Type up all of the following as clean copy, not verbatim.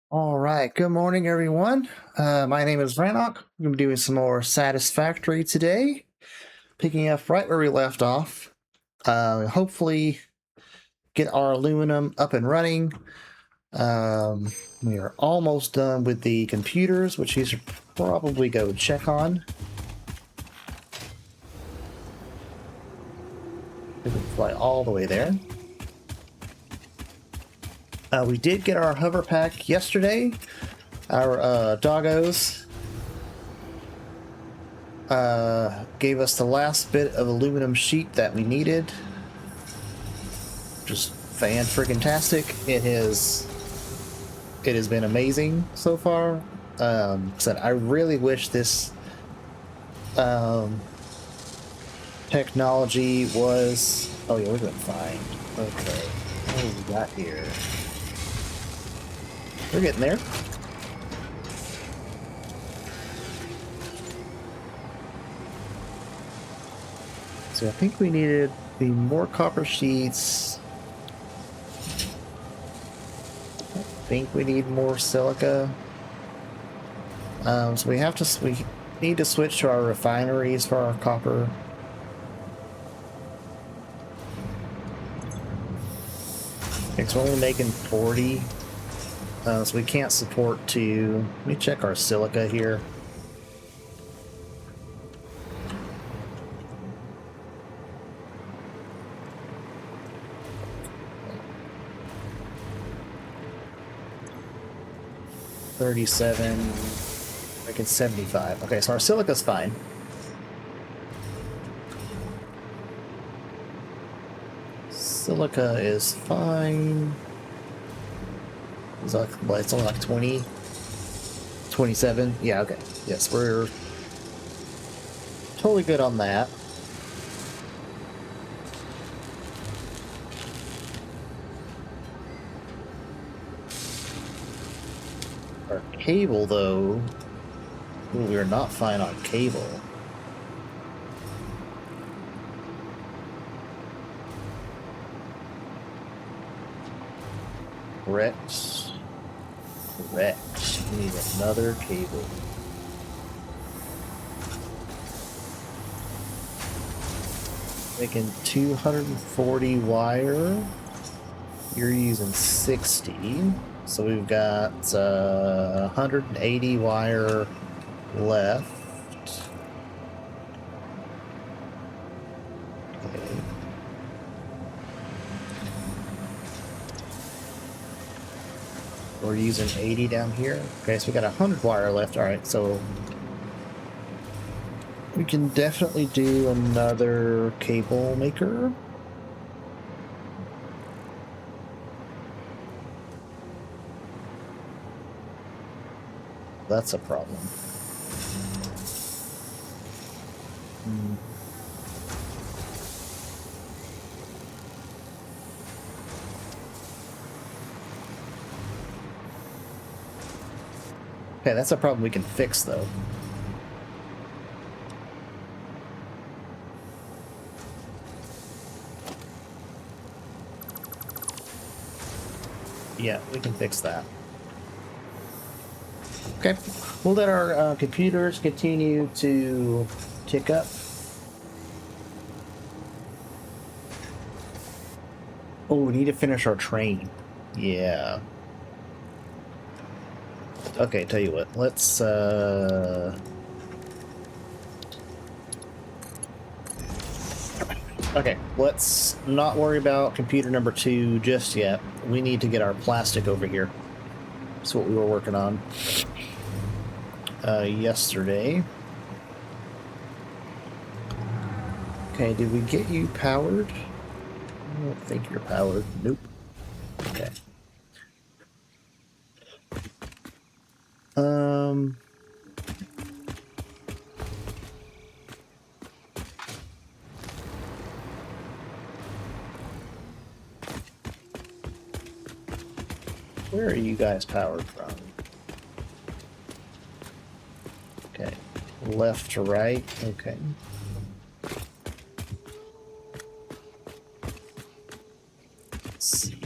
All right, good morning, everyone. My name is Rannoch. I'm going to be doing some more Satisfactory today, picking up right where we left off. Hopefully, get our aluminum up and running. We are almost done with the computers, which you should probably go check on. We can fly all the way there. We did get our hover pack yesterday. Our doggos gave us the last bit of aluminum sheet that we needed. Just fan-friggin-tastic. It has been amazing so far. Said I really wish this technology was. Oh yeah, we're doing fine. Okay, what do we got here? We're getting there. So I think we needed the more copper sheets. I think we need more silica. So we need to switch to our refineries for our copper. Okay, so we're only making 40. So we can't support to. Let me check our silica here. $37, making 75. Okay, so our silica's fine. Silica is fine. It's like, well, it's only like 20, 27. Yeah, okay. Yes, we're totally good on that. Our cable, though, we are not fine on cable. Correct. Correct. We need another cable. Making 240 wire. You're using 60. So we've got 180 wire left. Okay. We're using 80 down here. Okay, so we got 100 wire left. All right, so we can definitely do another cable maker. That's a problem. Okay, that's a problem we can fix, though. Yeah, we can fix that. Okay, we'll let our computers continue to tick up. Oh, we need to finish our train. Yeah. Okay, tell you what, let's okay, let's not worry about computer number 2 just yet. We need to get our plastic over here. That's what we were working on yesterday. Okay, did we get you powered? I don't think you're powered. Nope. Okay. Where are you guys powered from? Okay. Left to right. Okay. Let's see.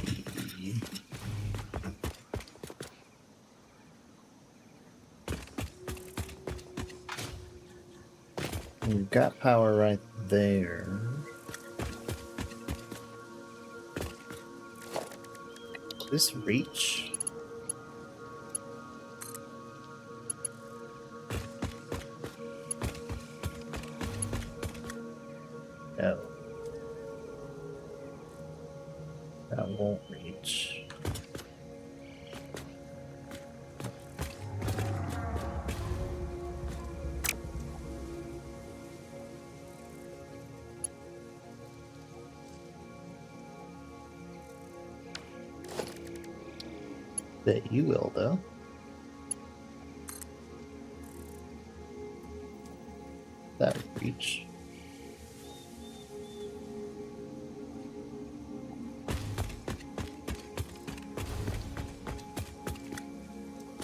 We've got power right there. This reach? No. That won't reach. That you will, though. That would reach.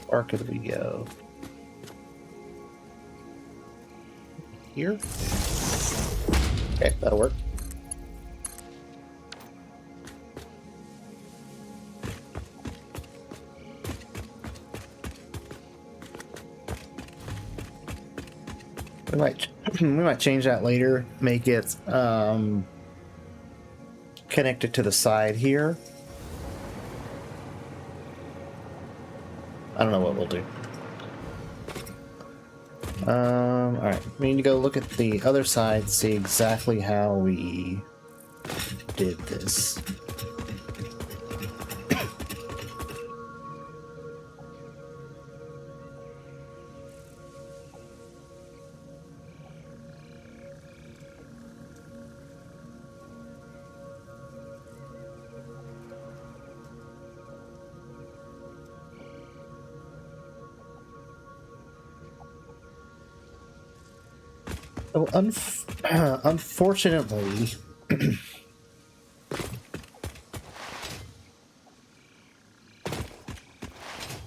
Where could we go? Here? Okay, that'll work. We might change that later. Make it connected to the side here. I don't know what we'll do. Alright, we need to go look at the other side, see exactly how we did this. Oh, unfortunately,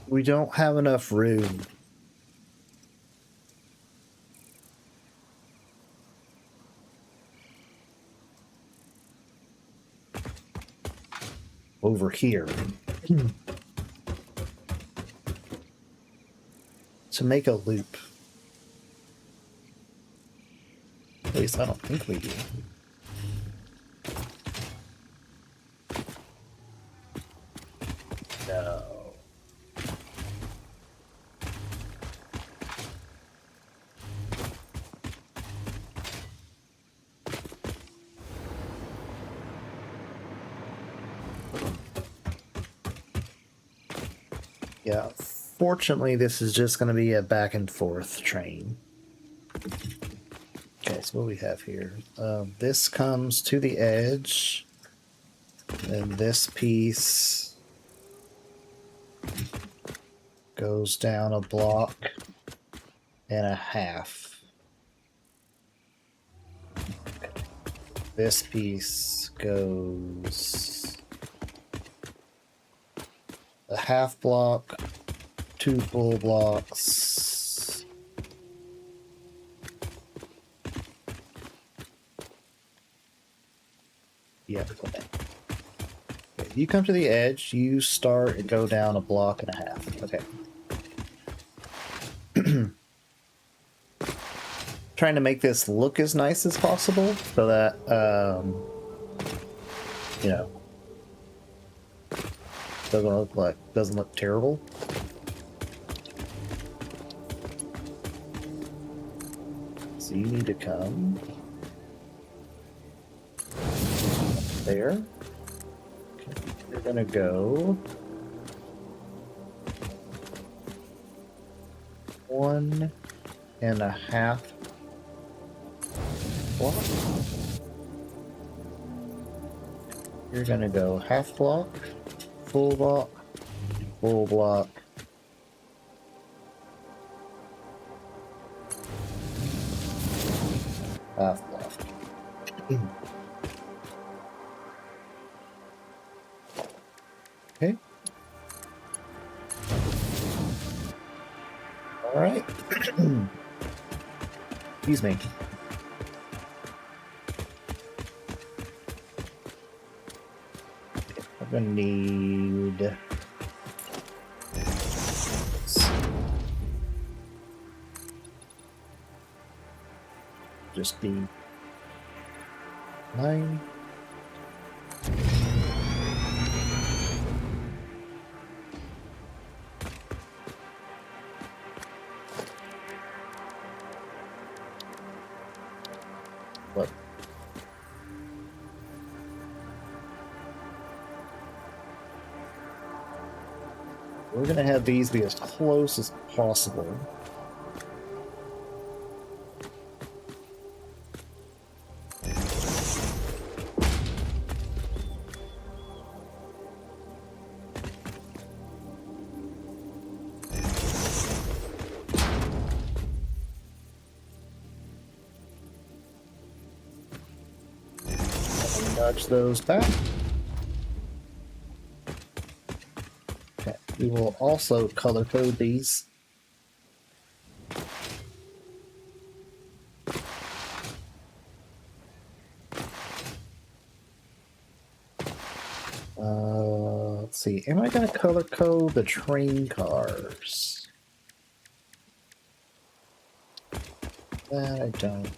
we don't have enough room. Over here. To make a loop. At least I don't think we do. No. Yeah, fortunately this is just going to be a back and forth train. Okay, so what do we have here? This comes to the edge, and this piece goes down a block and a half. This piece goes a half block, 2 full blocks. Yeah, okay. You come to the edge, you start and go down a block and a half. Okay. Trying to make this look as nice as possible so that, you know, doesn't look terrible. So you need to come there. Okay. You're gonna go 1.5 block. You're gonna go half block, full block, full block, half block. Okay. All right. Excuse me. I'm gonna need just be 9. What? We're gonna have these be as close as possible. Nudge those back. Okay. We will also color code these. Let's see. Am I going to color code the train cars? That I don't.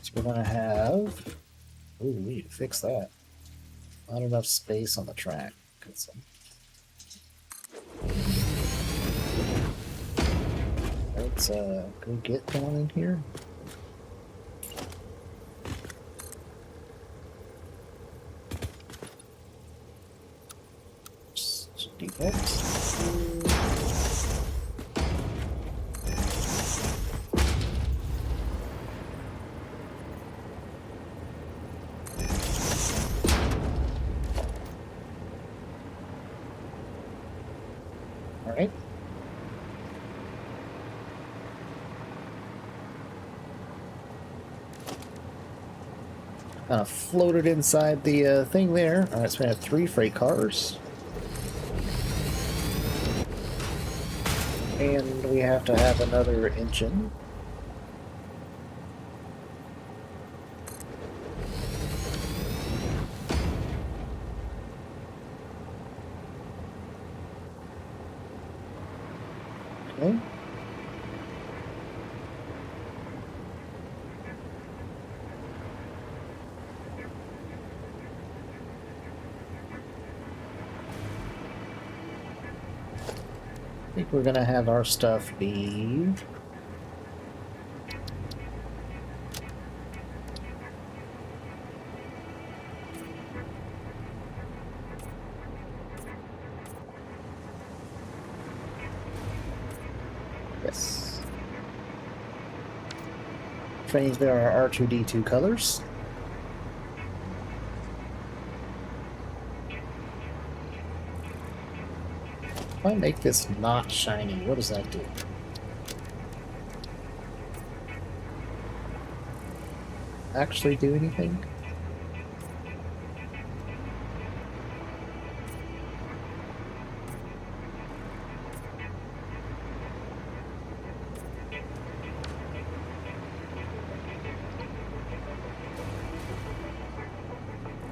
So we're going to have... Ooh, we need to fix that. Not enough space on the track. Let's go get down in here. Just defects. All right. Kind of floated inside the thing there. All right, so we have 3 freight cars. And we have to have another engine. Okay. I think we're gonna have our stuff be yes. Trains there are R2D2 colors. If I make this not shiny, what does that do? Actually do anything?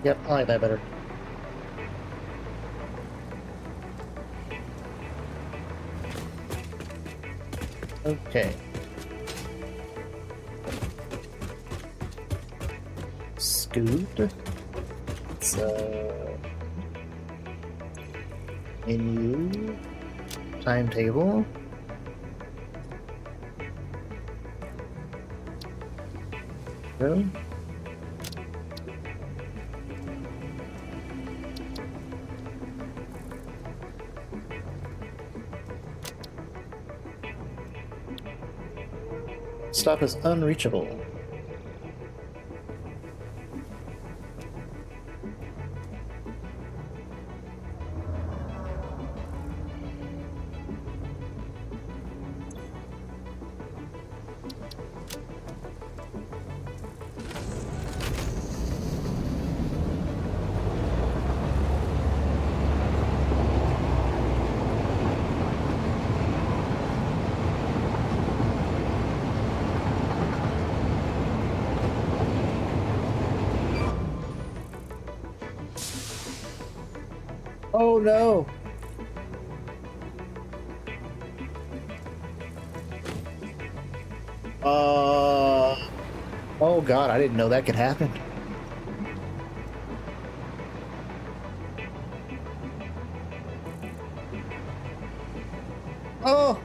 Yep, I like that better. Okay. Scoot. It's menu. Timetable. Really? Stop is unreachable. Oh no! Oh god, I didn't know that could happen. Oh!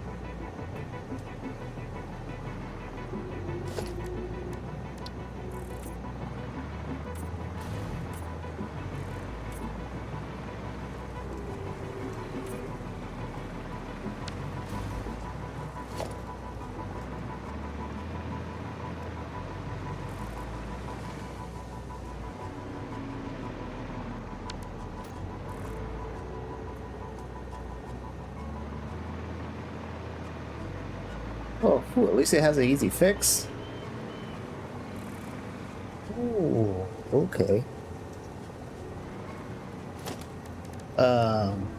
Oh, whew, at least it has an easy fix. Oh, okay. Um,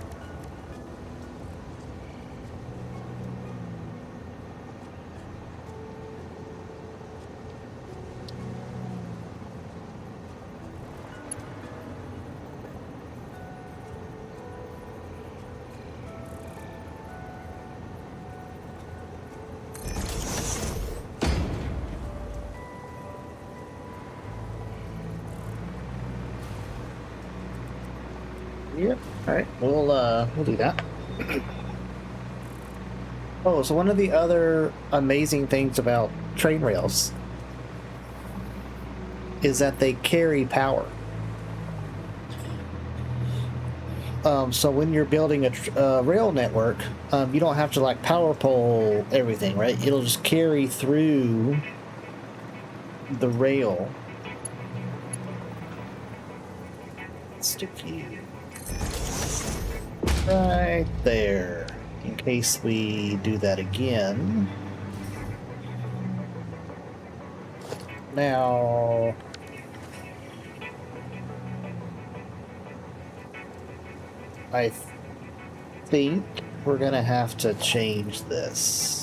yep. All right, we'll do that. Oh, so one of the other amazing things about train rails is that they carry power. So when you're building a rail network, you don't have to like power pole everything, right? It'll just carry through the rail. Stick you right there in case we do that again. Now, I think we're gonna have to change this.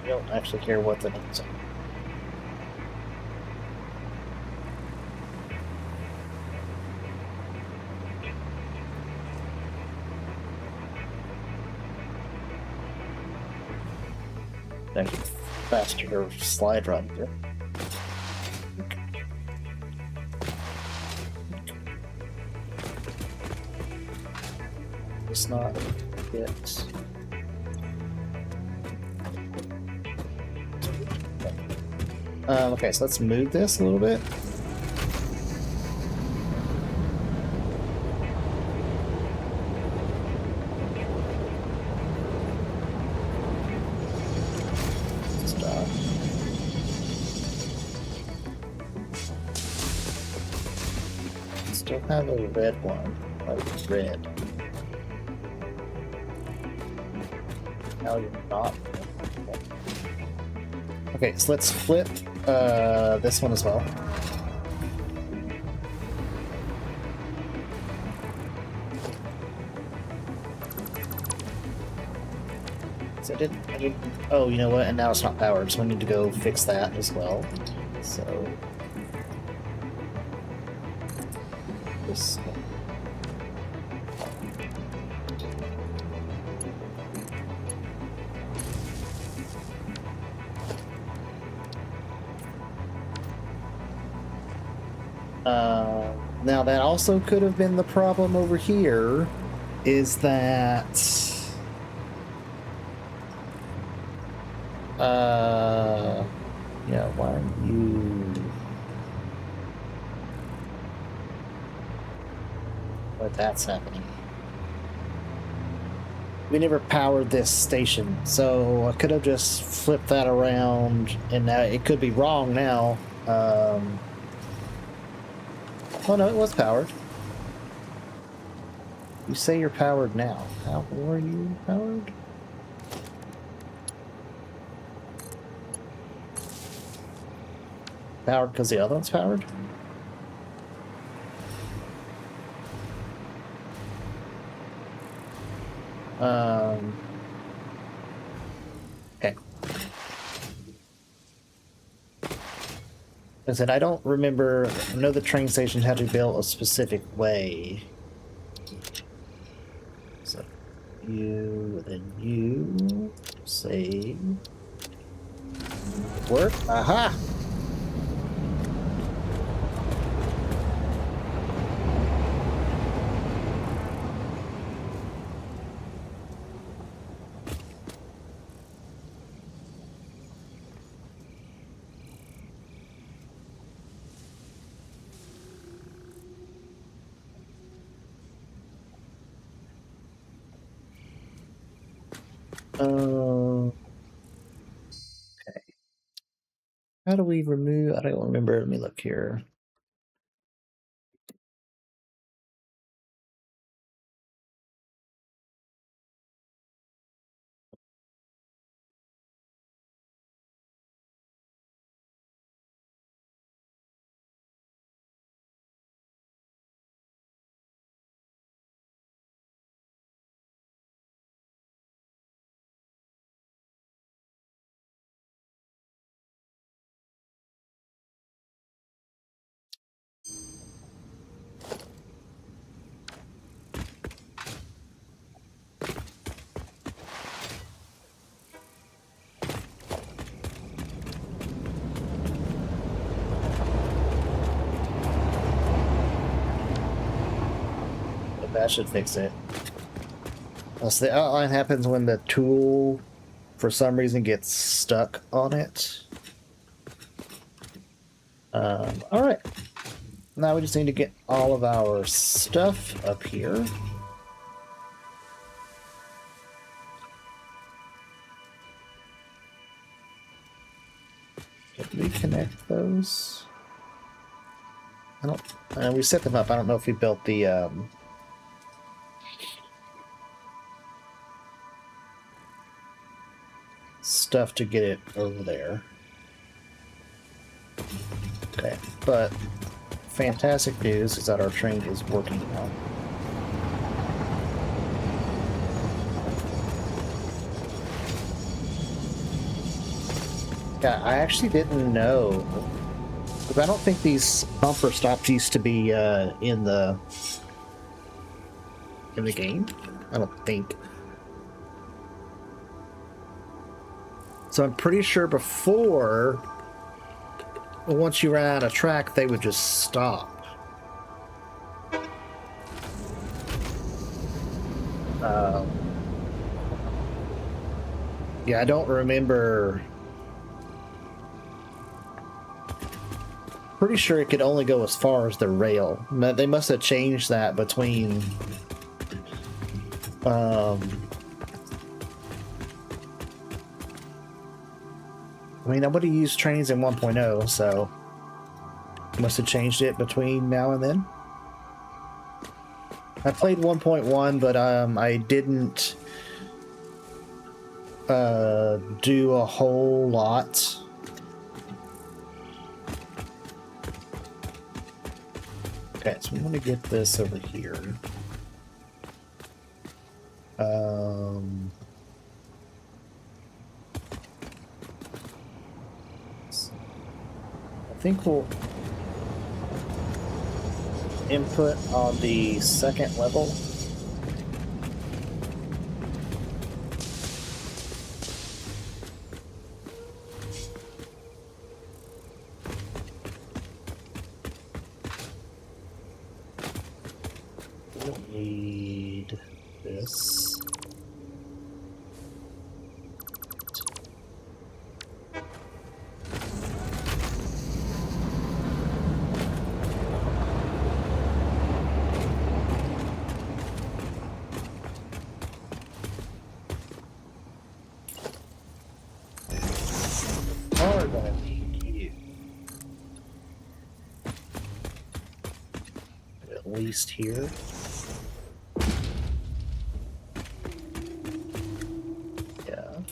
I don't actually care what the names are. Actually, faster slide run here. It's not it. Okay, so let's move this a little bit. Stop. Still have a red one. Like red. Now you're not. Okay, so let's flip this one as well. So I did, oh, you know what? And now it's not powered, so we need to go fix that as well. So this one. Now that also could have been the problem over here, is that yeah, why are you, what that's happening? We never powered this station, so I could have just flipped that around, and now it could be wrong now. Oh no, it was powered. You say you're powered now. How were you powered? Powered because the other one's powered? Okay. I said I don't remember. I know the train stations had to be built a specific way. So you, then you save. Work. Aha! Okay. How do we remove? I don't remember. Let me look here. That should fix it. So the outline happens when the tool, for some reason, gets stuck on it. All right. Now we just need to get all of our stuff up here. Can we connect those? I don't. We set them up. I don't know if we built the stuff to get it over there. Okay, but fantastic news is that our train is working now. Yeah, I actually didn't know, because I don't think these bumper stops used to be in the game. I don't think. So I'm pretty sure before, once you ran out of track, they would just stop. Yeah, I don't remember. Pretty sure it could only go as far as the rail. They must have changed that between I mean, I would have used trains in 1.0, so must have changed it between now and then. I played 1.1, but I didn't do a whole lot. Okay, so we want to get this over here. I think we'll input on the second level. We don't need this. Are gonna need you. At least here. Yeah.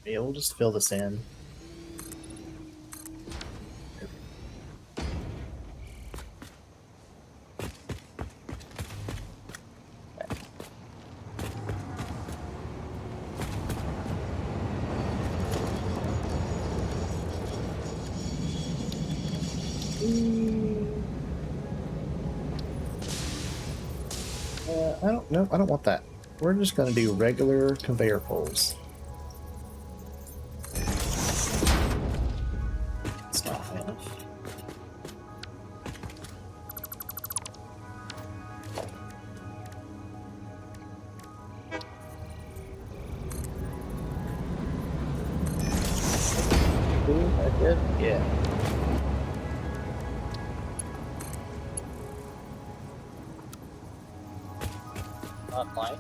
Yeah, we'll just fill this in. I don't know. I don't want that. We're just going to do regular conveyor pulls. It's not high enough. Ooh, that good? Yeah. Not mine.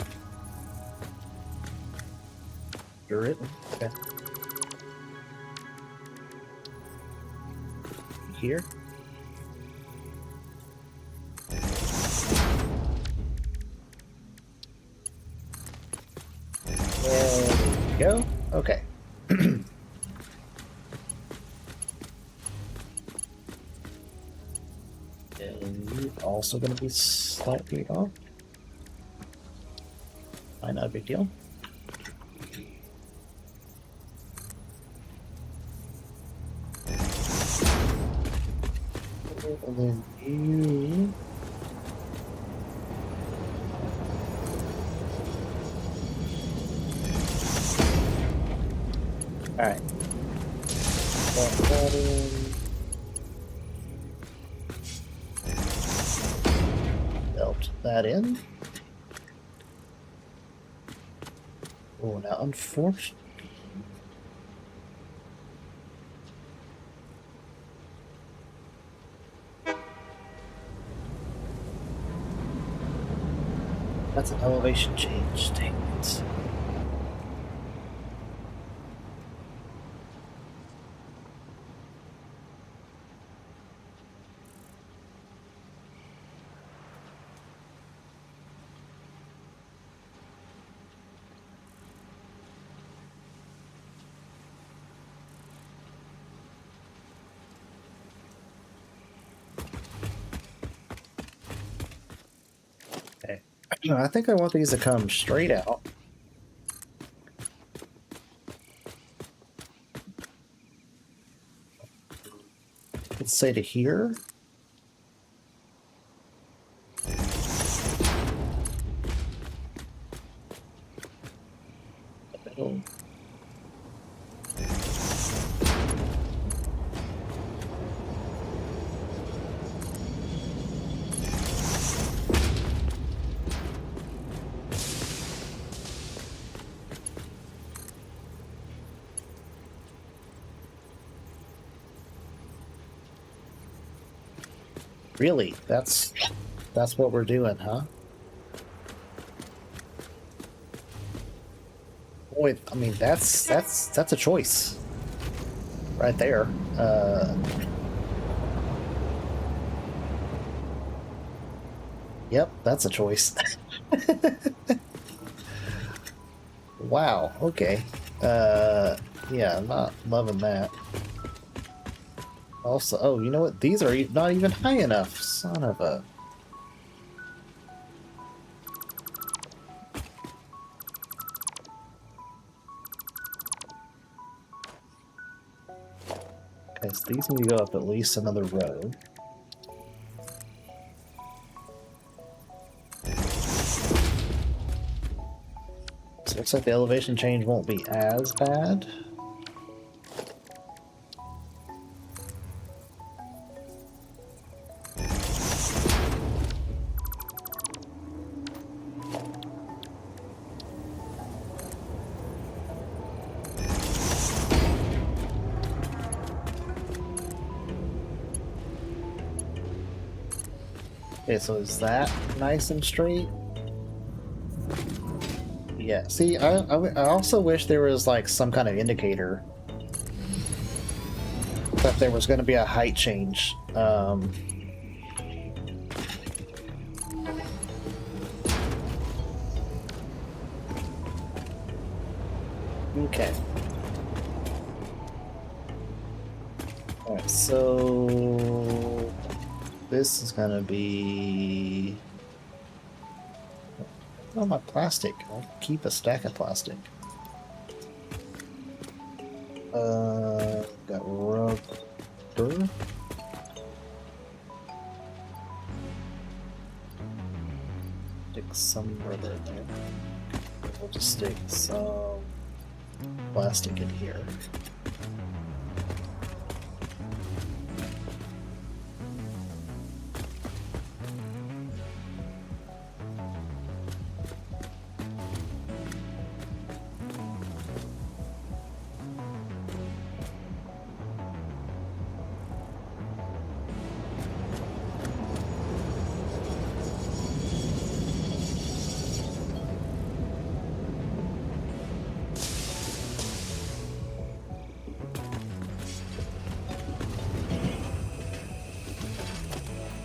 You're written. Okay. Here. There we go. Okay. And you're also going to be slightly off. Not a big deal. And then you... Alright. Put that in. Belt that in. Oh, now unfortunately... That's an elevation change, dang it. Okay. I think I want these to come straight out. Let's say to here. Middle. Really? That's what we're doing, huh? Boy, I mean that's a choice. Right there. Yep, that's a choice. Wow, okay. Yeah, I'm not loving that. Also, oh, you know what? These are not even high enough. Son of a... Okay, so these need to go up at least another row. So it looks like the elevation change won't be as bad. Okay, so is that nice and straight? Yeah, see, I also wish there was like some kind of indicator that there was going to be a height change. Okay. So this is gonna be oh my plastic. I'll keep a stack of plastic. Got rubber. Stick some rubber in there. We'll just stick some plastic in here.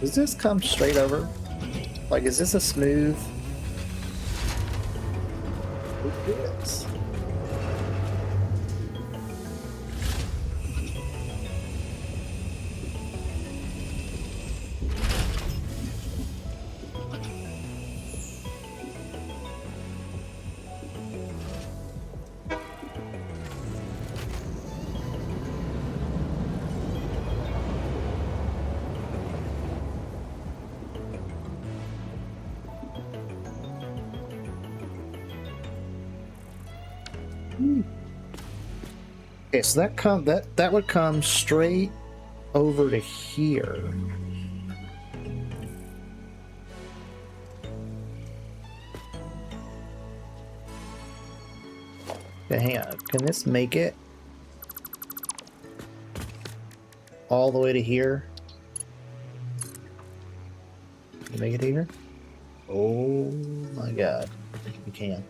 Does this come straight over? Like, is this a smooth? It is. Okay, so that would come straight over to here. Okay, hang on. Can this make it all the way to here? Can you make it here? Oh my god. I think we can.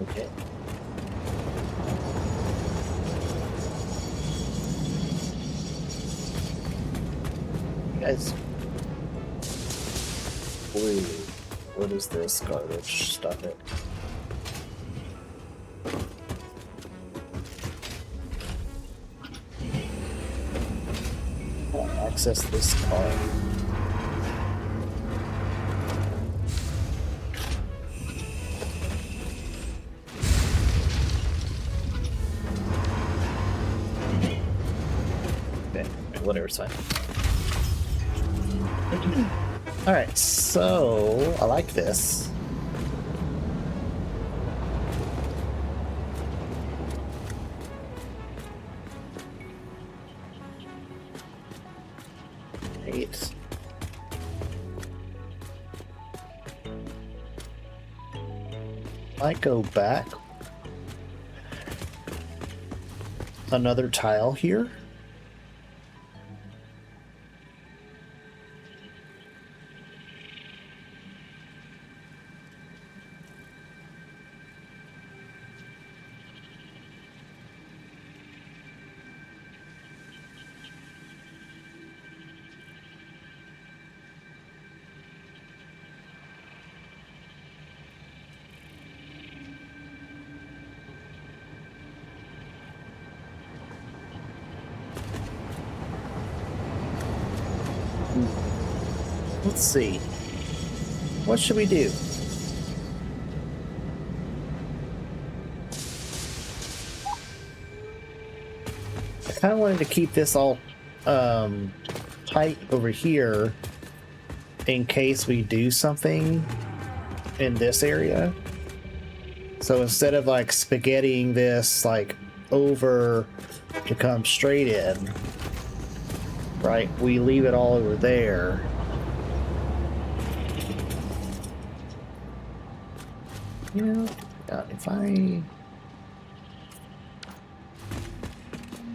Okay. Guys. Blue. What is this garbage? Stop it. I'll access this car. Whatever, it's fine. Alright, so I like this. Great. Might go back another tile here. Let's see. What should we do? I kind of wanted to keep this all tight over here in case we do something in this area. So instead of like spaghettiing this like over to come straight in, right, we leave it all over there. You know, if I...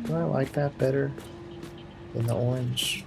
Do I like that better than the orange?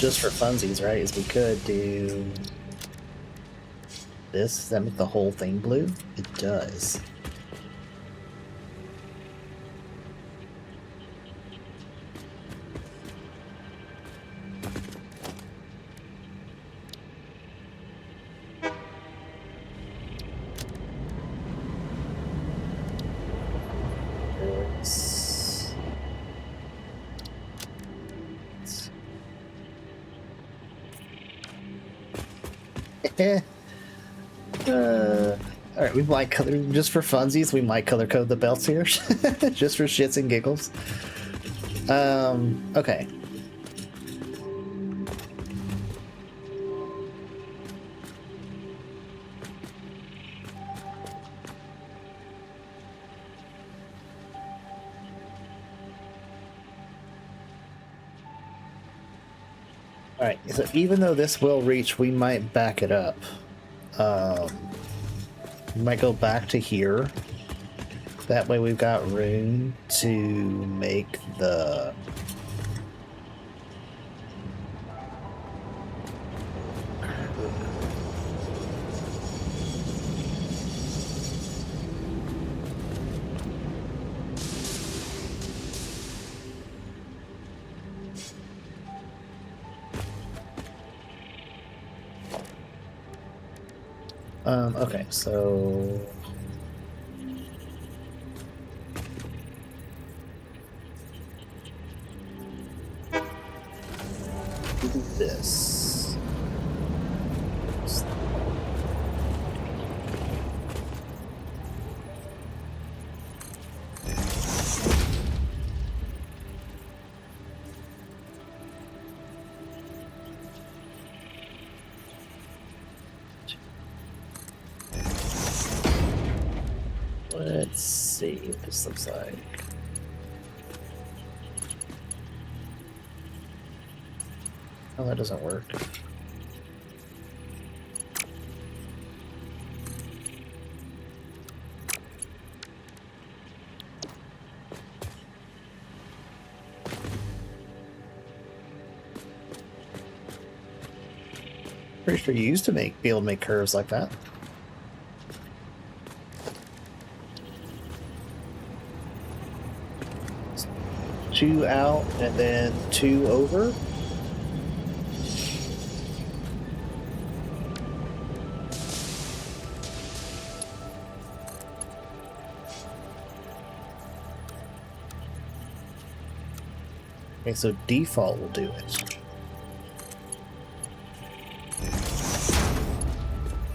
just for funsies, right, is we could do this. Does that make the whole thing blue? It does. Alright, we might color, just for funsies, we might color code the belts here. Just for shits and giggles. Okay. Alright, so even though this will reach, we might back it up. We might go back to here. That way we've got room to make the... okay, so... do this. Let's see what this looks like. Oh, that doesn't work. Pretty sure you used to be able to make curves like that. Two out and then two over. Okay, so default will do it.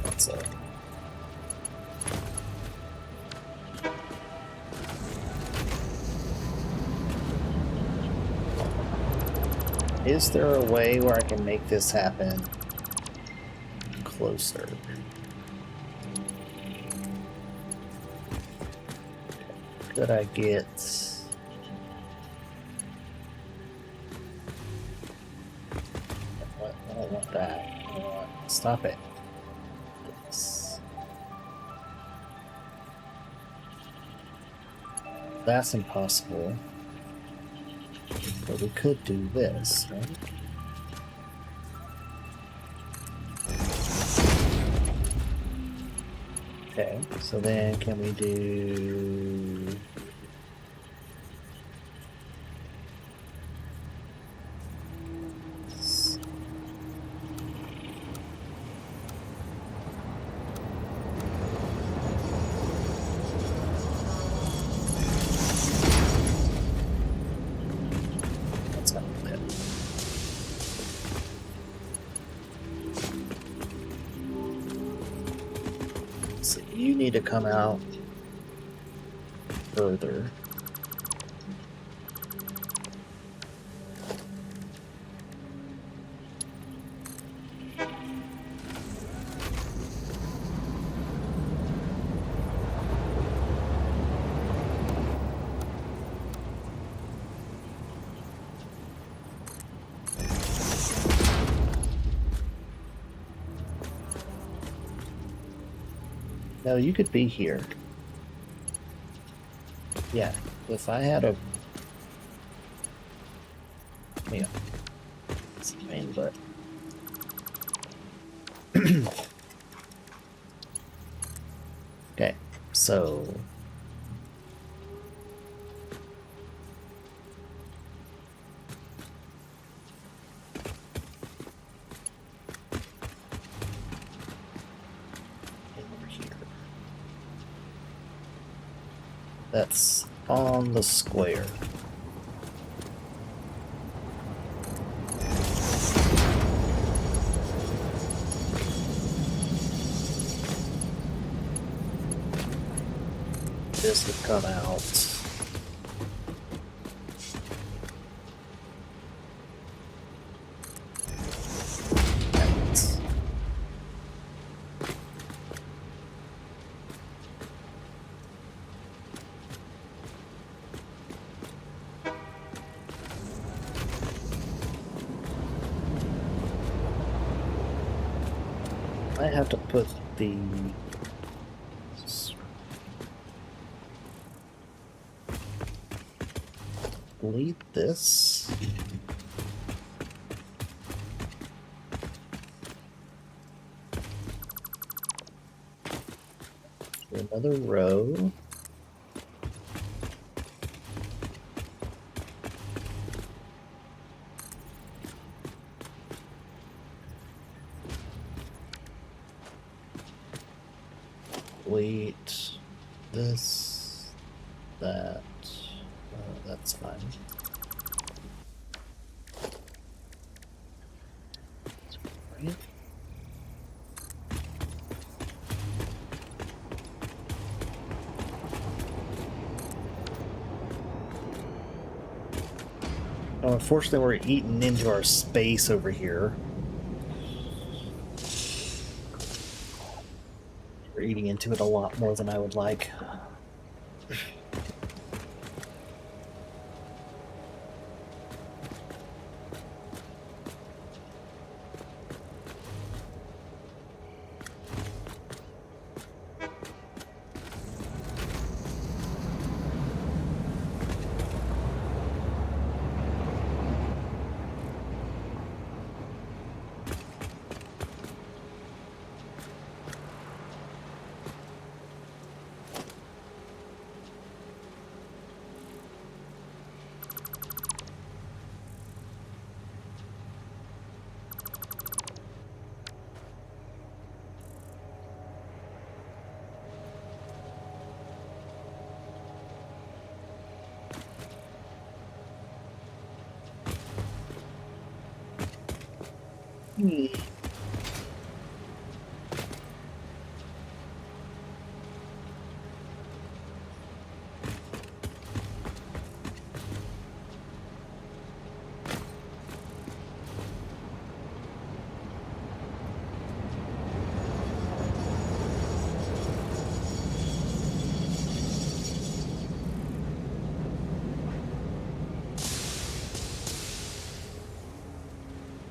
That's it. Is there a way where I can make this happen closer? Could I get... I don't want that. I want... Stop it. This. That's impossible. But we could do this, right? Okay, so then can we do... You need to come out further. No, you could be here. Yeah, if I had a... Yeah. It's a main but okay, so over here. That's on the square. This would come out. I have to put the delete this. Another row. Delete this, that, that's fine. Right. Oh, unfortunately, we're eating into our space over here. We're eating into it a lot more than I would like.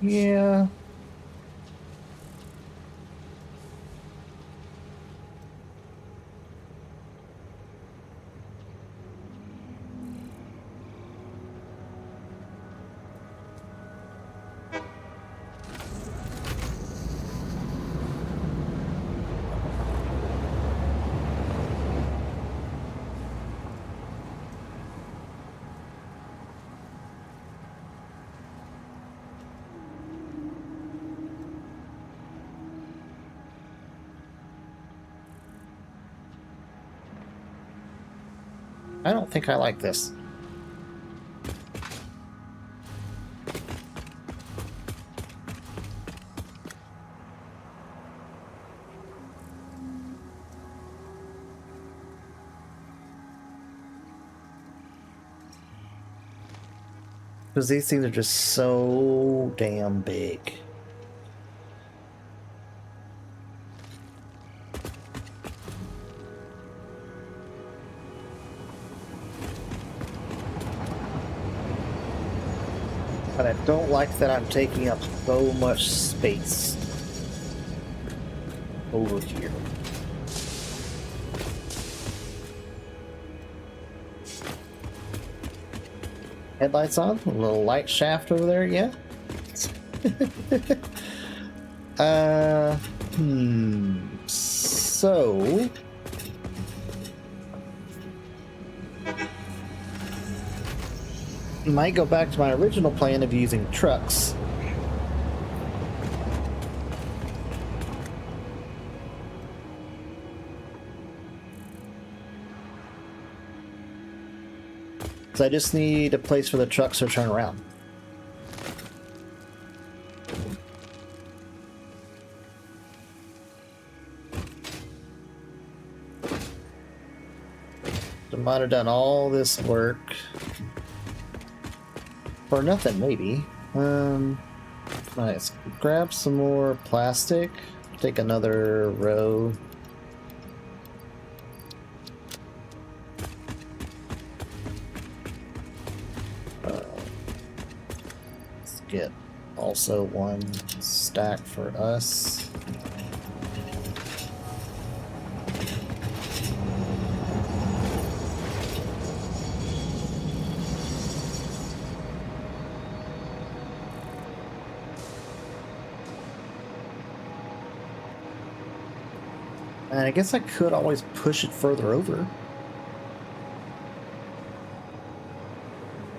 Yeah. I don't think I like this. Because these things are just so damn big. But I don't like that I'm taking up so much space over here. Headlights on, a little light shaft over there, yeah. So might go back to my original plan of using trucks. So I just need a place for the trucks to turn around. I might have done all this work for nothing, maybe. Nice. Grab some more plastic. Take another row. Let's get also one stack for us. And I guess I could always push it further over.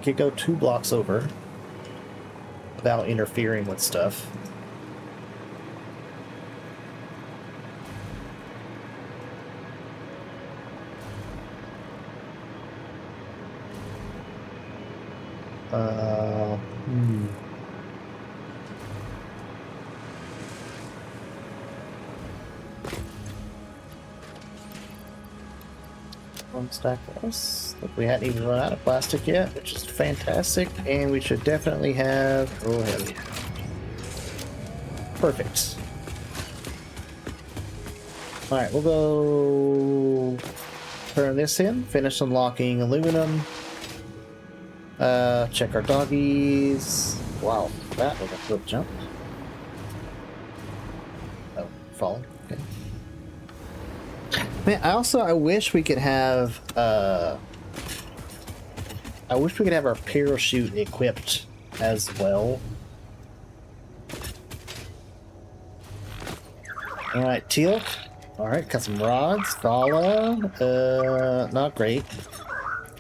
Could go 2 blocks over without interfering with stuff. One stack for us. Look, we hadn't even run out of plastic yet, which is fantastic, and we should definitely have. Oh, hell yeah. Perfect. Alright, we'll go turn this in, finish unlocking aluminum. Check our doggies. Wow, that was a quick jump. Oh, falling. Okay. Man, I wish we could have I wish we could have our parachute equipped as well. Alright, Teal. Alright, got some rods. Follow. Not great.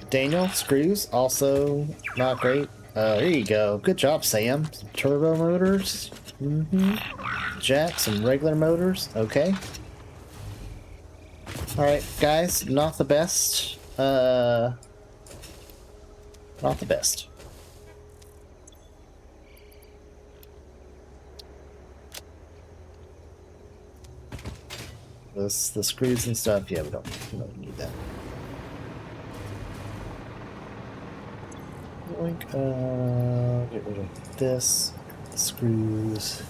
Daniel, screws, also not great. There you go. Good job, Sam. Some turbo motors. Jack, some regular motors. Okay. Alright, guys, not the best. Not the best. The screws and stuff, yeah, we don't need that. Get rid of this. Screws.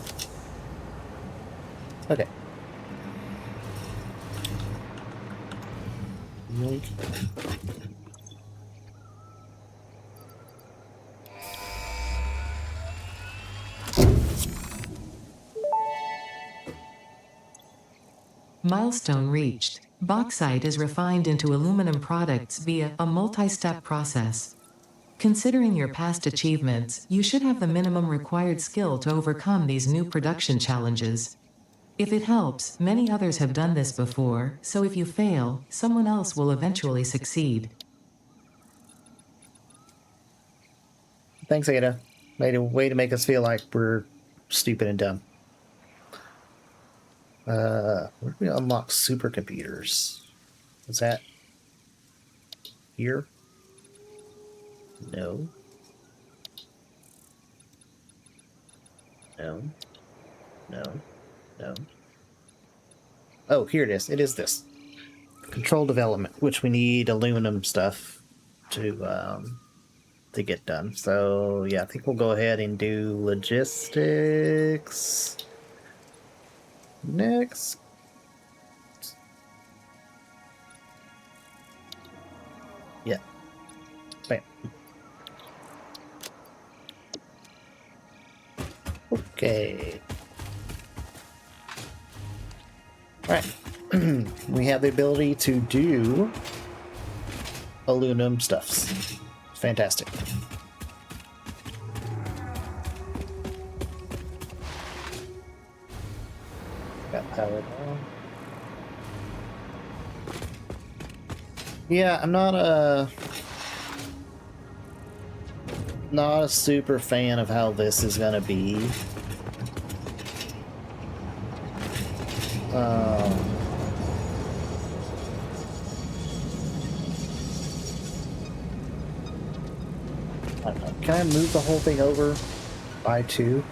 Okay. Yoink. Milestone reached. Bauxite is refined into aluminum products via a multi-step process. Considering your past achievements, you should have the minimum required skill to overcome these new production challenges. If it helps, many others have done this before, so if you fail, someone else will eventually succeed. Thanks, Ada. Made a way to make us feel like we're stupid and dumb. Where do we unlock supercomputers? Is that here? No. No. No. No. Oh, here it is. It is this. Control development, which we need aluminum stuff to get done. So, yeah, I think we'll go ahead and do logistics next. Yeah. Bam. Okay. Alright. We have the ability to do aluminum stuffs. Fantastic. Got power down. Yeah, I'm not a super fan of how this is gonna be. I don't know. Can I move the whole thing over by 2?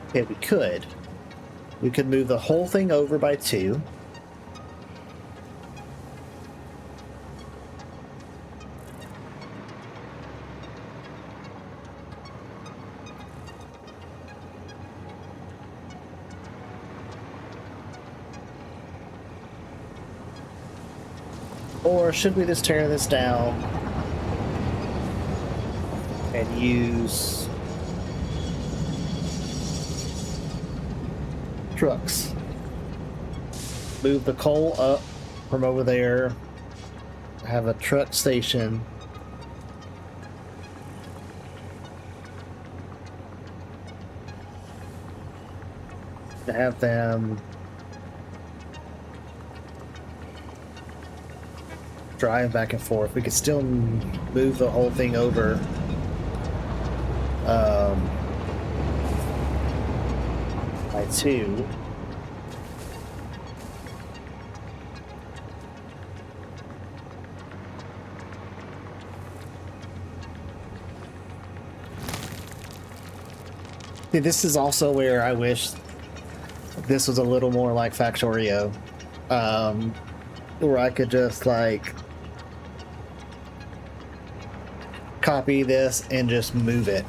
Okay, we could. We could move the whole thing over by 2. Or should we just tear this down and use trucks? Move the coal up from over there, have a truck station, to have them drive back and forth. We could still move the whole thing over. By 2. See, this is also where I wish this was a little more like Factorio, where I could just like copy this and just move it.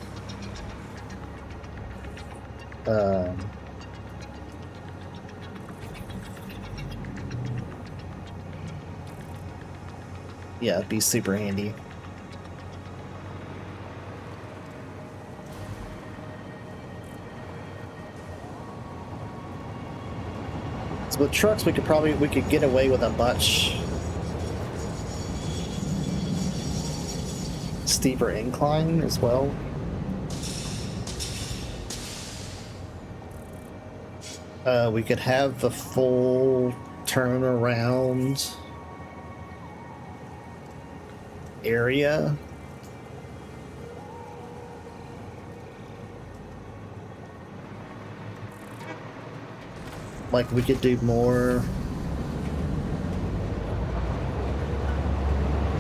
Yeah, it'd be super handy. So with trucks, we could get away with a much steeper incline as well. We could have the full turnaround area. Like, we could do more.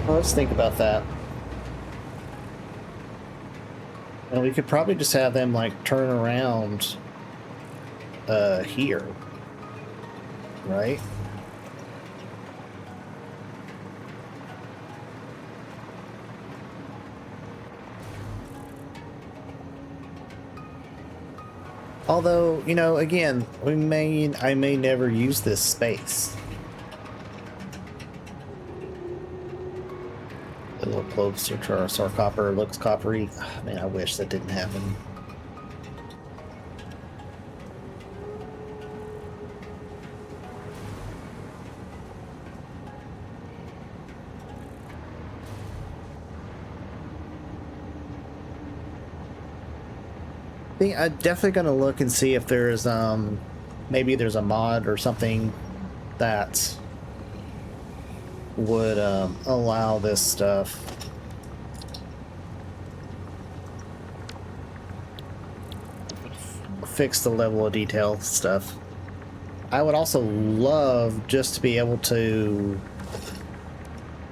Well, let's think about that. And we could probably just have them like turn around here, right? Although, you know, again, I may never use this space. A little closer to our copper looks coppery. Man, I wish that didn't happen. I'm definitely gonna look and see if there's maybe there's a mod or something that would allow this stuff. Fix the level of detail stuff. I would also love just to be able to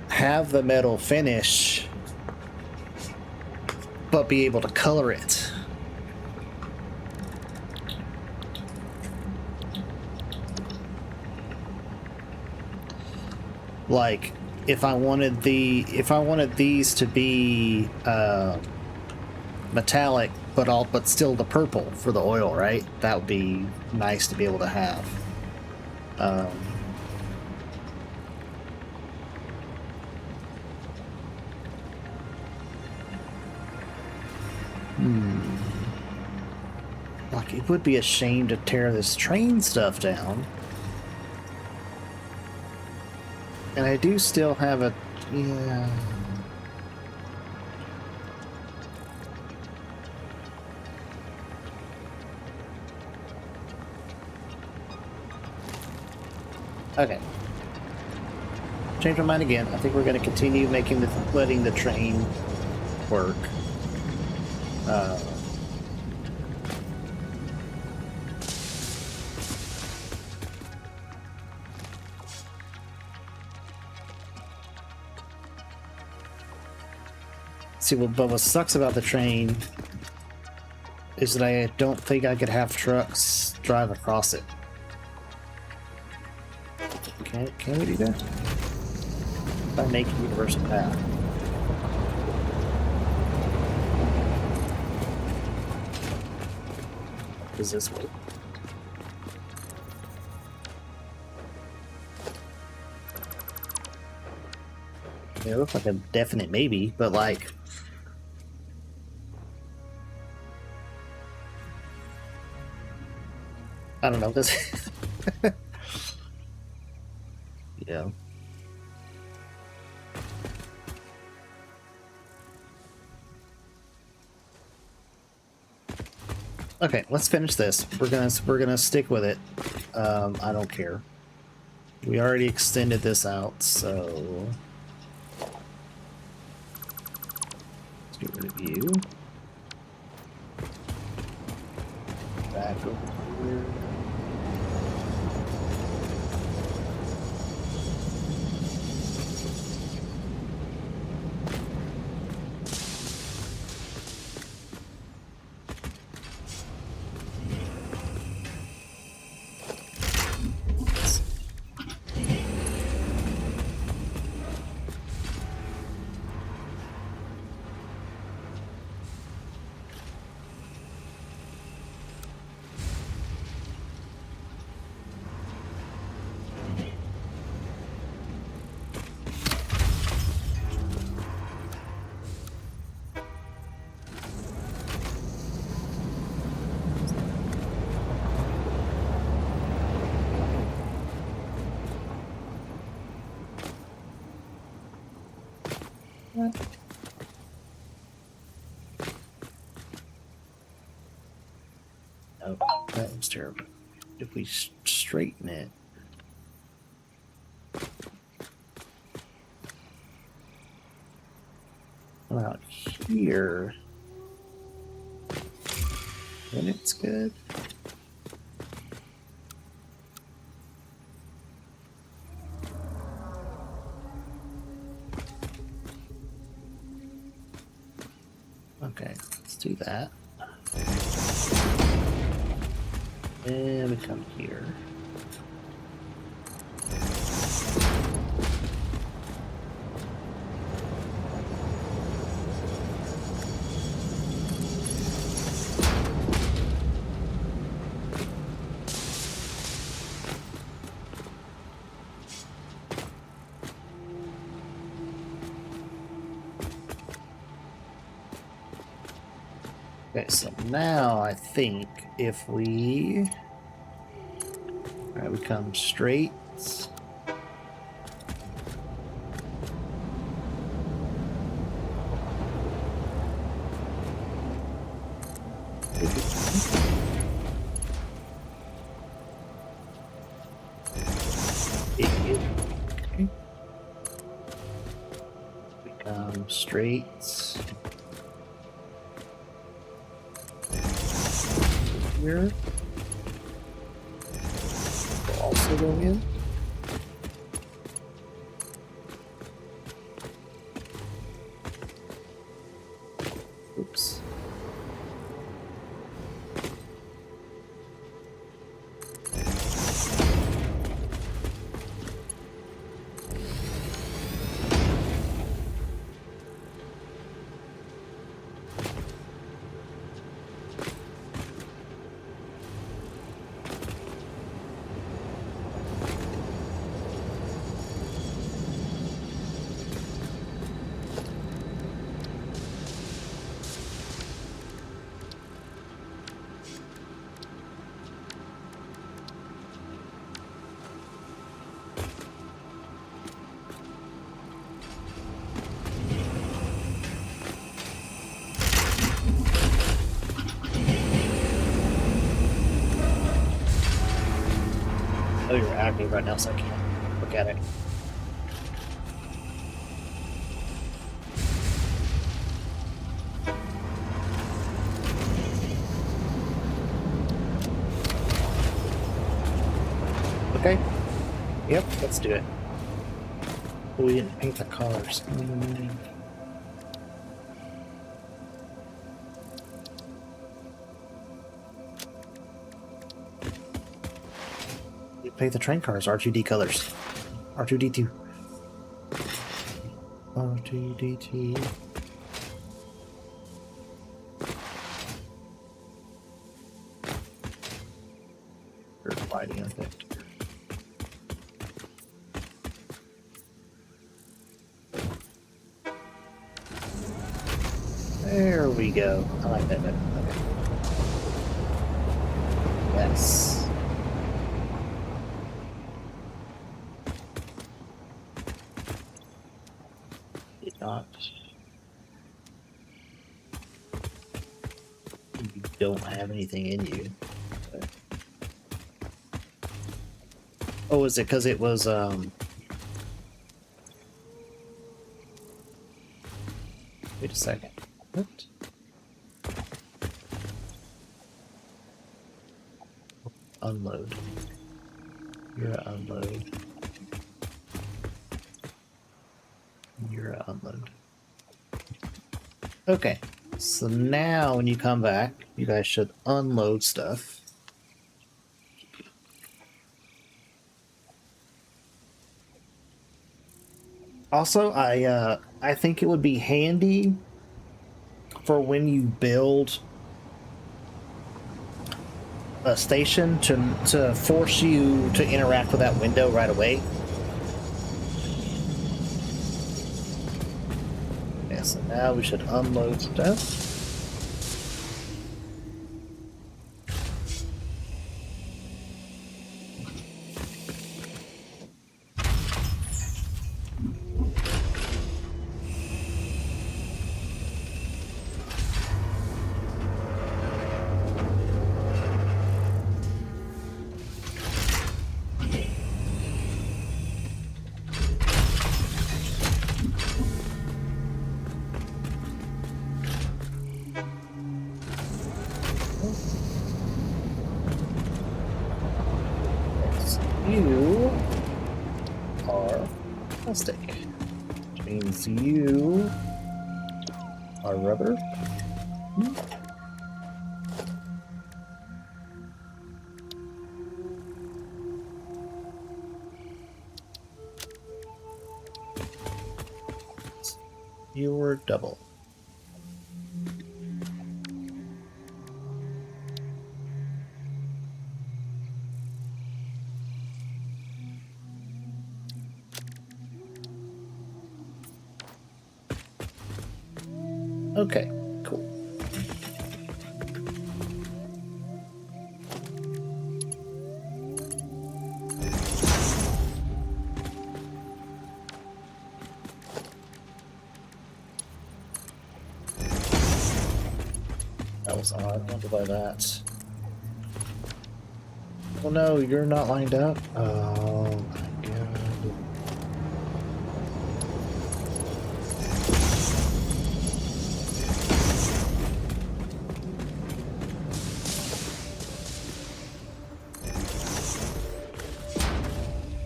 have the metal finish, but be able to color it. Like, if I wanted these to be metallic, but still the purple for the oil, right? That would be nice to be able to have. Like, it would be a shame to tear this train stuff down. And I do still have a... yeah... Okay. Change my mind again. I think we're going to continue letting the train work. See, but what sucks about the train is that I don't think I could have trucks drive across it. Can we do that? By making a universal path. Does this work? It looks like a definite maybe, but like... I don't know, this... yeah. Okay, let's finish this. We're gonna stick with it. I don't care. We already extended this out, so let's get rid of you. Back over here. Oh, that was terrible. If we straighten it. Out here. Then it's good. Okay, let's do that. And we come here. Okay, so now I think if we... Alright, we come straight. Okay. We come straight. Here. We'll also go in. Oops. Oh, you're active right now, so I can't look at it. Okay. Yep, let's do it. Oh, we didn't paint the cars. We paint the train cars, R2D colors. R2D2. R2D2. Lighting effect. There we go. I like that better. Okay. Yes. Did not. You don't have anything in you. Okay. Oh, is it because it was wait a second. What? Unload. You're a unload. You're a unload. Okay. So now when you come back, you guys should unload stuff. Also, I think it would be handy for when you build a station to force you to interact with that window right away. Yeah, so now we should unload stuff. You are plastic, which means you are rubber. You were double. Okay, cool. That was odd. I wonder why that. Oh no, you're not lined up? Oh my god.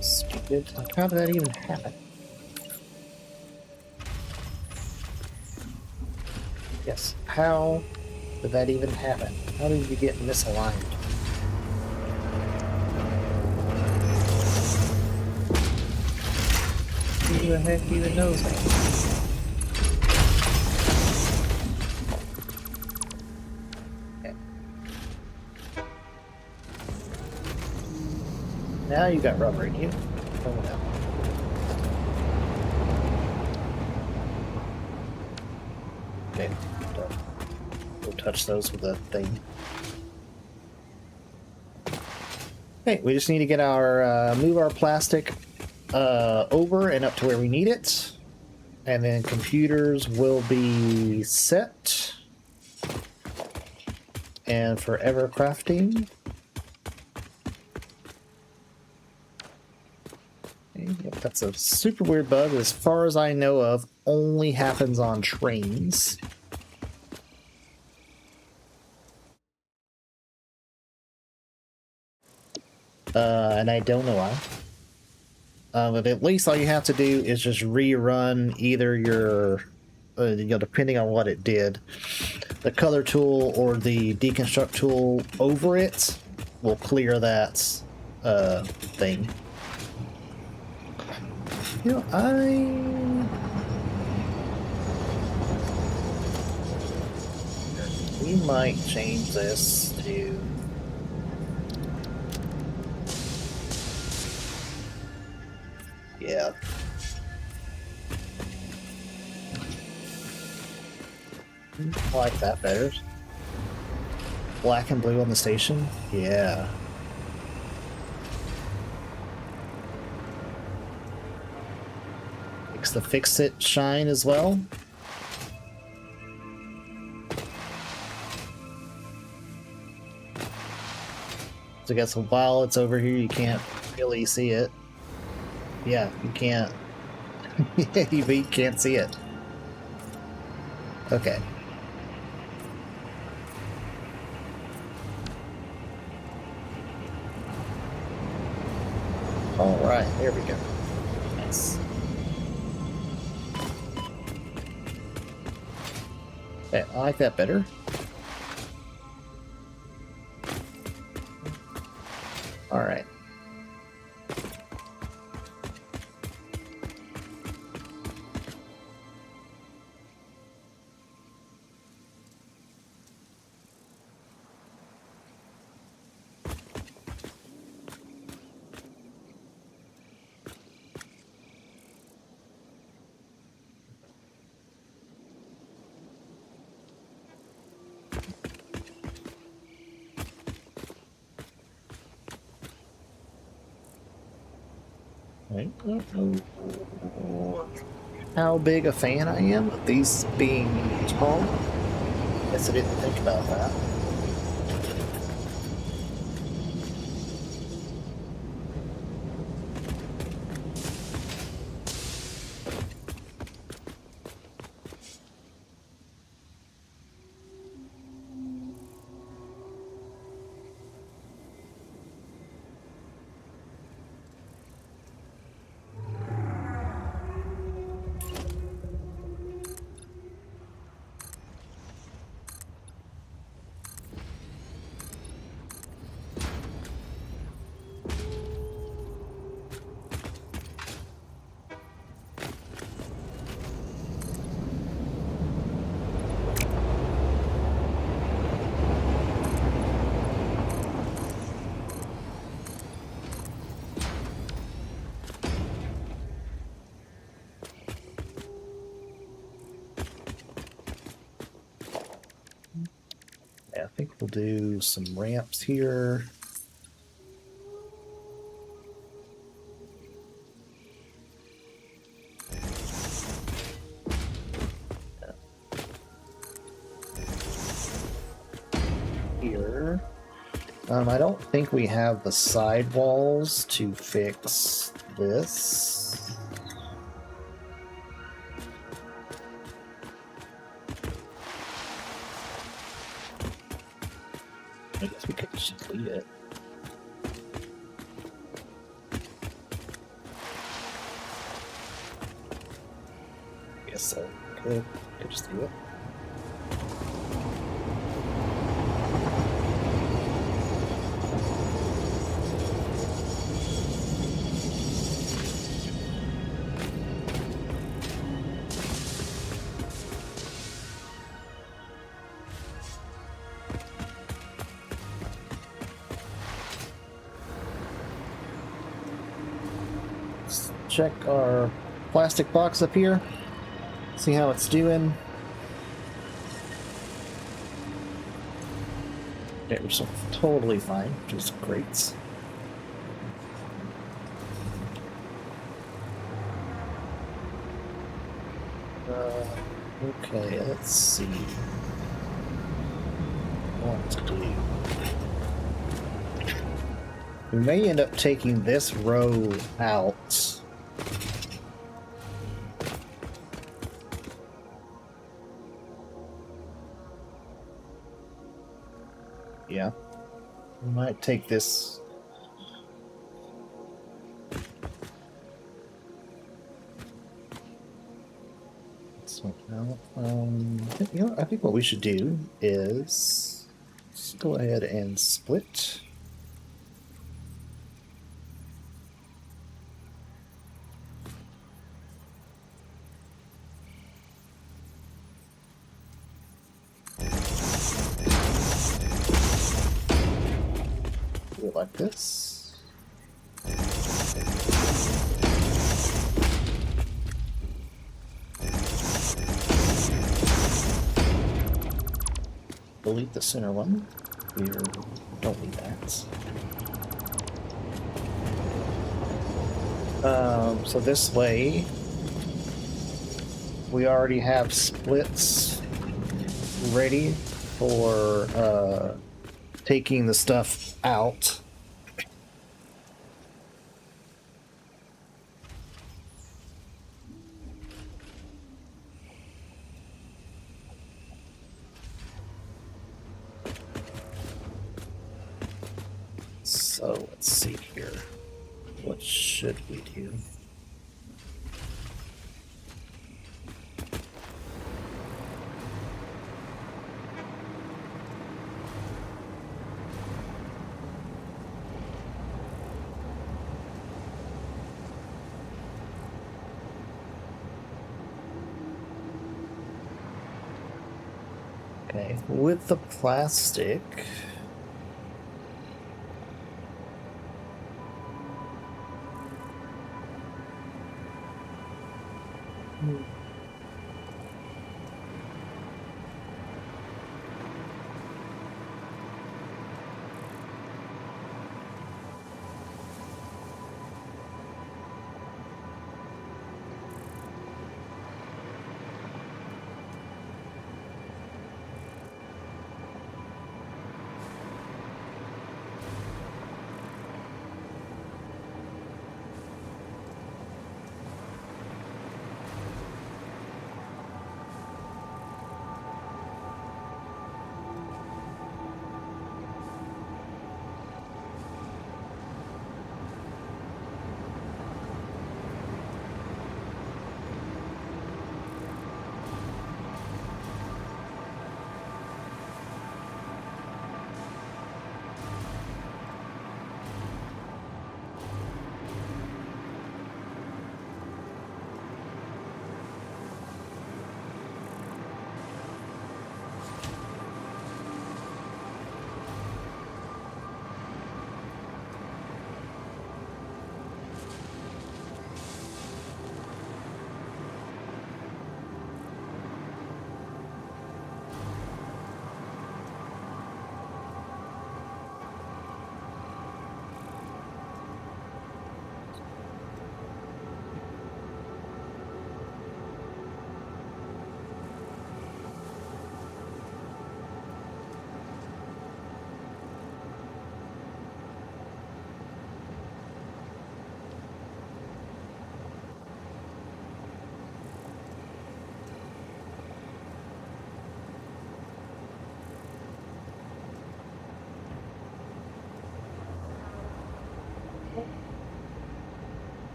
Stupid. Like, how did that even happen? Yes, how did that even happen? How did you get misaligned? Who the heck even knows that? Okay. Now you got rubber in you. Oh no. Okay, don't touch those with a thing. Okay, we just need to get our move our plastic over and up to where we need it, and then computers will be set. And forever crafting. That's a super weird bug. As far as I know of, only happens on trains. And I don't know why. But at least all you have to do is just rerun either your, depending on what it did, the color tool or the deconstruct tool over it will clear that thing. You know, we might change this to... Yeah. I like that better. Black and blue on the station? Yeah. Makes the fix-it shine as well. So I guess while it's over here, you can't really see it. Yeah, you can't. You can't see it. Okay. Alright, there we go. Nice. Okay, I like that better. Alright. I don't know how big a fan I am of these being tall. Guess I didn't think about that. Yeah, I think we'll do some ramps here. Here. I don't think we have the sidewalls to fix this. I guess we could just delete it. I guess so. Could just do it. Check our plastic box up here, see how it's doing. Okay, we're still totally fine, which is great. Okay, let's see what to do. We may end up taking this row out might take this. So now, I think what we should do is just go ahead and split. Do it like this. Delete the center one. We don't need that. So this way, we already have splits ready for taking the stuff out. So let's see here. What should we do? Okay, with the plastic.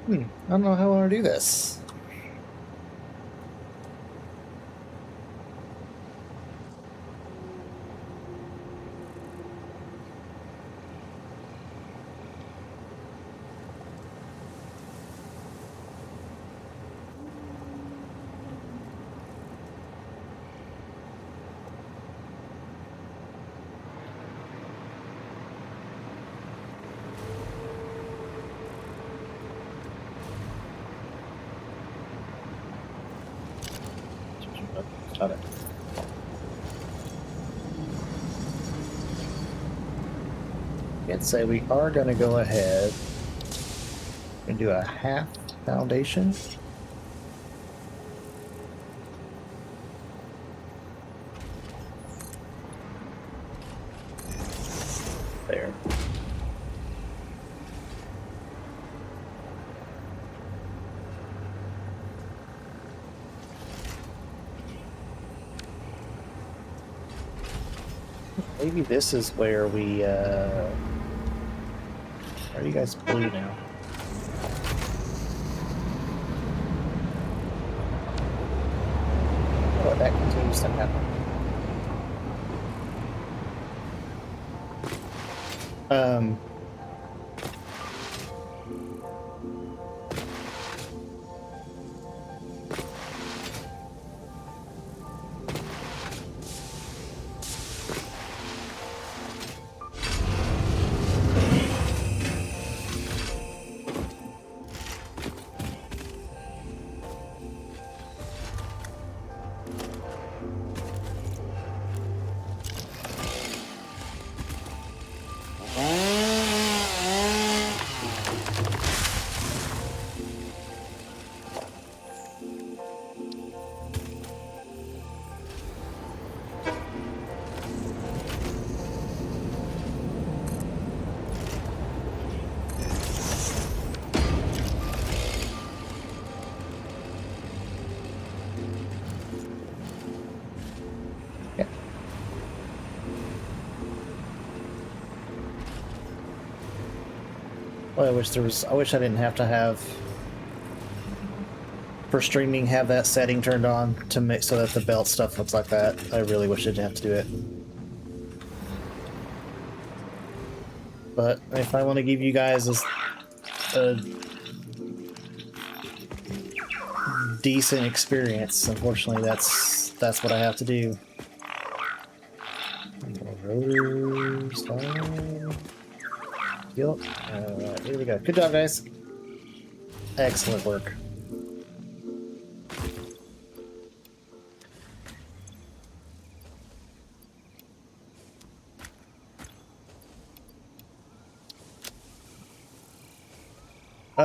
I don't know how I want to do this. Got it. I'd say we are going to go ahead and do a half foundation. There. Maybe this is where we, are you guys blue now? Oh, that continues to happen. Well, I wish I didn't have to have for streaming have that setting turned on to make so that the belt stuff looks like that. I really wish I didn't have to do it. But if I want to give you guys a decent experience, unfortunately that's what I have to do. Yep. Alright, here we go. Good job, guys. Excellent work.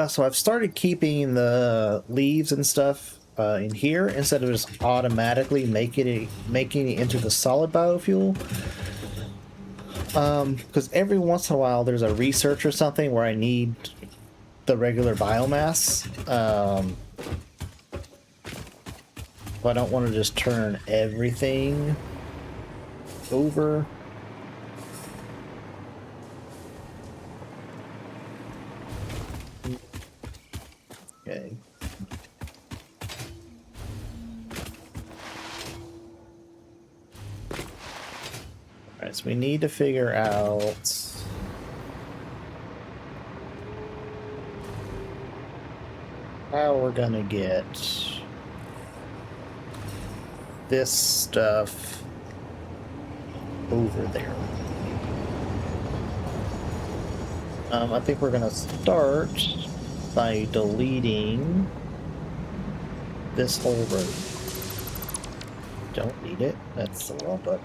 So I've started keeping the leaves and stuff in here instead of just automatically making it into the solid biofuel. Because every once in a while there's a research or something where I need the regular biomass. But I don't want to just turn everything over. Okay. Alright, so we need to figure out how we're gonna get this stuff over there. I think we're gonna start by deleting this whole road. Don't need it. That's the wrong button.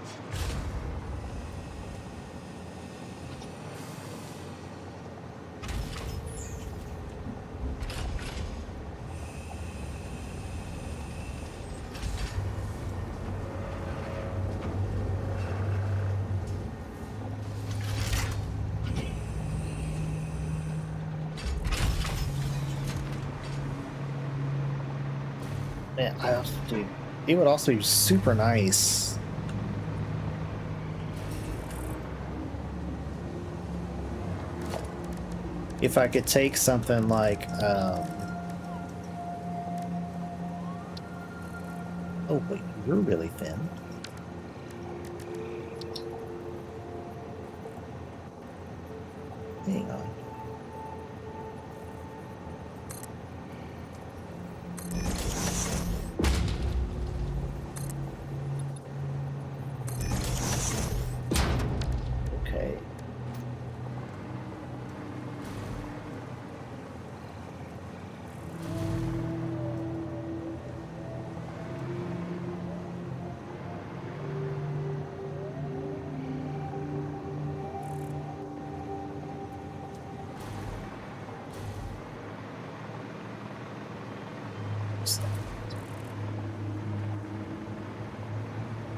Man, dude, it would also be super nice if I could take something like, oh wait, you're really thin. Hang on. Okay.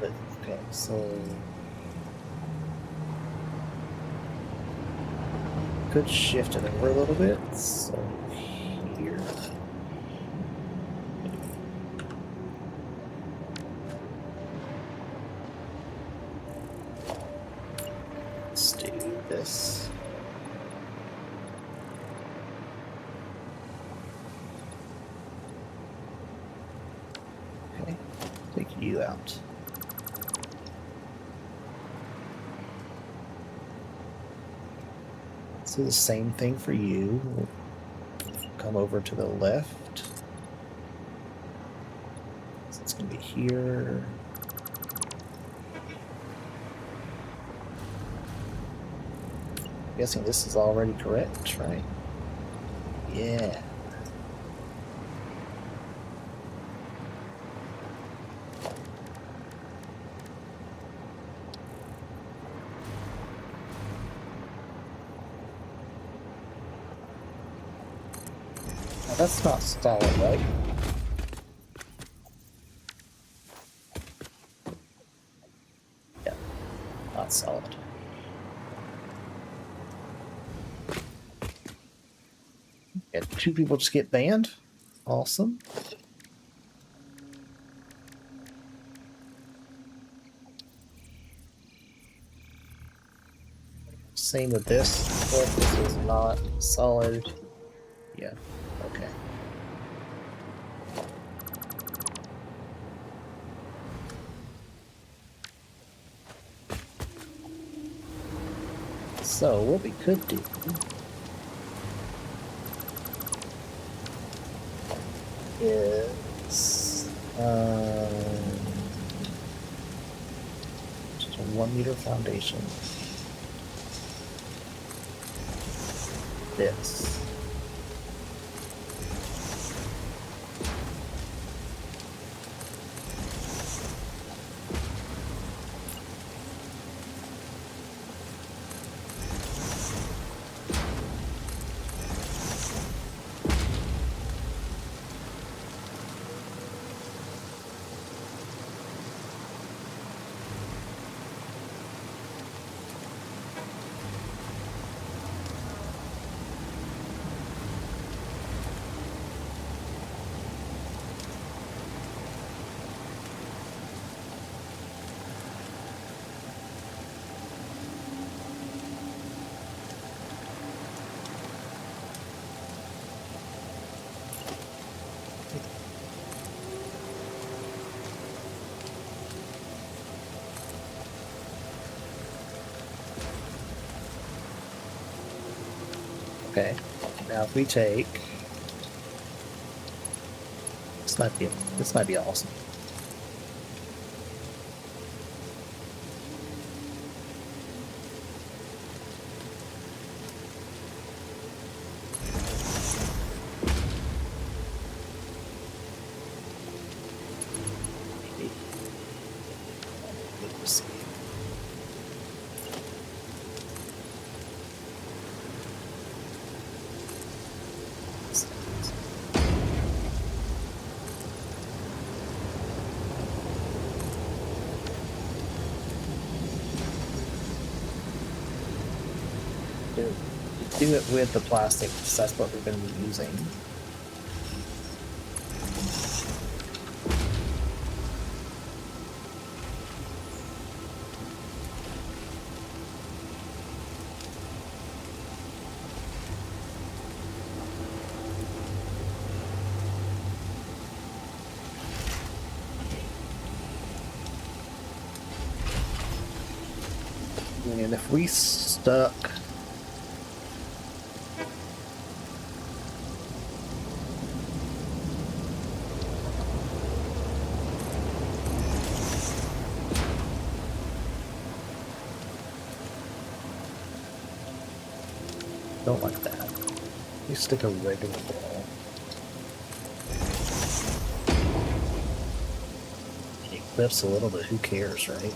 Okay, so could shift it over a little bit. So here. you out. Let's do the same thing for you. We'll come over to the left. So it's going to be here. I'm guessing this is already correct, right? Yeah. Now that's not solid, right? Yeah, not solid. Yeah, 2 people just get banned. Awesome. Same with this. But this is not solid. Yeah, okay. So what we could do is just a 1-meter foundation. This. Okay. Now if we take this might be awesome. Maybe. Let's see. Do it with the plastic, because that's what we're going to be using. And if we stuck don't like that. You stick a regular ball. It clips a little bit, who cares, right?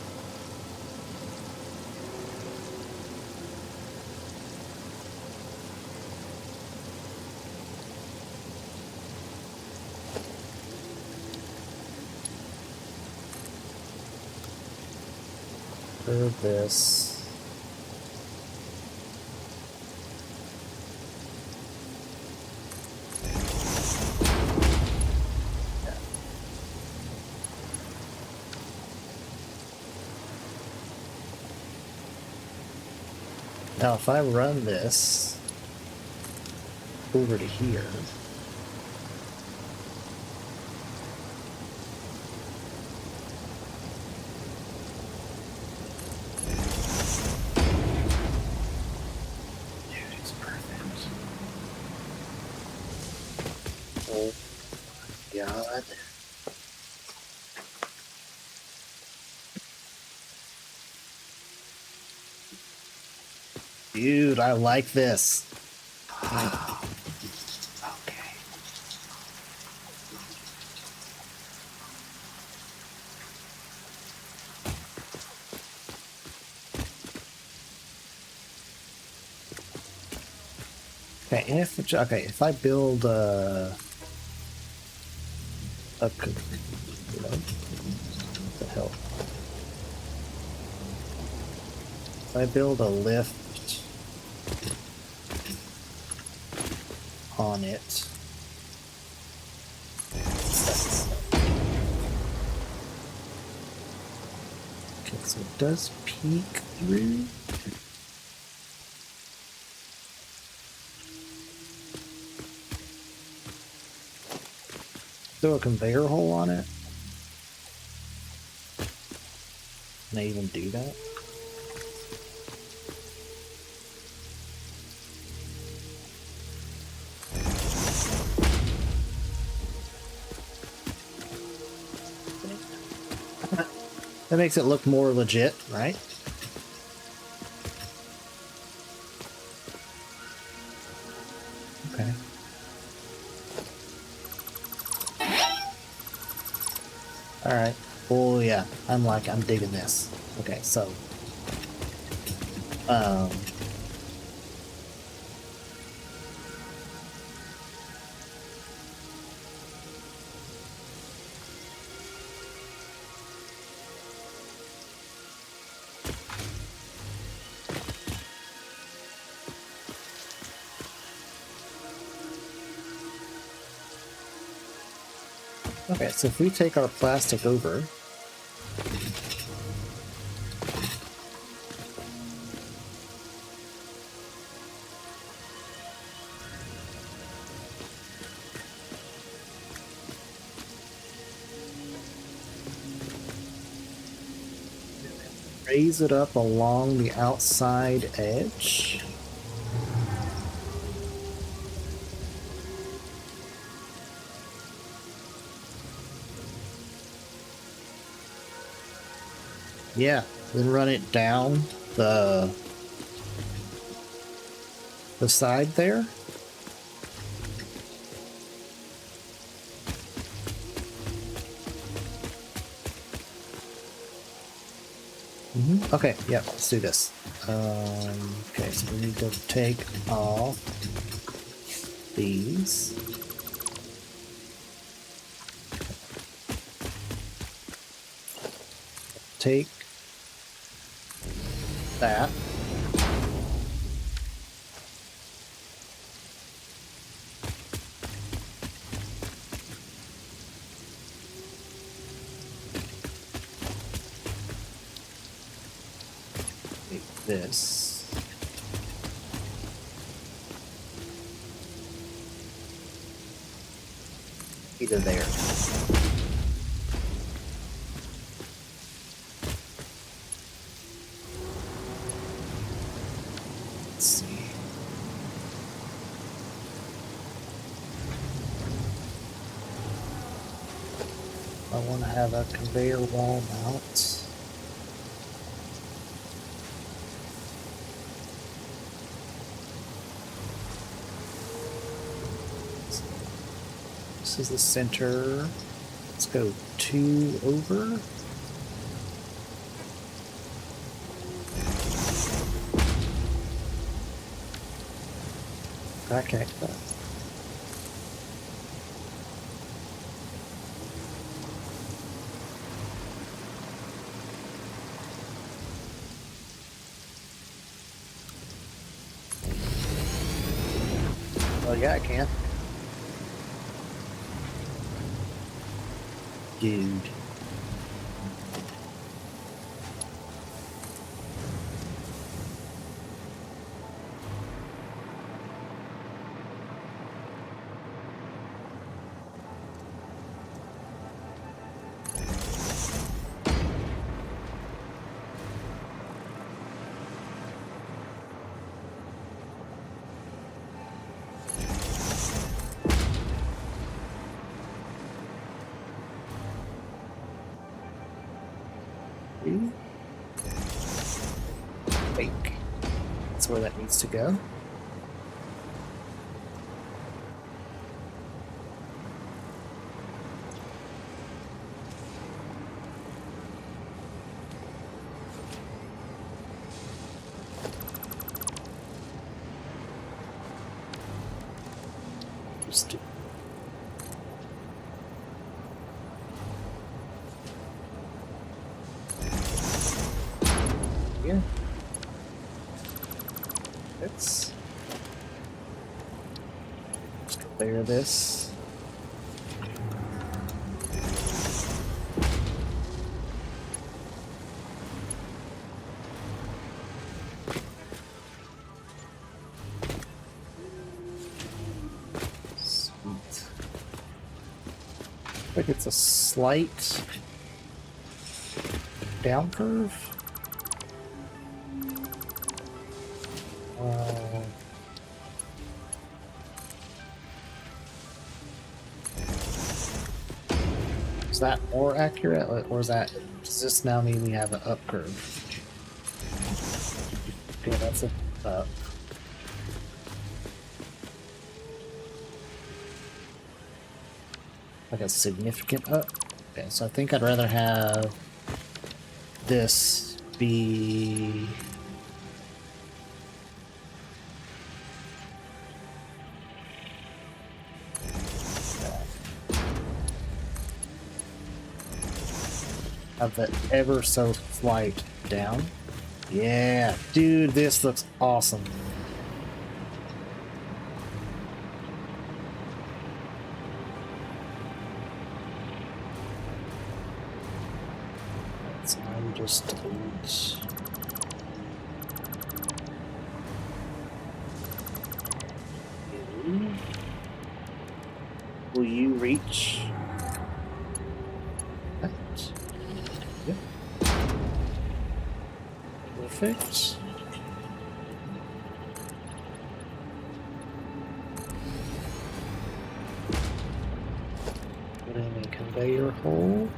Curve this. Now, if I run this over to here, Oh my god. Dude, I like this. Okay. Okay, and if I build you know, what the hell? If I build a lift on it. Okay, so it does peek through. Throw a conveyor hole on it. Can I even do that? That makes it look more legit, right? Okay. Alright. Oh yeah. I'm digging this. Okay, so okay, so if we take our plastic over, raise it up along the outside edge. Yeah, then run it down the side there. Okay, yeah, let's do this. Okay, so we need to take off these. Take that. Take this. Either there. Let's see. I want to have a conveyor wall mount. This is the center. Let's go 2 over. Okay. Oh yeah, I can. Dude. where that needs to go. Just here. Let's just clear this. Sweet. I think it's a slight down curve. Is that more accurate, or is that, does this now mean we have an up curve? Okay, that's a up. Like a significant up. Okay, so I think I'd rather have this be have that ever so slight down. Yeah, dude, this looks awesome. So I'm just delete. Will you reach? Right. Yep. Perfect. Put in a conveyor hole.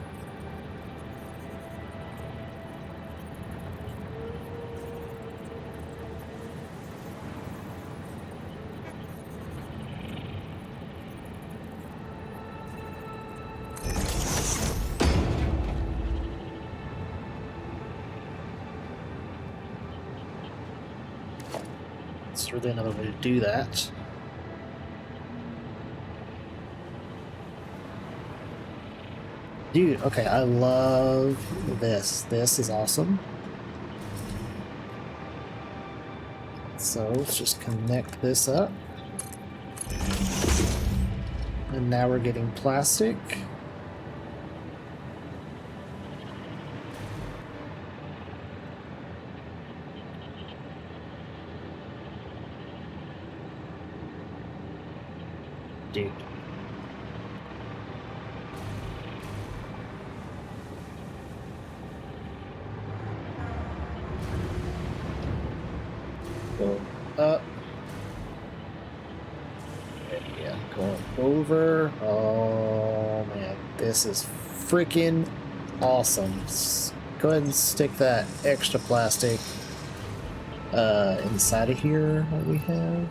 That's really another way to do that. Dude, okay, I love this. This is awesome. So let's just connect this up. And now we're getting plastic. Dude. Go up. Yeah, going over. Oh man, this is freaking awesome. Go ahead and stick that extra plastic inside of here. What we have.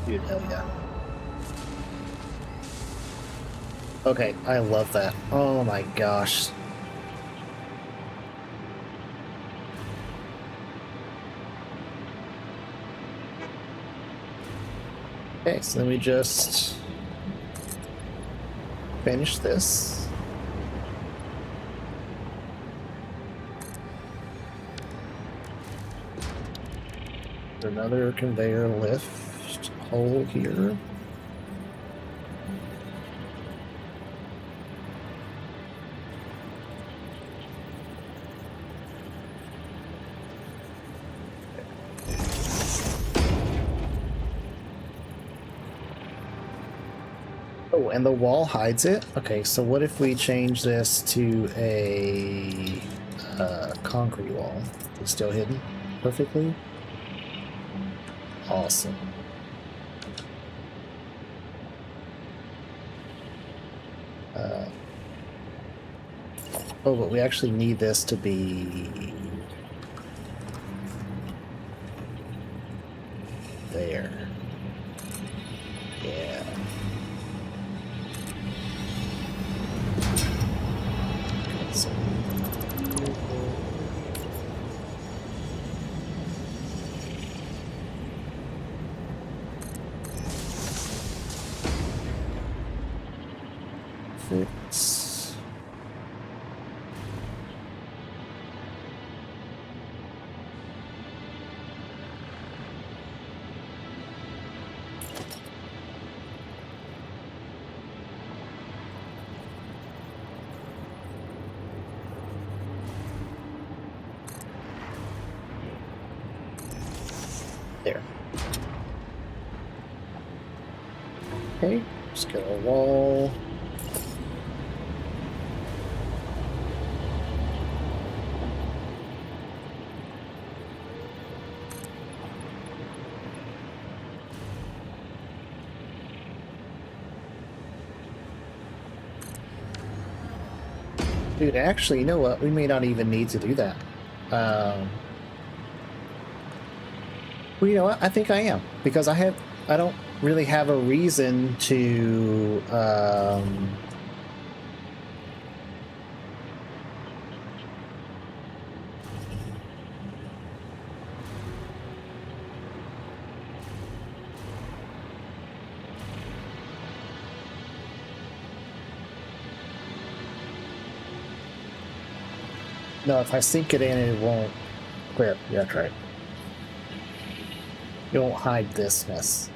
Dude, hell yeah. Okay, I love that. Oh my gosh. Okay, so then we just finish this. Another conveyor lift hole here. Oh, and the wall hides it? Okay, so what if we change this to a concrete wall. It's still hidden perfectly. Awesome. Oh, but we actually need this to be there. Yeah. So, fix. There. Okay, just get a wall. Dude, actually, you know what? We may not even need to do that. Well, you know what? I think I am, because I don't really have a reason to no, if I sink it in, it won't quit. Yeah, that's right. It won't hide this mess.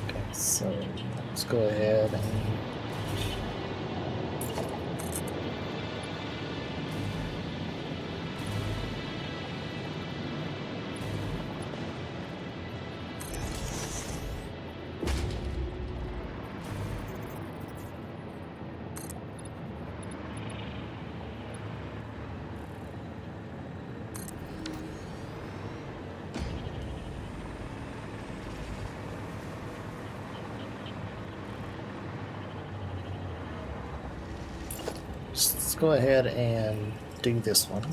Okay, so let's go ahead and let's go ahead and do this one.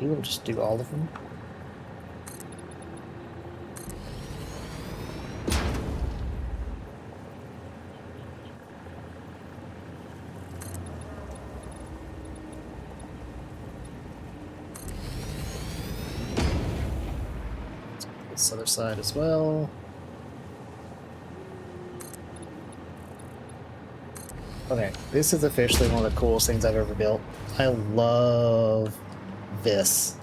You will just do all of them. This other side as well. Okay, this is officially one of the coolest things I've ever built. I love this.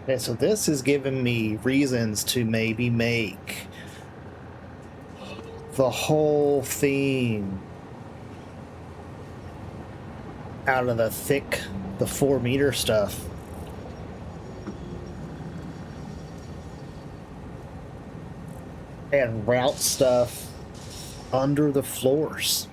Okay, so this has given me reasons to maybe make the whole theme out of the 4-meter stuff. And route stuff under the floors.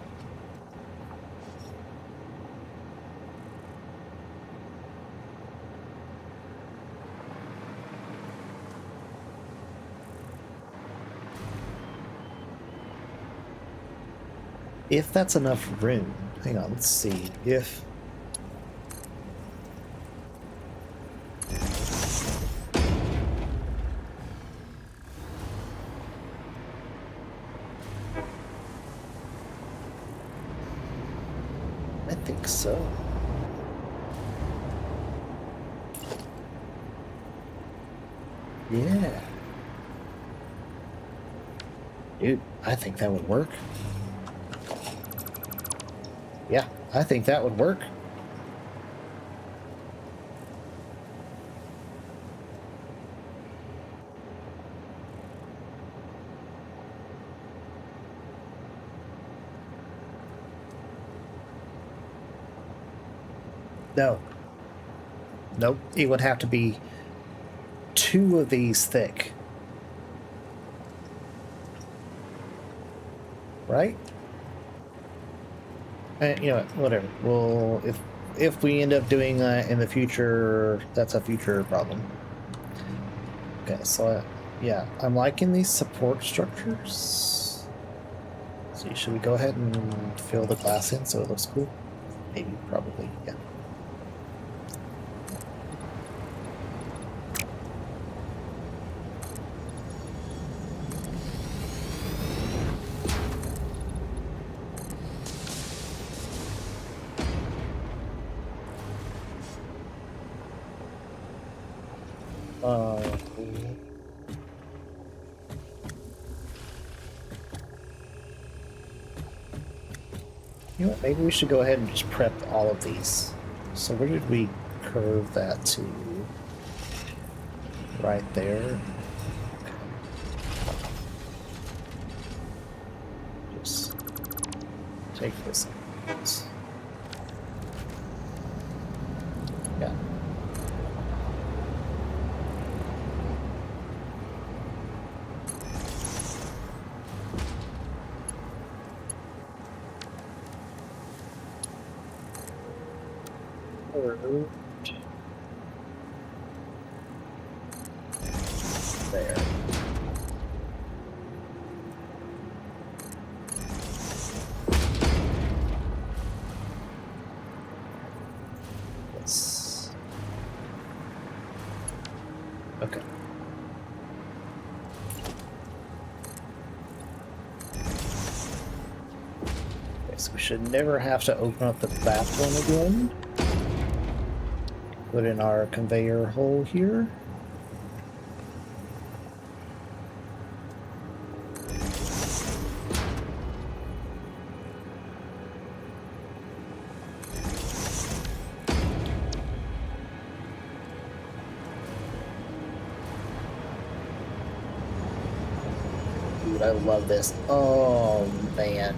If that's enough room. Hang on, let's see. If I think so. Yeah. Dude, I think that would work. Yeah, I think that would work. No. Nope. It would have to be 2 of these thick. Right? You know what, whatever. Well, if we end up doing that in the future, that's a future problem. Okay, so yeah, I'm liking these support structures. So should we go ahead and fill the glass in so it looks cool? Maybe, probably, yeah. You know what, maybe we should go ahead and just prep all of these. So where did we curve that to? Right there. Just take this. Yeah. There. Yes. Okay. Okay, so we should never have to open up the bathroom again. Put in our conveyor hole here. Dude, I love this. Oh, man.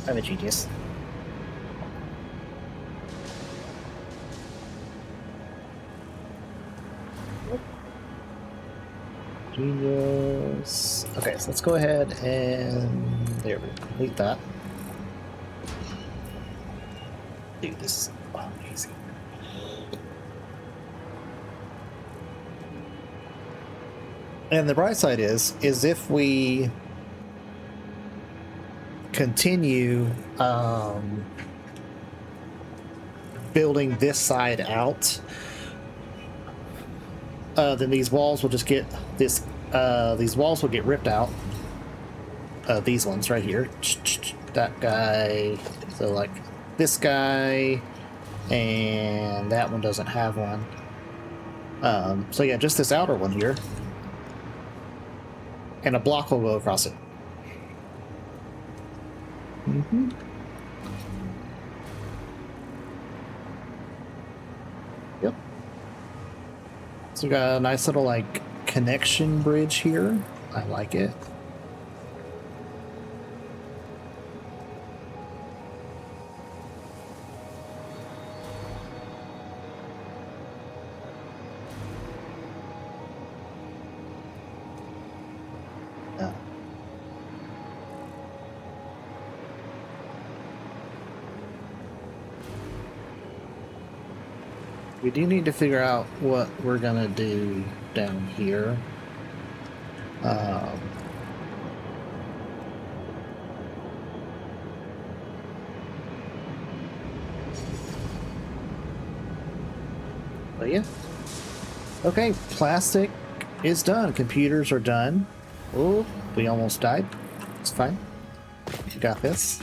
I'm a genius. Genius. Okay, so let's go ahead and there we complete that. Dude, this is amazing. And the bright side is if we continue building this side out, then these walls will just get these walls will get ripped out. These ones right here, that guy, so like this guy, and that one doesn't have one. So yeah, just this outer one here, and a block will go across it. Mm-hmm. Yep. So we got a nice little like connection bridge here. I like it. Yeah. We do need to figure out what we're gonna do down here. But yeah. Okay, plastic is done. Computers are done. Oh, we almost died. It's fine. We got this.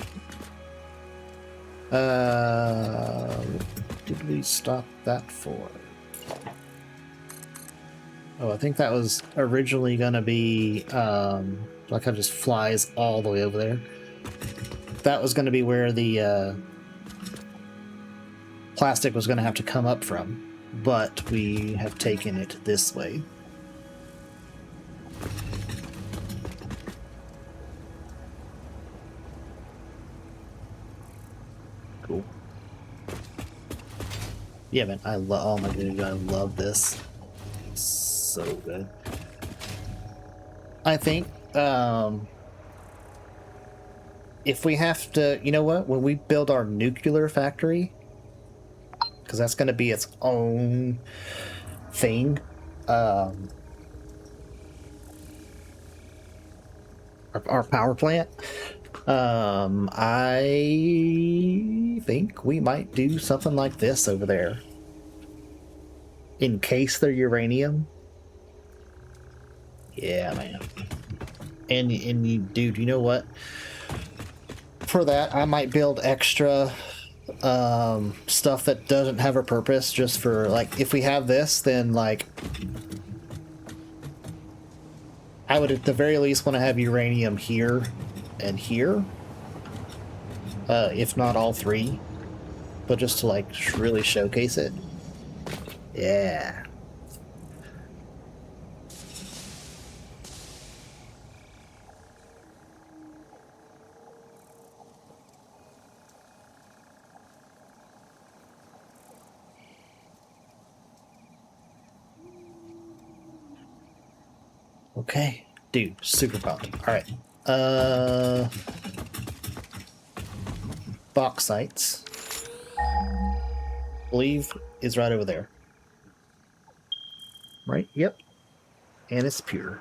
What did we stop that for? Oh, I think that was originally gonna be like how it just flies all the way over there. That was gonna be where the plastic was going to have to come up from, but we have taken it this way. Cool. Yeah, man, I love. Oh my goodness, I love this. It's so good. I think if we have to, you know what? When we build our nuclear factory, because that's going to be its own thing. Our power plant. I think we might do something like this over there. Encase their uranium. Yeah, man. And you, dude, you know what? For that, I might build extra stuff that doesn't have a purpose, just for, like, if we have this, then, like, I would at the very least want to have uranium here and here, if not all three, but just to, like, really showcase it. Yeah. Okay, dude, super pumped. All right, bauxites, believe is right over there. Right? Yep. And it's pure.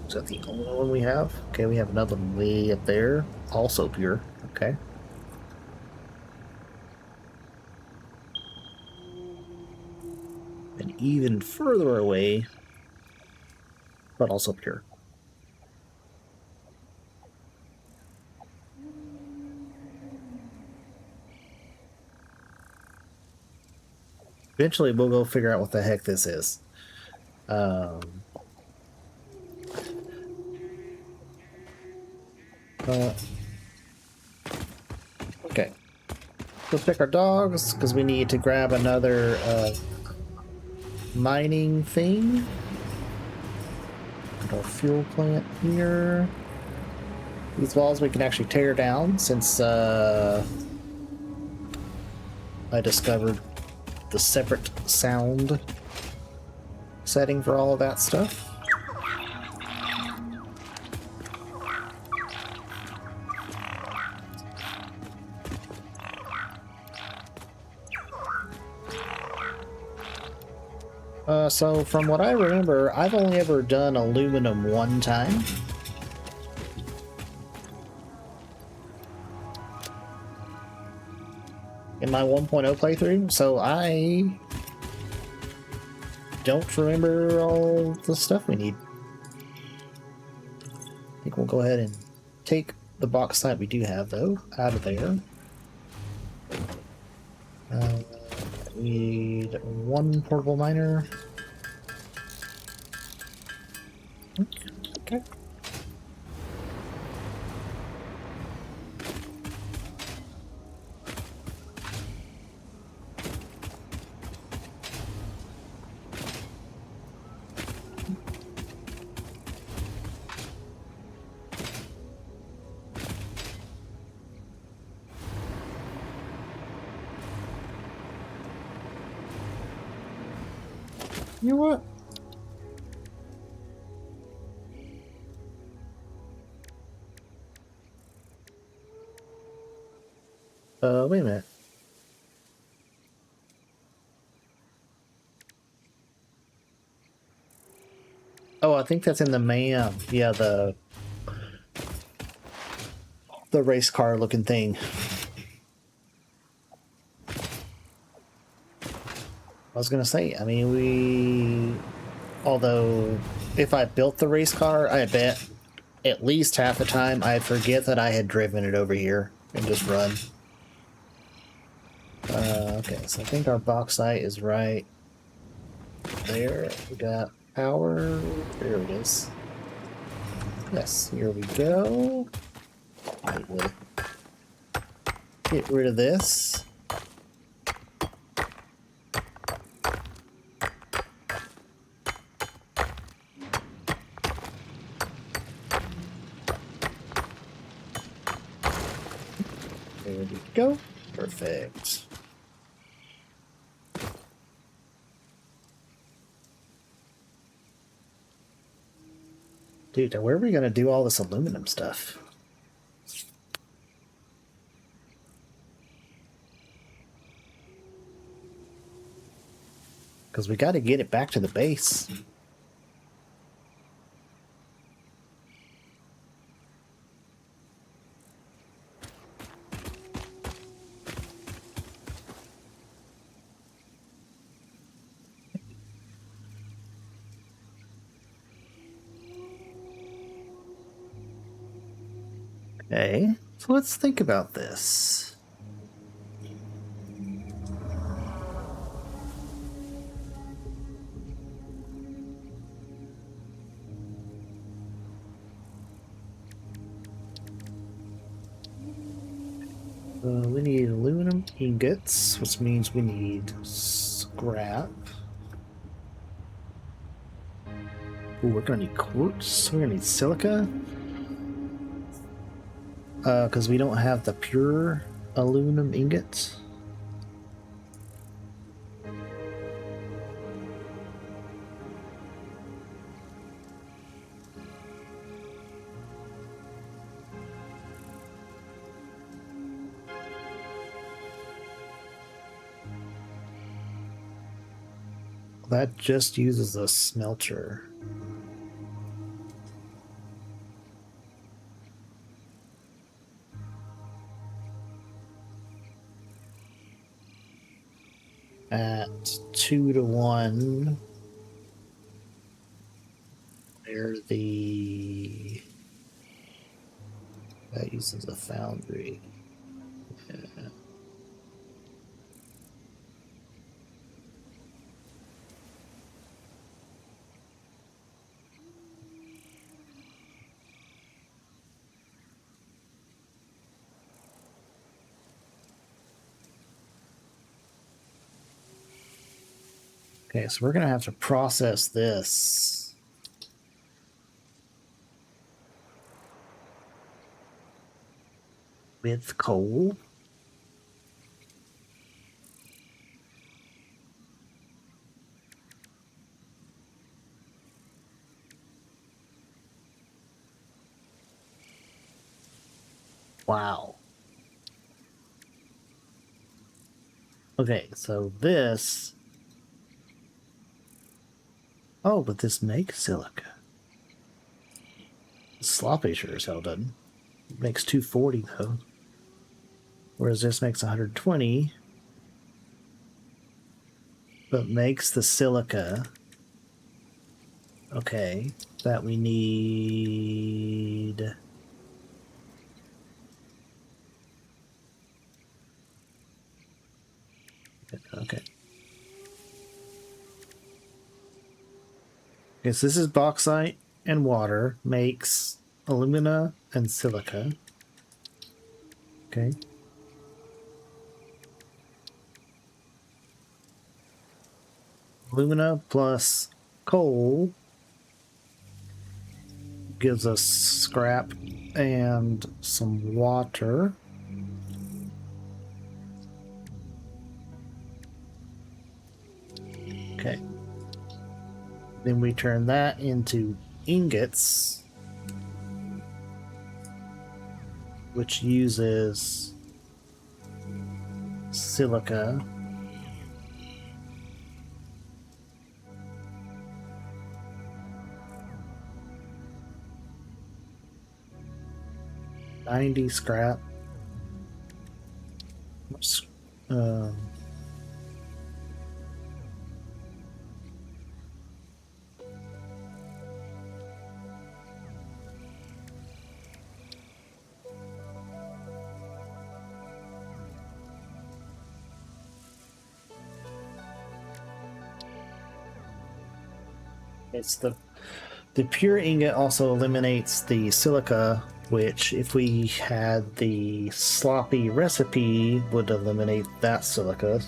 Is that the only one we have? Okay, we have another one way up there, also pure. Okay. And even further away, but also pure. Eventually, we'll go figure out what the heck this is. Okay. Let's pick our dogs, because we need to grab another mining thing. Our fuel plant here. These walls we can actually tear down, since I discovered the separate sound setting for all of that stuff. So from what I remember, I've only ever done aluminum one time. In my 1.0 playthrough, so I don't remember all the stuff we need. I think we'll go ahead and take the bauxite we do have, though, out of there. We need one portable miner. Okay. You know what? Wait a minute. Oh, I think that's in the MAM. Yeah, the race car looking thing. I was gonna say, I mean, although if I built the race car, I bet at least half the time I'd forget that I had driven it over here and just run. Okay, so I think our bauxite is right there. We got power. There it is. Yes, here we go. wood. Get rid of this. There we go. Perfect. Dude, now where are we going to do all this aluminum stuff? Because we got to get it back to the base. Okay, so let's think about this. We need aluminum ingots, which means we need scrap. Ooh, we're gonna need quartz. We're gonna need silica. Because we don't have the pure aluminum ingots. That just uses a smelter. At 2 to 1. Where the... That uses a foundry. Yeah. Okay, so we're gonna have to process this. With coal. Wow. Okay, so this... Oh, but this makes silica. Sloppy sure as hell doesn't. It makes 240 though. Whereas this makes 120. But makes the silica. Okay, that we need... Okay. Okay, so this is bauxite and water, makes alumina and silica. Okay. Alumina plus coal gives us scrap and some water. Okay. Then we turn that into ingots, which uses silica. $90 scrap. Um, it's the pure ingot also eliminates the silica which if we had the sloppy recipe would eliminate that silica.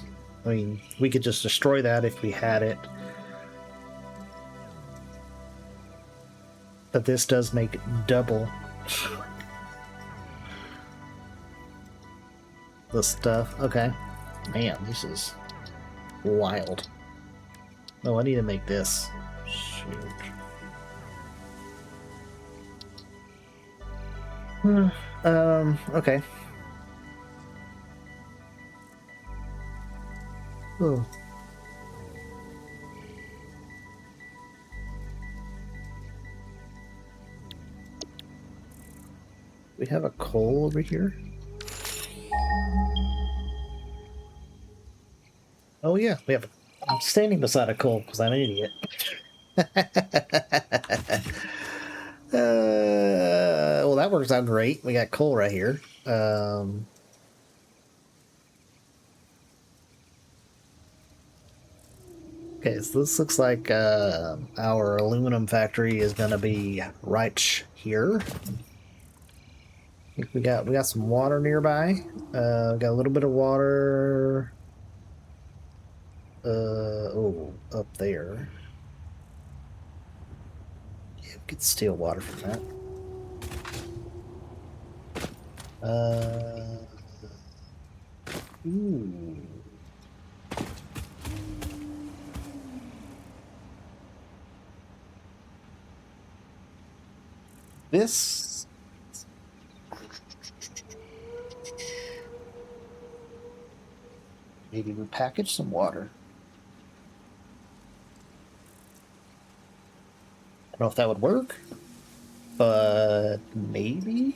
I mean, we could just destroy that if we had it. But this does make double the stuff. Okay. Man, this is wild. Oh, I need to make this. Shoot. Okay. Oh. We have a coal over here. Oh yeah, we have. I'm standing beside a coal because I'm an idiot. Well, that works out great. We got coal right here. Okay, so this looks like our aluminum factory is gonna be right here. I think we got some water nearby. We got a little bit of water. Oh, up there. Yeah, we could steal water from that. Ooh. This. Maybe we package some water. I don't know if that would work, but maybe.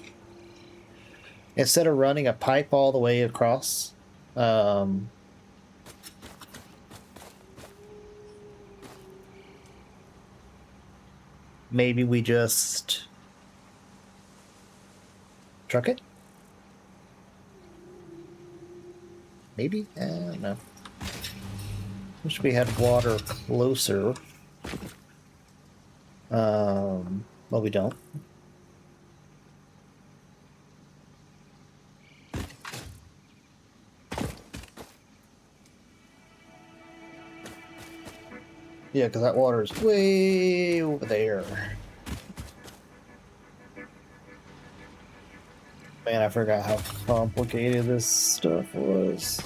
Instead of running a pipe all the way across, maybe we just truck it? Maybe? I don't know. Wish we had water closer. Well, we don't. Yeah, because that water is way over there. Man, I forgot how complicated this stuff was.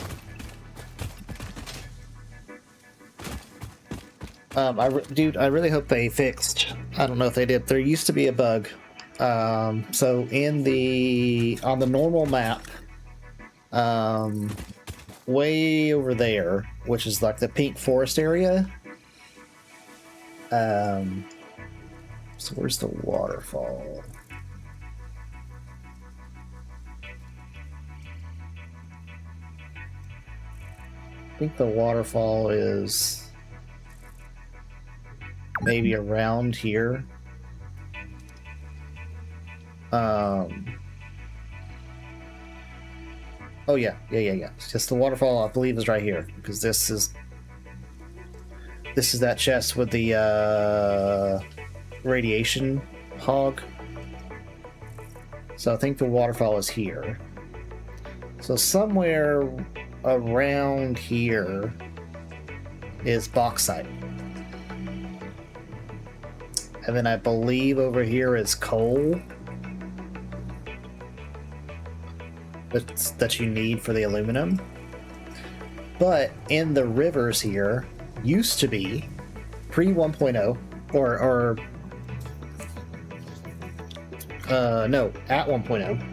Dude, I really hope they fixed. I don't know if they did. There used to be a bug. So on the normal map, way over there, which is like the pink forest area. So where's the waterfall? I think the waterfall is maybe around here. Oh yeah. It's just the waterfall, I believe, is right here because this is that chest with the radiation hog. So I think the waterfall is here. So somewhere around here is bauxite. And then I believe over here is coal. That you need for the aluminum. But in the rivers here, used to be pre 1.0 or no, at 1.0.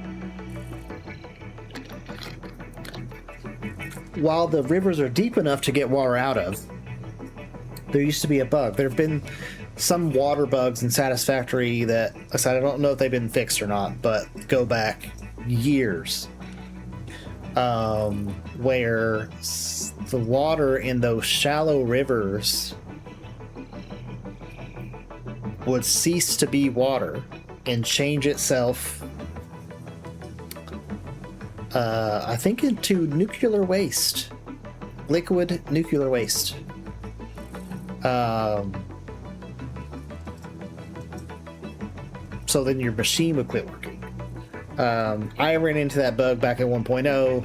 While the rivers are deep enough to get water out of, there used to be a bug. There have been some water bugs in Satisfactory that, like I said, I don't know if they've been fixed or not, but go back years. Where the water in those shallow rivers would cease to be water and change itself, I think, into nuclear waste, liquid nuclear waste. So then your machine would quit working. I ran into that bug back at 1.0,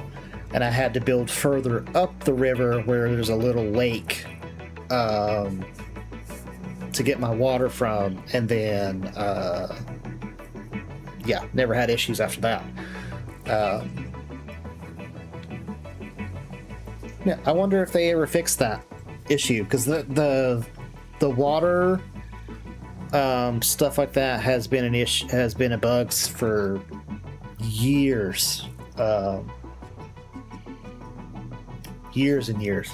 and I had to build further up the river where there's a little lake to get my water from, and then yeah, never had issues after that. Yeah, I wonder if they ever fixed that issue, because the water stuff like that has been an issue, has been a bug for years, years and years.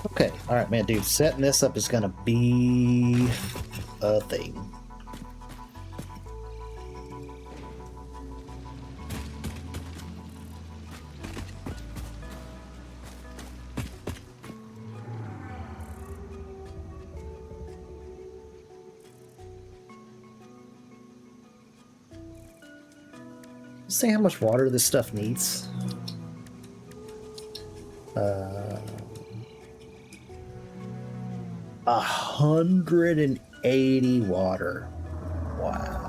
Okay, all right, man, dude, setting this up is gonna be a thing. See how much water this stuff needs. 180 water. Wow.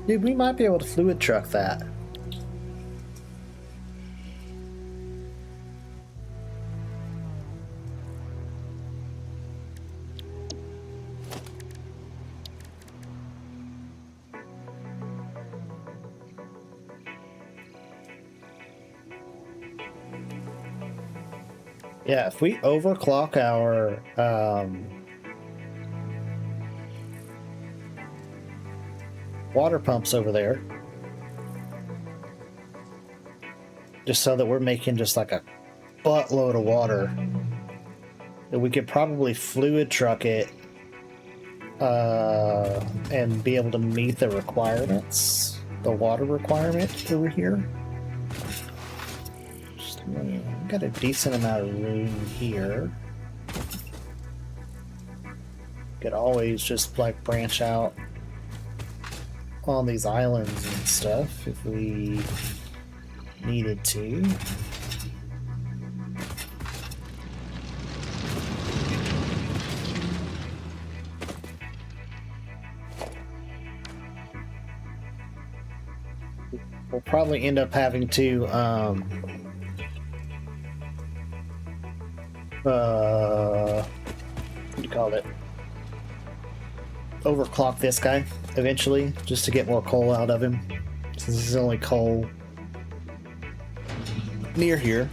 Dude, we might be able to fluid truck that. Yeah, if we overclock our water pumps over there, just so that we're making just like a buttload of water, that we could probably fluid truck it and be able to meet the requirements, the water requirement over here. Got a decent amount of room here. Could always just like branch out on these islands and stuff if we needed to. We'll probably end up having to what do you call it? Overclock this guy eventually, just to get more coal out of him. Since this is only coal near here.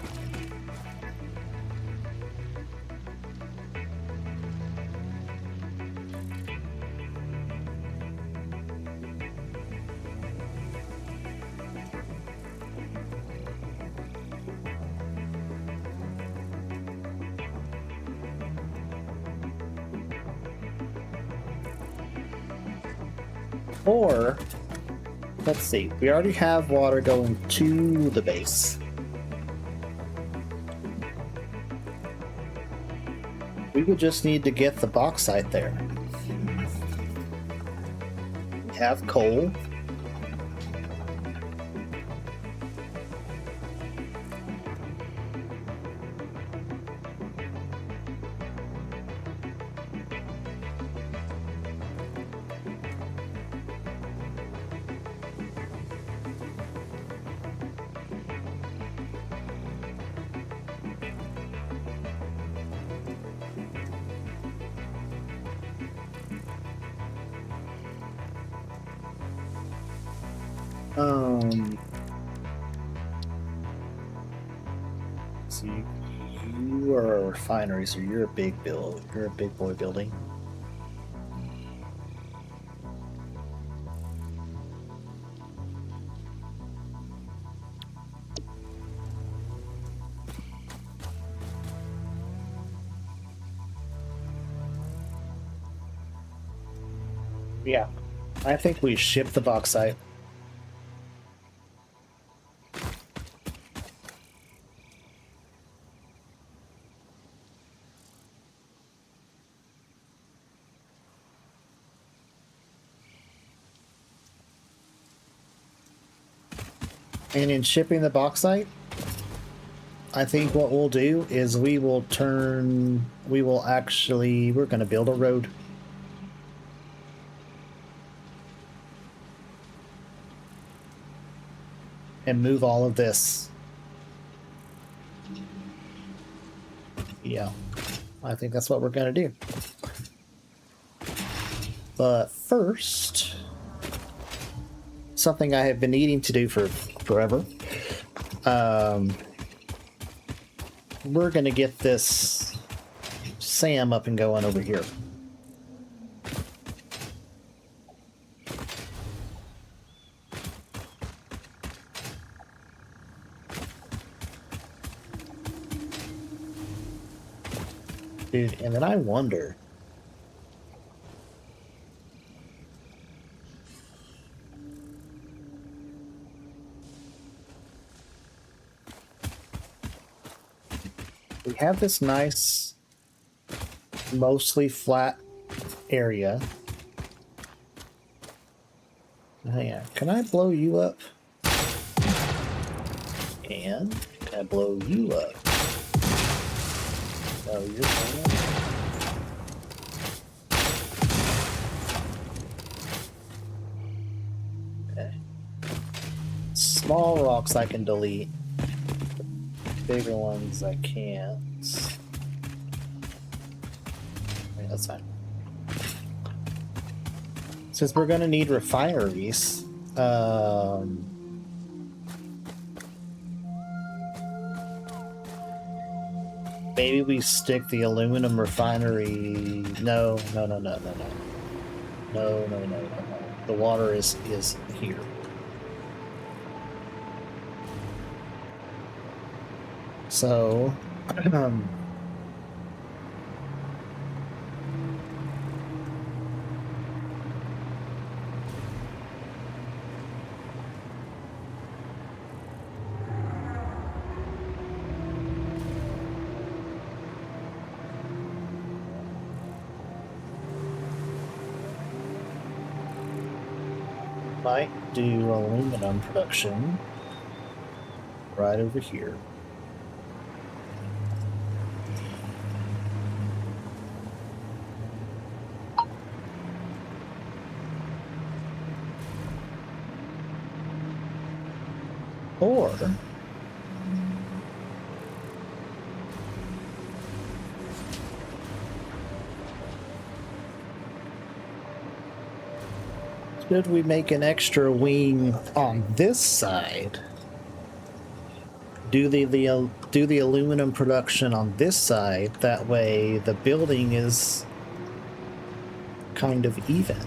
Or, let's see, we already have water going to the base. We would just need to get the bauxite there. We have coal. So you are a refinery, so you're a big boy building. Yeah, I think we ship the bauxite. And in shipping the bauxite, I think what we'll do is we're going to build a road. And move all of this. Yeah, I think that's what we're going to do. But first, something I have been needing to do for forever. We're going to get this Sam up and going over here. Dude, and then I wonder... We have this nice, mostly flat area. Hang on, can I blow you up? And can I blow you up? Oh, you're fine. Okay. Small rocks I can delete. Bigger ones I can't. Okay, that's fine. Since we're gonna need refineries, maybe we stick the aluminum refinery. No. The water is here. So, might do aluminum production right over here. Or should we make an extra wing on this side? Do the aluminum production on this side, that way the building is kind of even.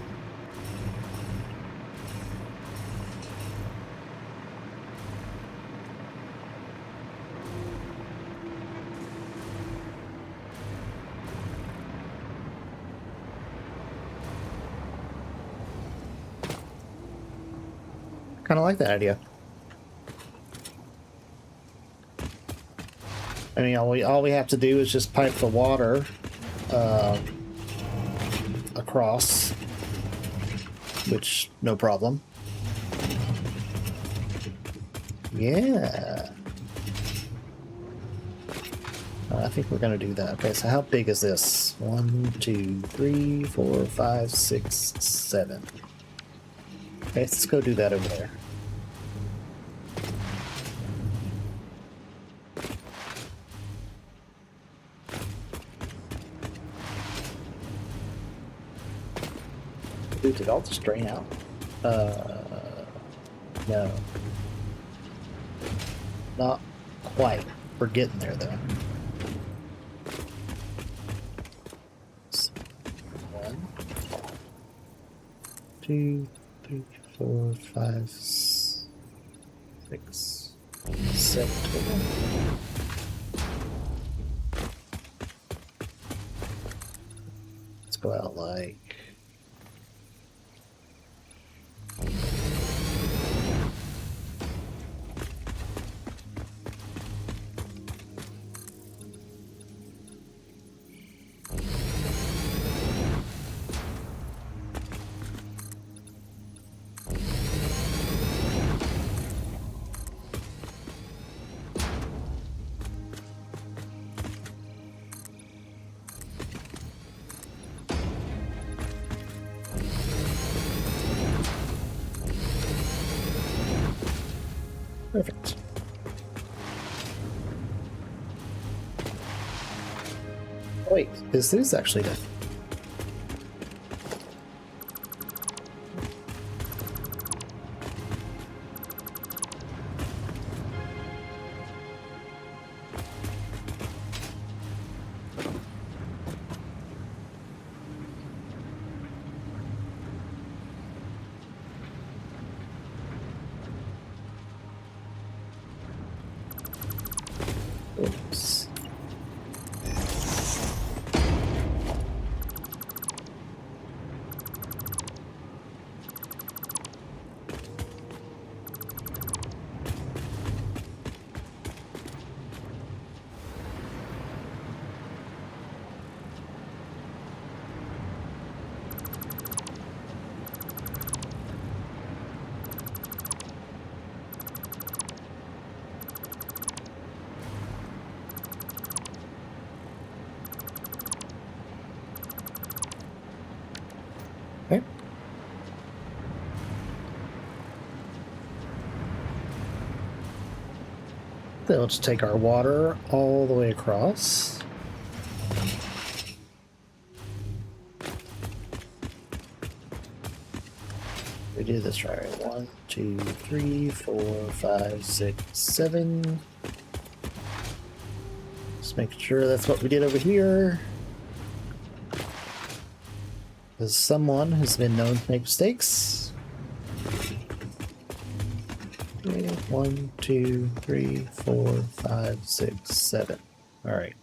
Kind of like that idea. I mean, all we have to do is just pipe the water across, which no problem. Yeah. I think we're gonna do that. Okay, so how big is this? 1, 2, 3, 4, 5, 6, 7. Okay, let's go do that over there. Dude, did all this drain out? No. Not quite. We're getting there, though. 1, 2, 3, 4, 5, 6, 7 total. Let's go out like... Perfect. Wait, this is actually done. Oops. Okay. So let's take our water all the way across. We do this right. 1, 2, 3, 4, 5, 6, 7. Just make sure that's what we did over here. Because someone has been known to make mistakes. Okay, 1, 2, 3, 4, 5, 6, 7. All right.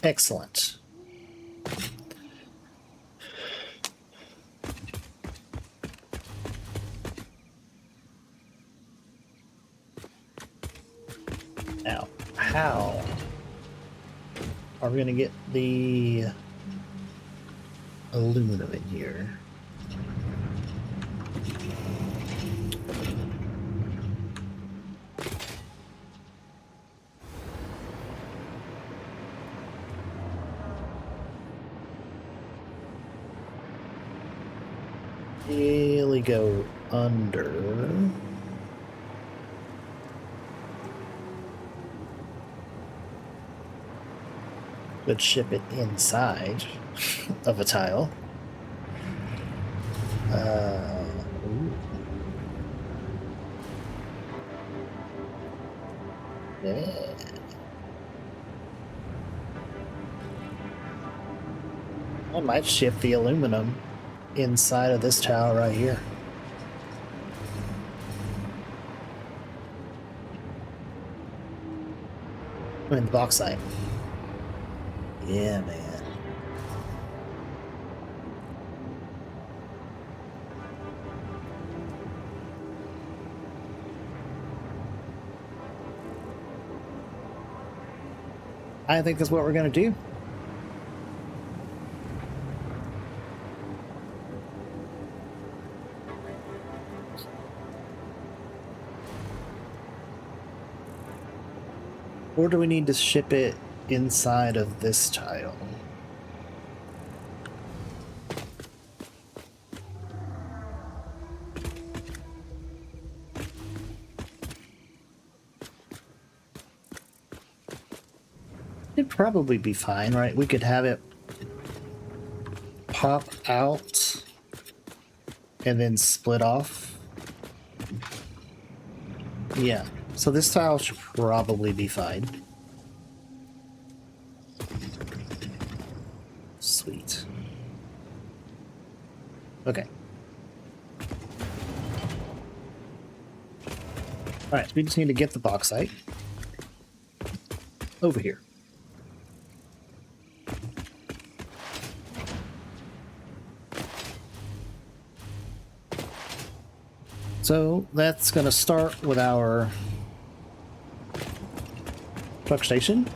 Excellent. Now, how are we going to get the aluminum in here? Really go under. Could ship it inside of a tile. Ooh. Yeah. I might ship the aluminum inside of this tile right here. I mean, the bauxite. Yeah, man. I think that's what we're going to do. Or do we need to ship it inside of this tile? It'd probably be fine, right? We could have it pop out and then split off. Yeah, so this tile should probably be fine. Sweet. Okay. Alright, so we just need to get the bauxite over here. So that's going to start with our truck station.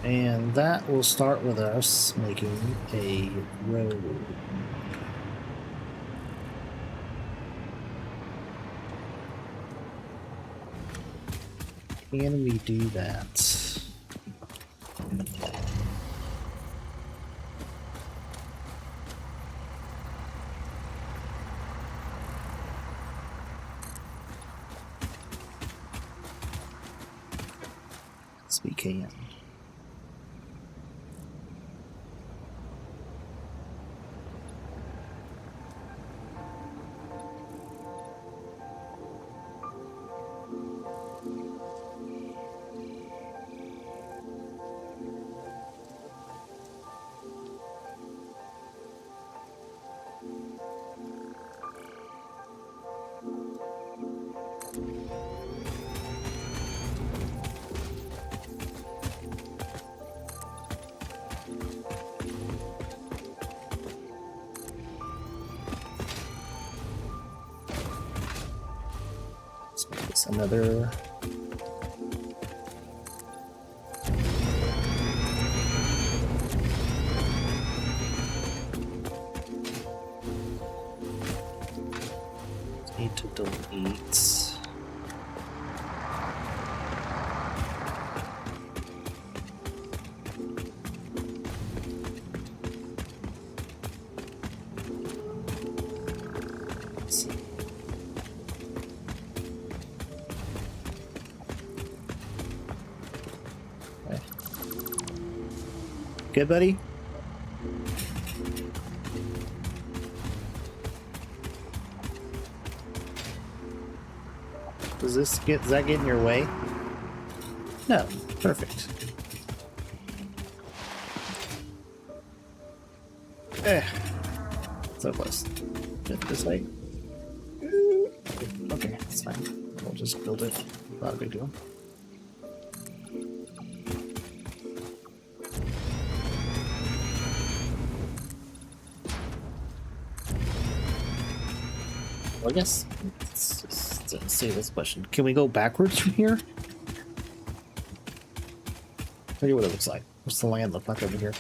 And that will start with us making a road. Can we do that? Yes, we can. Let's make this another. Need to delete. Let's see. Okay. Good, buddy? Does that get in your way? No. Perfect. So close. Get this way. Okay, it's fine. We'll just build it. Not a big deal. Well, I guess let's just say this question. Can we go backwards from here? Look at what it looks like. What's the land look like over here?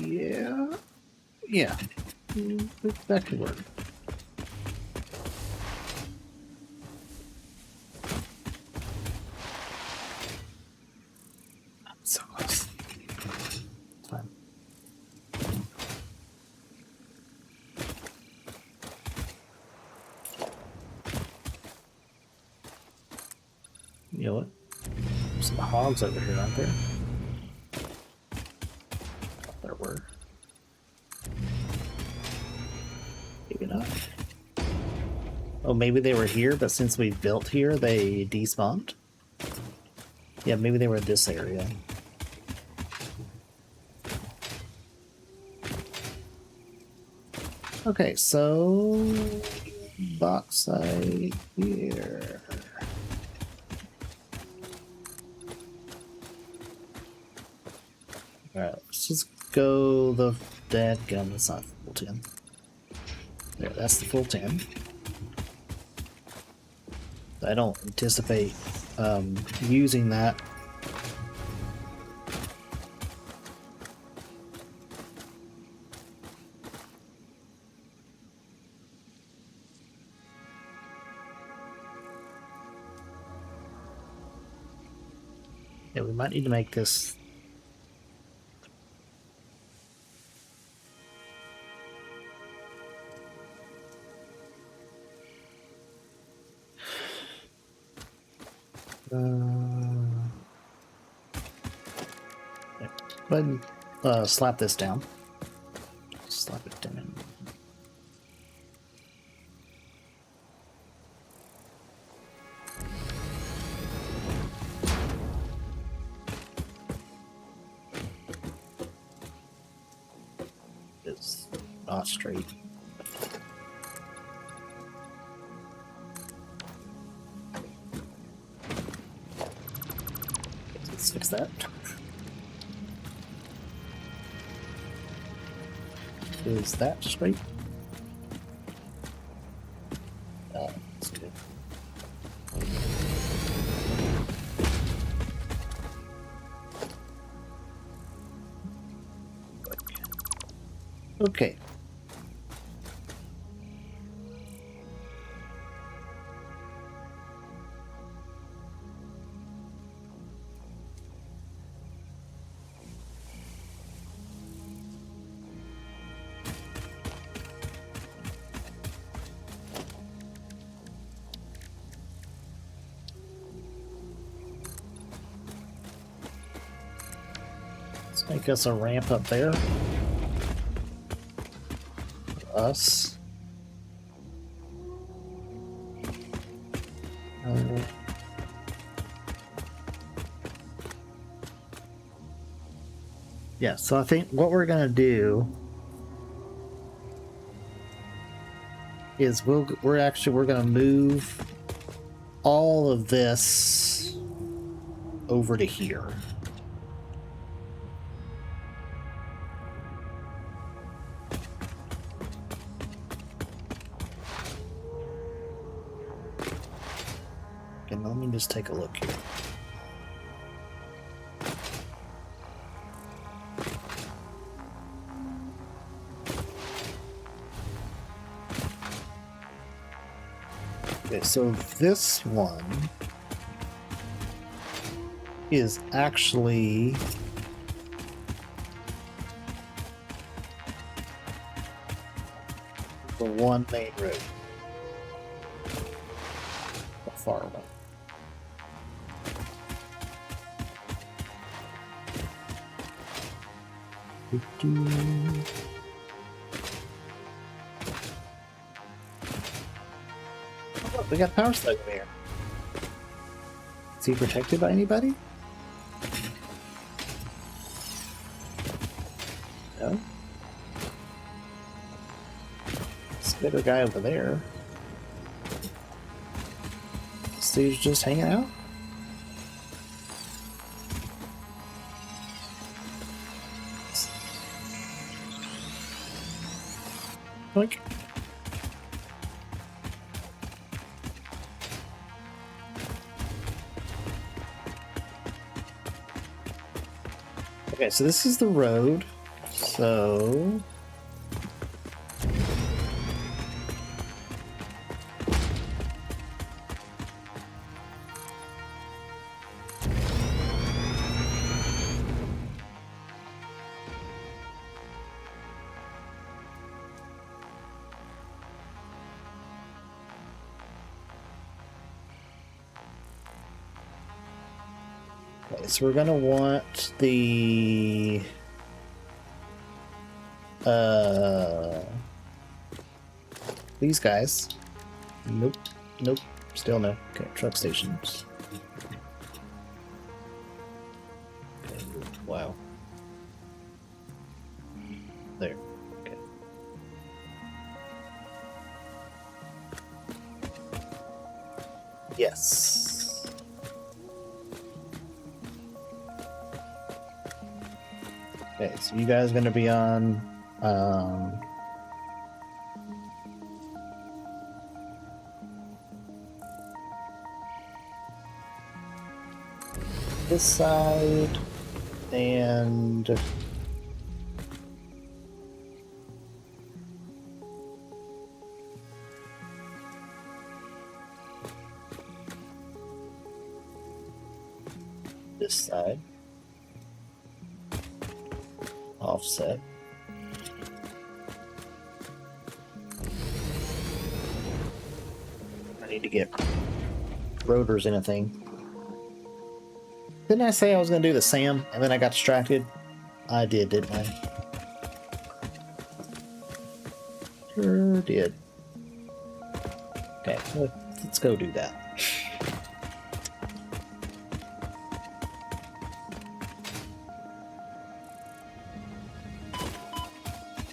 Yeah. Yeah. That could work. So close. Fine. You know what? There's some hogs over here, aren't there? There were. Maybe not. Oh, maybe they were here, but since we built here, they despawned? Yeah, maybe they were in this area. Okay, so bauxite here. Alright, let's just go the dead gun. That's not full 10. There, that's the full 10. I don't anticipate using that. Yeah, we might need to make this. Yeah. Go ahead and slap this down. Slap it down. It's not straight. Let's fix that. Is that straight? That's good. Okay. Let's make us a ramp up there. Us. Yeah, so I think what we're gonna do is we're gonna move all of this over to here. And let me just take a look here. Okay, so this one is actually the one main road. The far one. Oh, we got a power slug over here. Is he protected by anybody? No. Spitter guy over there. This dude's just hanging out. Like. Okay, so this is the road. So so we're gonna want the these guys. Nope. Nope. Still no. Okay, truck stations. Okay. Wow. There. Okay. Yes. Okay, so you guys are gonna be on this side and this side. Offset. I need to get rotors in a thing. Didn't I say I was going to do the SAM and then I got distracted? I did, didn't I? Sure did. Okay, let's go do that.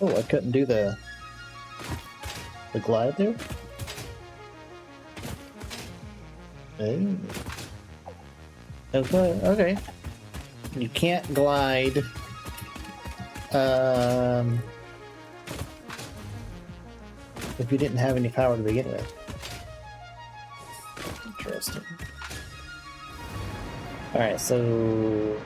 Oh, I couldn't do the glide there? Oh. Okay, okay. You can't glide if you didn't have any power to begin with. Interesting. Alright, so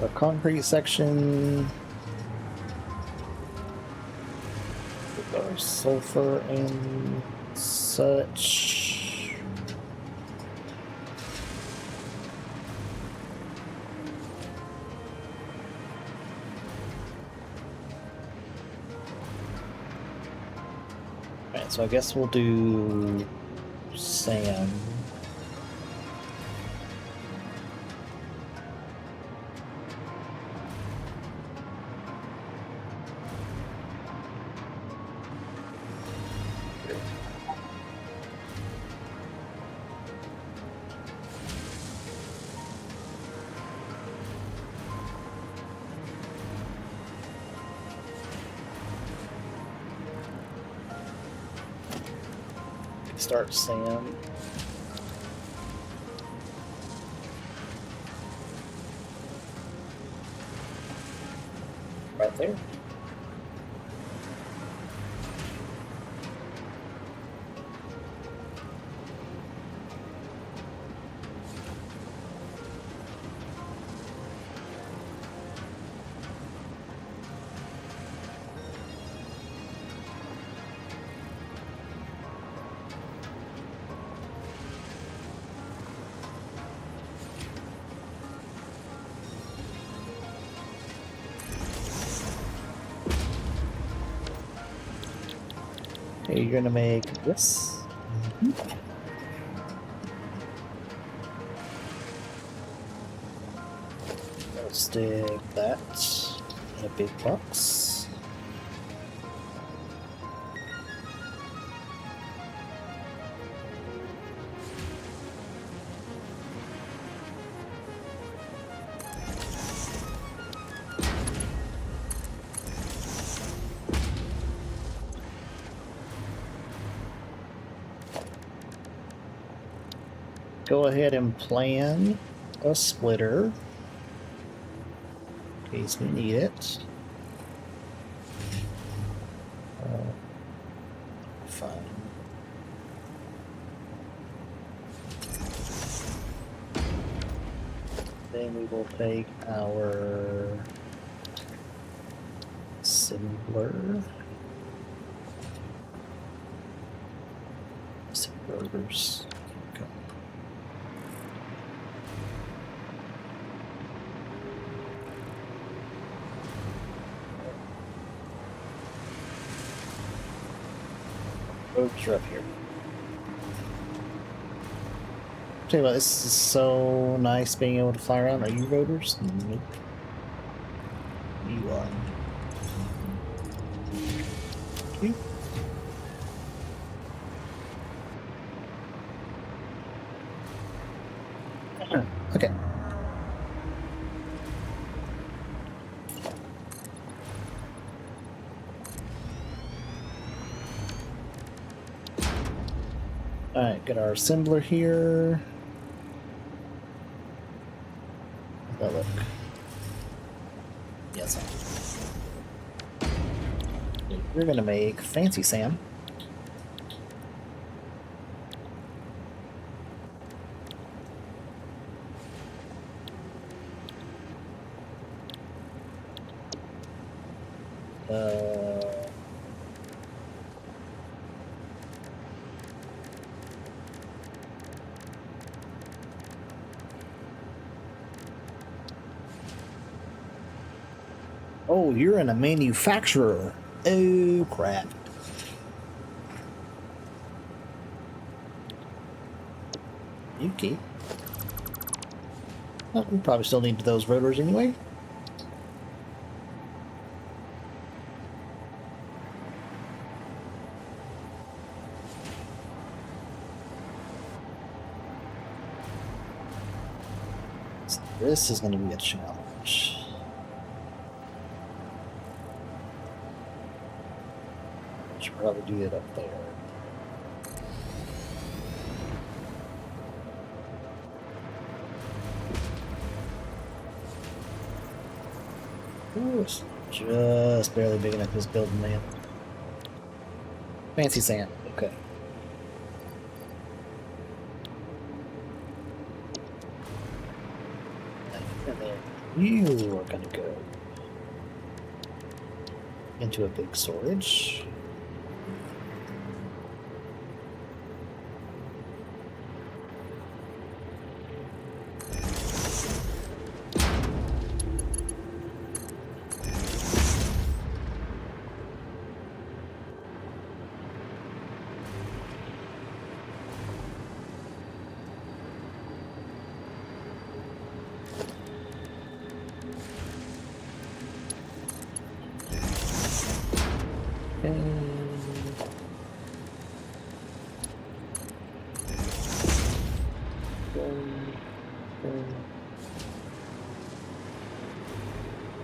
The concrete section. With our sulfur and such. Alright, so I guess we'll do sand. Start sand. Right there. Okay, you're gonna make this. Let's stick that in a big box. Go ahead and plan a splitter in case we need it. Fine. Then we will take our assembler. Assemblers. Okay. Roads are up here. Tell you what, this is so nice being able to fly around. Are you rotors? Nope. You are. Okay. Okay. Alright, got our assembler here. How's that look? Yes. We're gonna make Fancy Sam. Oh, you're in a manufacturer. Oh, crap. Okay. Well, we probably still need those rotors anyway. So this is going to be a challenge. Should probably do it up there. Ooh, it's just barely big enough for this building, man. Fancy sand. Okay. In there. You are gonna go into a big storage.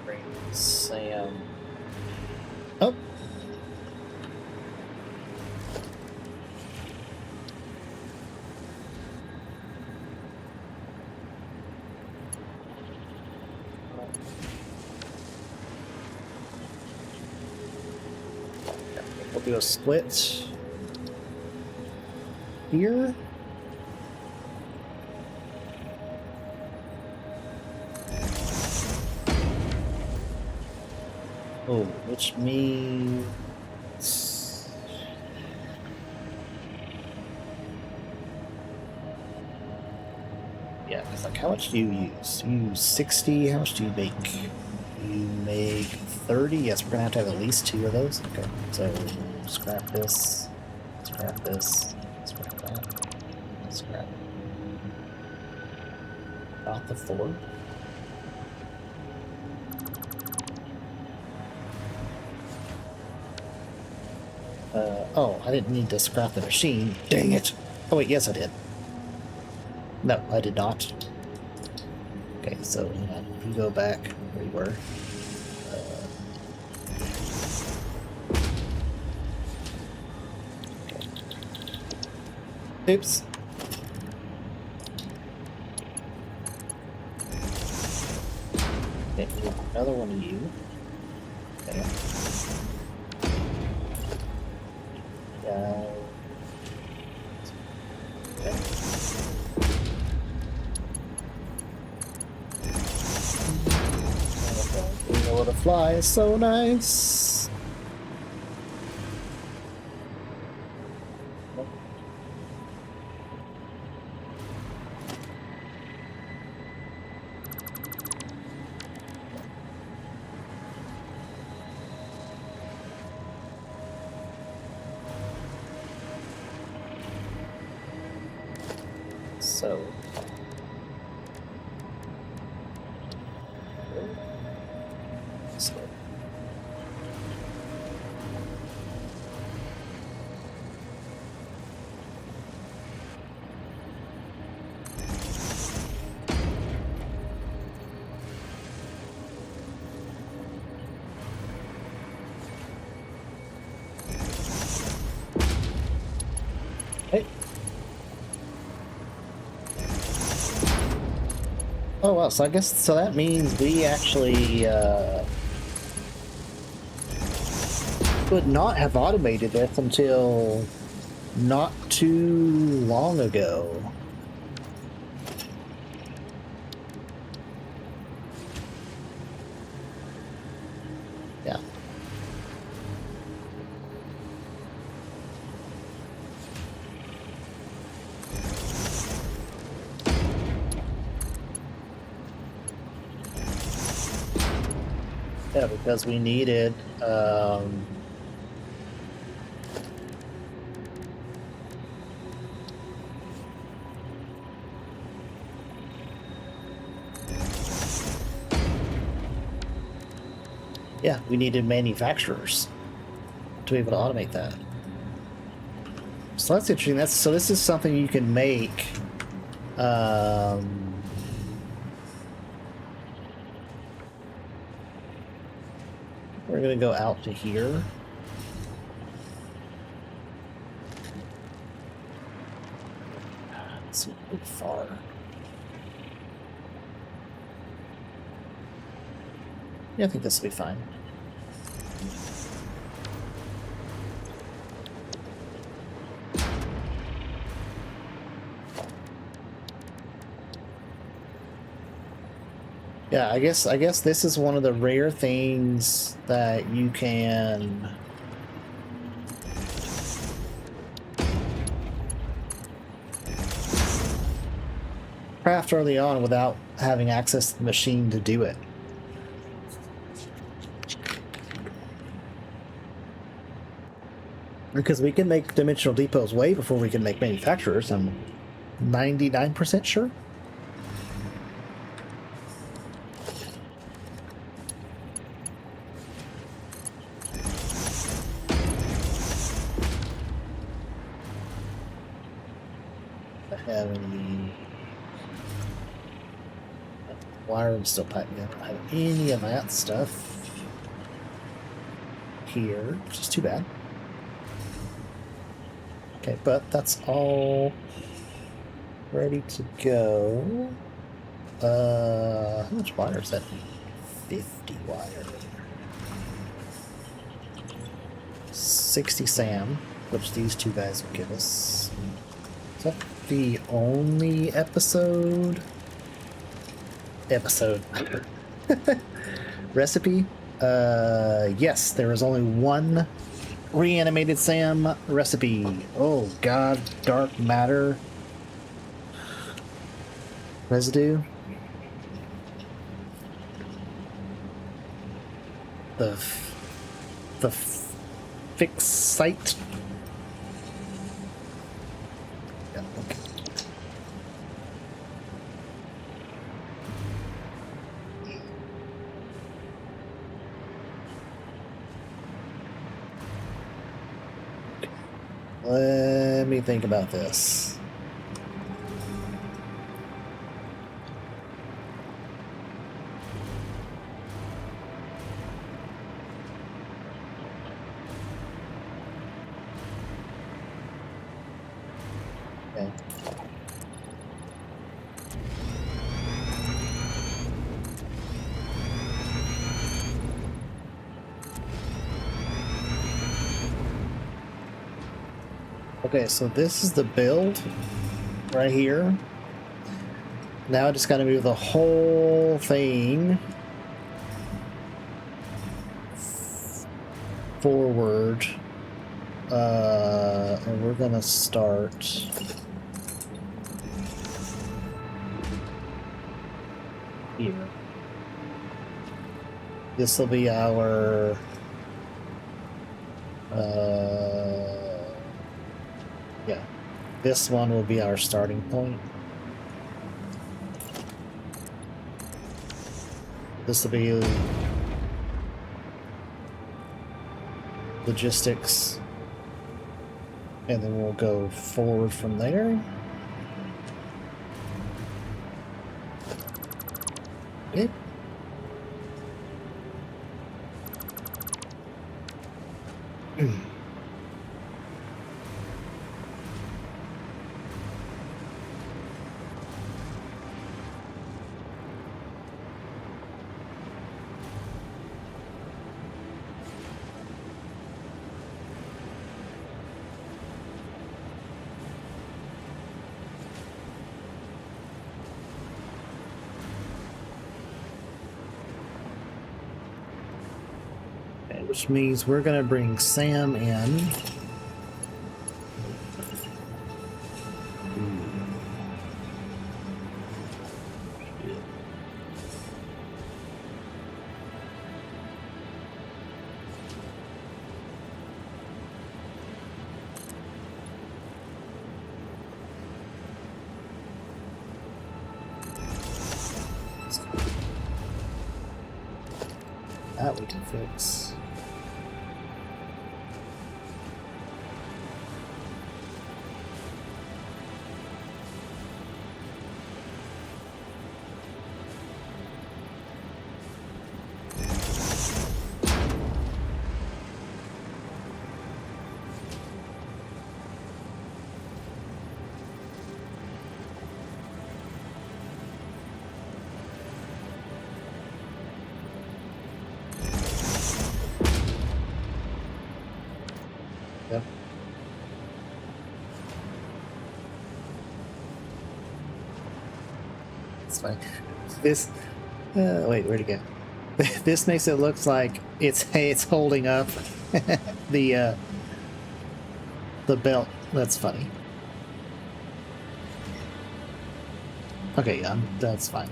Bring Sam. Oh. We'll do a split here. Oh, which means yeah, it's like how much do you use? You use 60, how much do you make? You make 30? Yes, we're gonna have to have at least 2 of those. Okay, so scrap this, scrap this, scrap that, scrap. About the 4. Oh, I didn't need to scrap the machine. Dang it! Oh wait, yes I did. No, I did not. Okay, so you go back where you were. Oops. Okay, another one of you. Okay. Okay. Being able to fly is so nice. So hey. Oh well, so I guess so that means we actually would not have automated this until not too long ago. Yeah. Yeah, because we needed yeah, we needed manufacturers to be able to automate that. So that's interesting. So this is something you can make. We're gonna go out to here. It's a bit far. Yeah, I think this will be fine. Yeah, I guess this is one of the rare things that you can craft early on without having access to the machine to do it. Because we can make dimensional depots way before we can make manufacturers, I'm 99% sure. I have any wire and steel pipe. I don't have any of that stuff here, which is too bad. Okay, but that's all ready to go. How much wire is that? 50 wire. 60 SAM, which these two guys will give us. Is that the only episode? Recipe? Yes, there is only one reanimated SAM recipe. Oh god, dark matter. Residue. The fix site. Yeah, okay. Let me think about this. Okay. Okay, so this is the build right here. Now I just gotta move the whole thing forward. And we're gonna start here. This will be our yeah, this one will be our starting point. This will be logistics, and then we'll go forward from there. Okay. Which means we're gonna bring Sam in. That we can fix. Yep. It's fine. Wait, where'd it go? This makes it look like it's holding up the belt. That's funny. Okay, that's fine.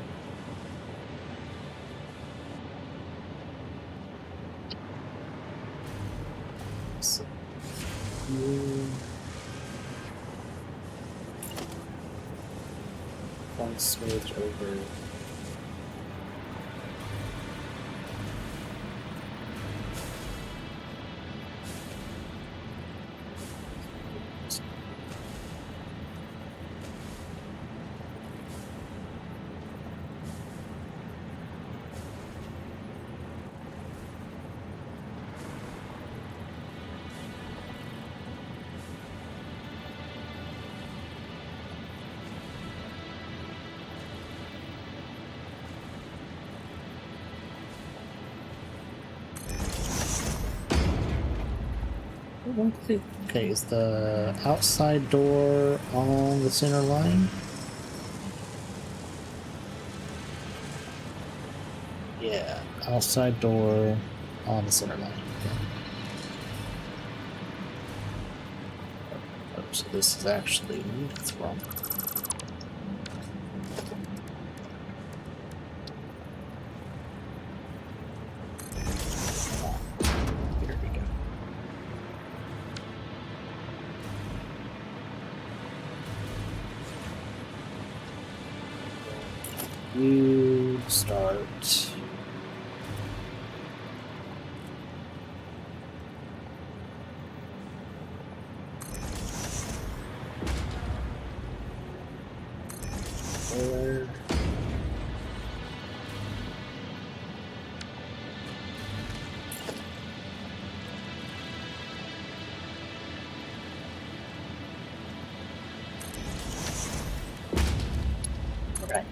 So, one smoothed over. Okay, is the outside door on the center line? Yeah, outside door on the center line. Okay. Oh, so this is actually that's wrong. Here we go. You start. Forward. Okay.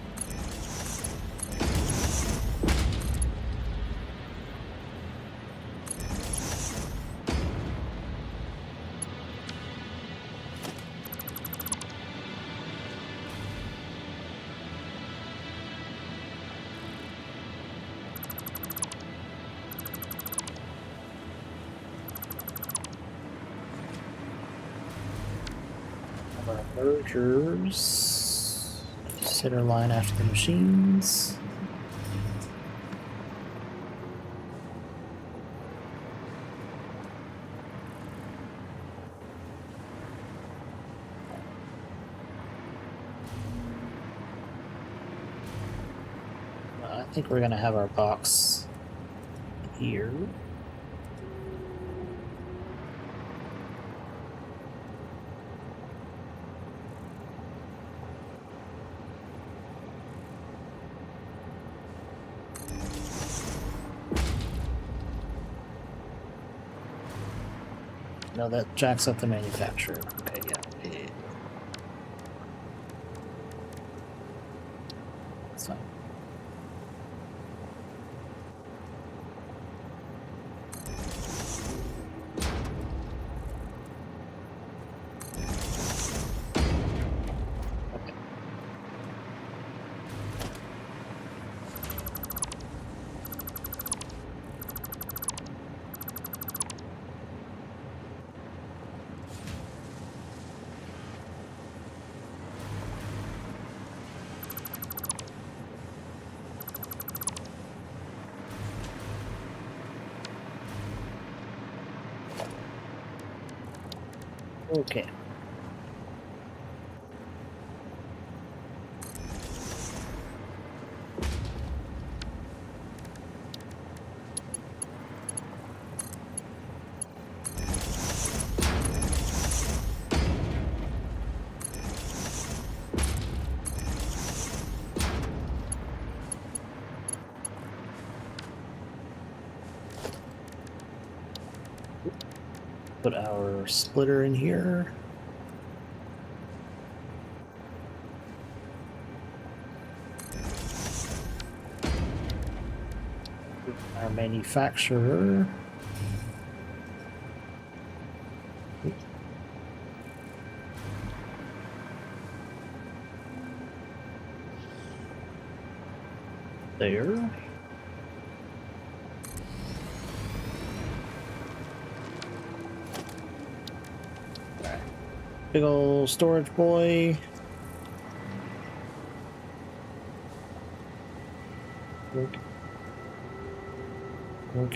Mergers. Center line after the machines. I think we're gonna have our box here. No, that jacks up the manufacturer. Okay, yeah. That's fine. Okay. Okay. Put our splitter in here. Our manufacturer. There. Alright. Big ol' storage boy. Look. Look.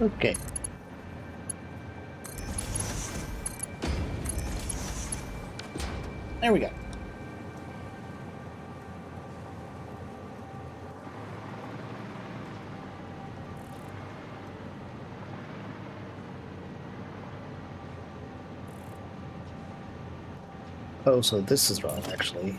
Okay. There we go. Oh, so this is wrong, actually.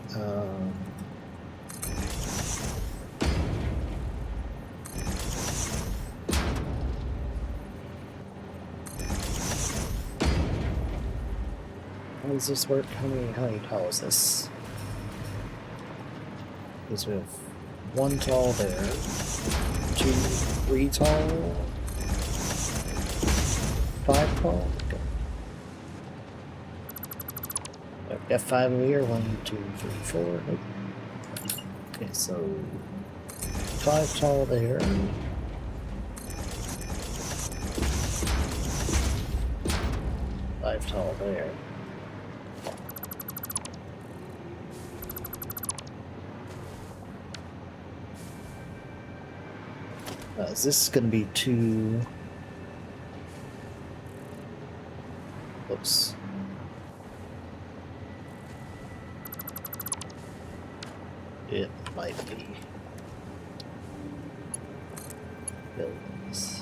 How does this work? How many tall is this? Because we have 1 tall there, 2, 3 tall, 5 tall. Okay. Got 5 over here. 1, 2, 3, 4. Nope. Okay, so 5 tall there. Five tall there. Is this going to be too close? It might be. Buildings.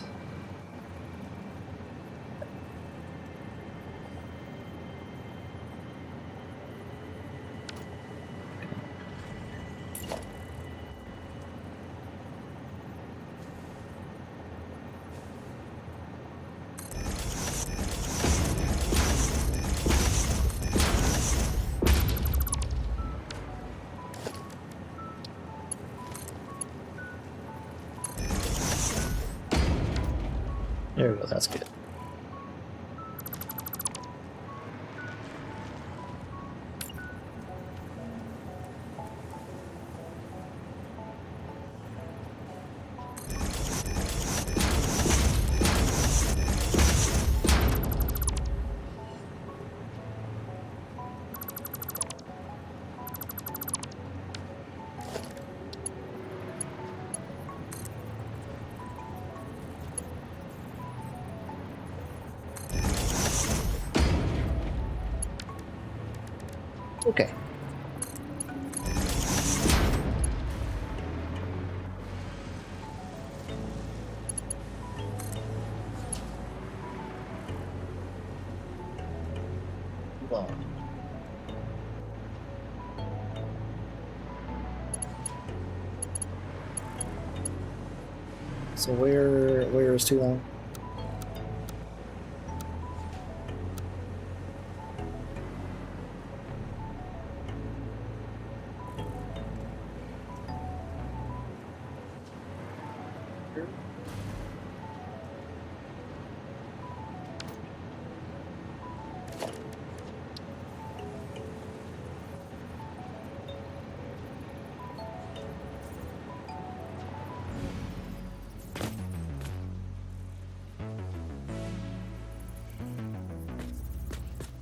There we go, that's good. Okay. Move on. So where is too long?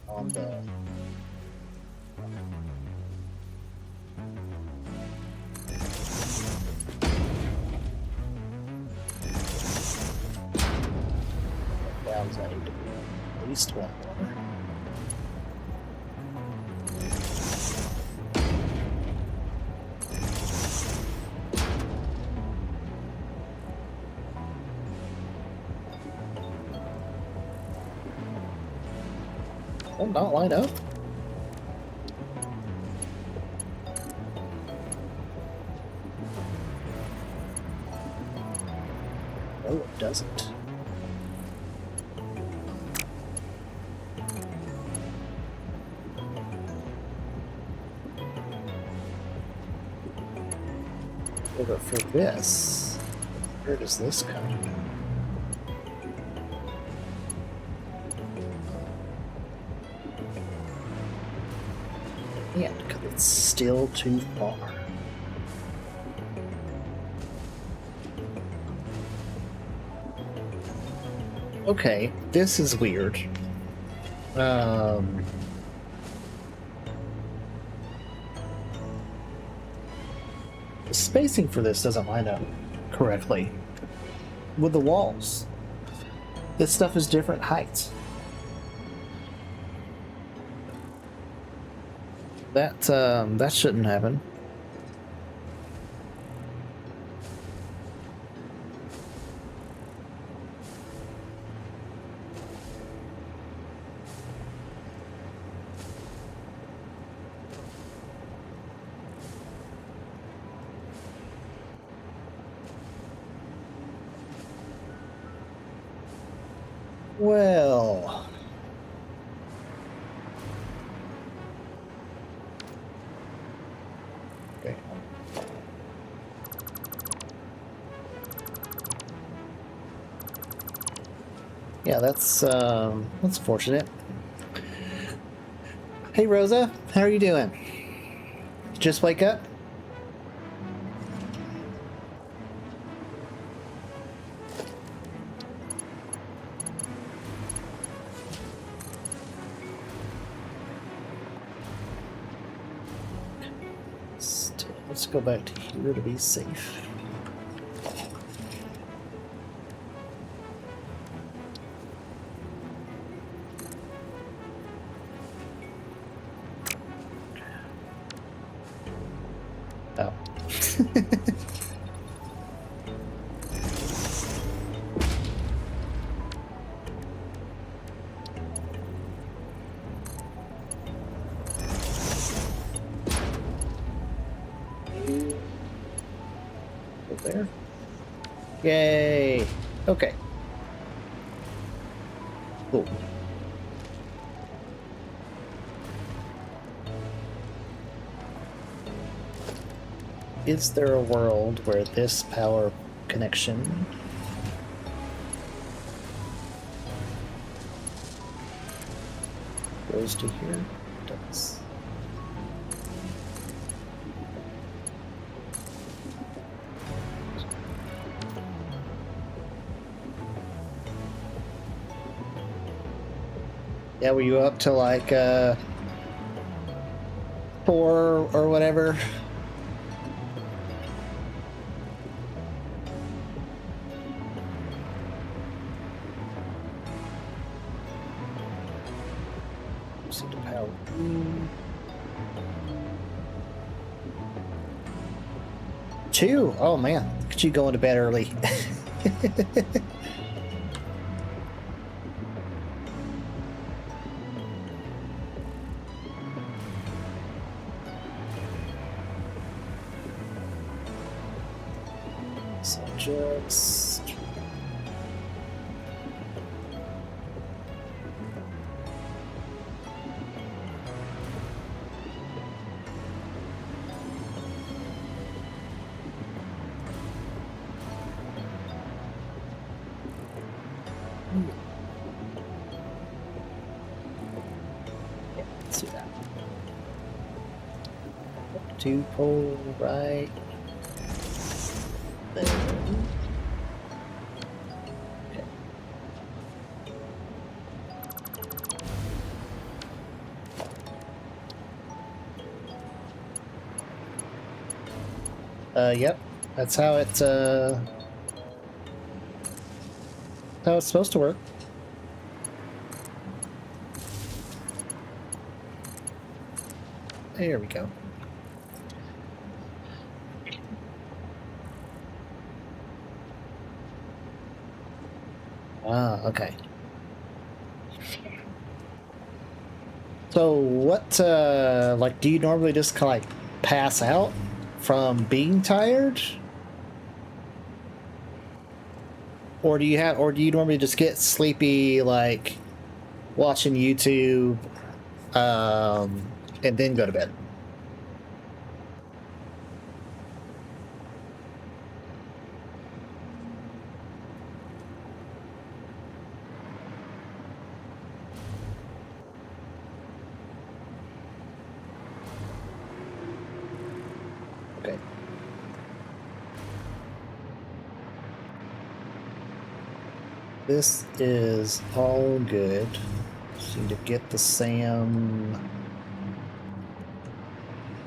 On the grounds, I need to be at least 1 more. Oh, not line up? No, it doesn't. But for this, where does this come? Yeah, because it's still too far. Okay, this is weird. The spacing for this doesn't line up correctly with the walls. This stuff is different heights. That shouldn't happen. Well, okay. Yeah, that's fortunate. Hey Rosa, how are you doing? Just wake up? Let's go back to here to be safe. Oh. Over there. Yay! Okay. Cool. Is there a world where this power connection goes to here? It does. Yeah, were you up to like 4 or whatever? See the power. 2? Oh man, look at you going to bed early. So just... Yeah, let's do that. 2 pole right there. Yep. That's how it's supposed to work. There we go. Ah, okay. So what, like, do you normally just kind of like pass out from being tired? Or do you normally just get sleepy, like, watching YouTube, and then go to bed? This is all good. Just need to get the SAM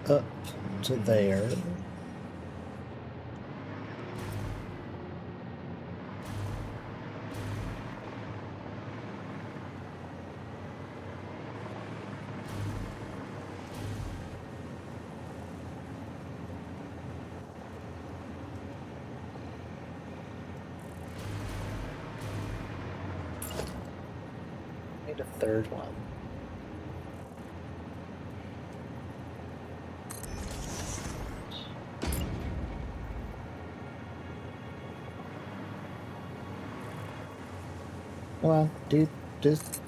up to there. Need a third one. Well, dude, just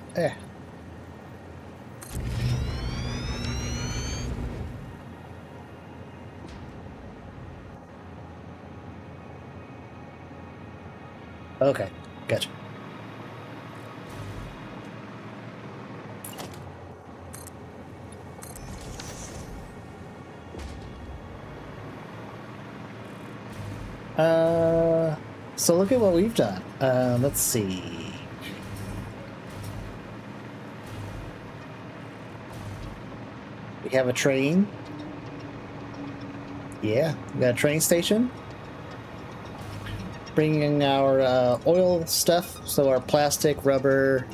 Okay, gotcha. So look at what we've done. Let's see. We have a train. Yeah, we got a train station. Bringing our oil stuff, so our plastic, rubber,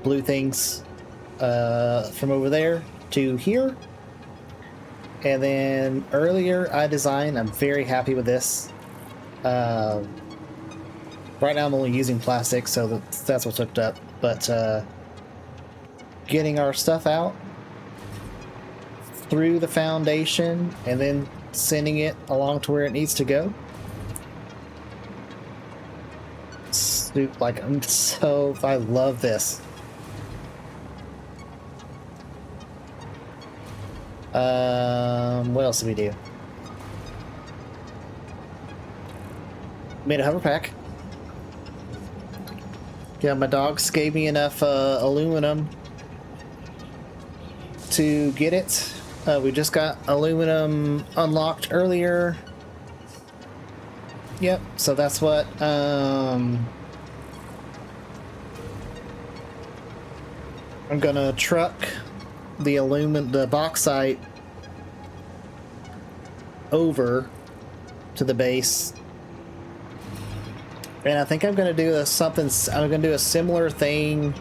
blue things from over there to here. And then earlier I designed, I'm very happy with this. Right now I'm only using plastic, so that's what's hooked up. But getting our stuff out through the foundation and then sending it along to where it needs to go. Like, I love this. What else did we do? Made a hover pack. Yeah, my dogs gave me enough aluminum to get it. We just got aluminum unlocked earlier. Yep, so that's what I'm gonna truck the bauxite over to the base. And I think I'm gonna do I'm gonna do a similar thing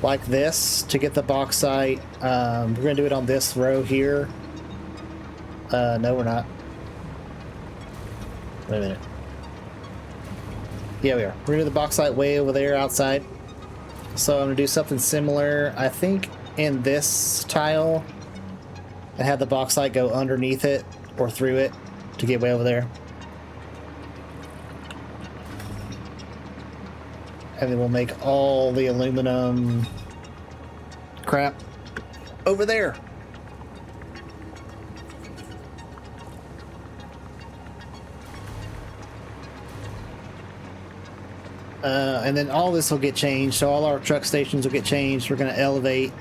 like this to get the bauxite. We're gonna do it on this row here. No, we're not. Wait a minute. Yeah, we are. We're gonna do the bauxite way over there outside. So I'm gonna do something similar. I think in this tile, I have the bauxite go underneath it or through it to get way over there. And then we'll make all the aluminum crap over there. And then all this will get changed, so all our truck stations will get changed. We're going to elevate,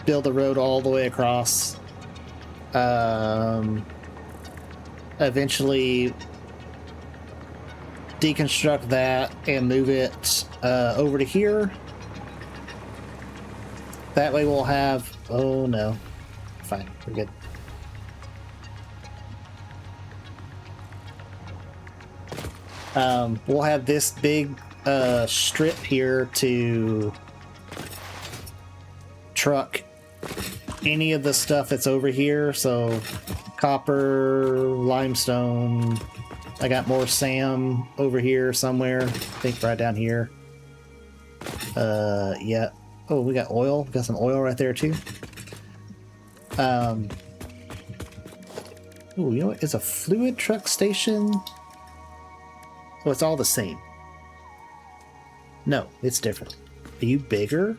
build the road all the way across. Eventually deconstruct that and move it over to here. That way we'll have... Oh, no. Fine, we're good. We'll have this big strip here to truck any of the stuff that's over here. So copper, limestone. I got more SAM over here somewhere. I think right down here. Yeah. Oh, we got oil. We got some oil right there too. Oh, you know what? It's a fluid truck station. Oh, it's all the same. No, it's different. Are you bigger?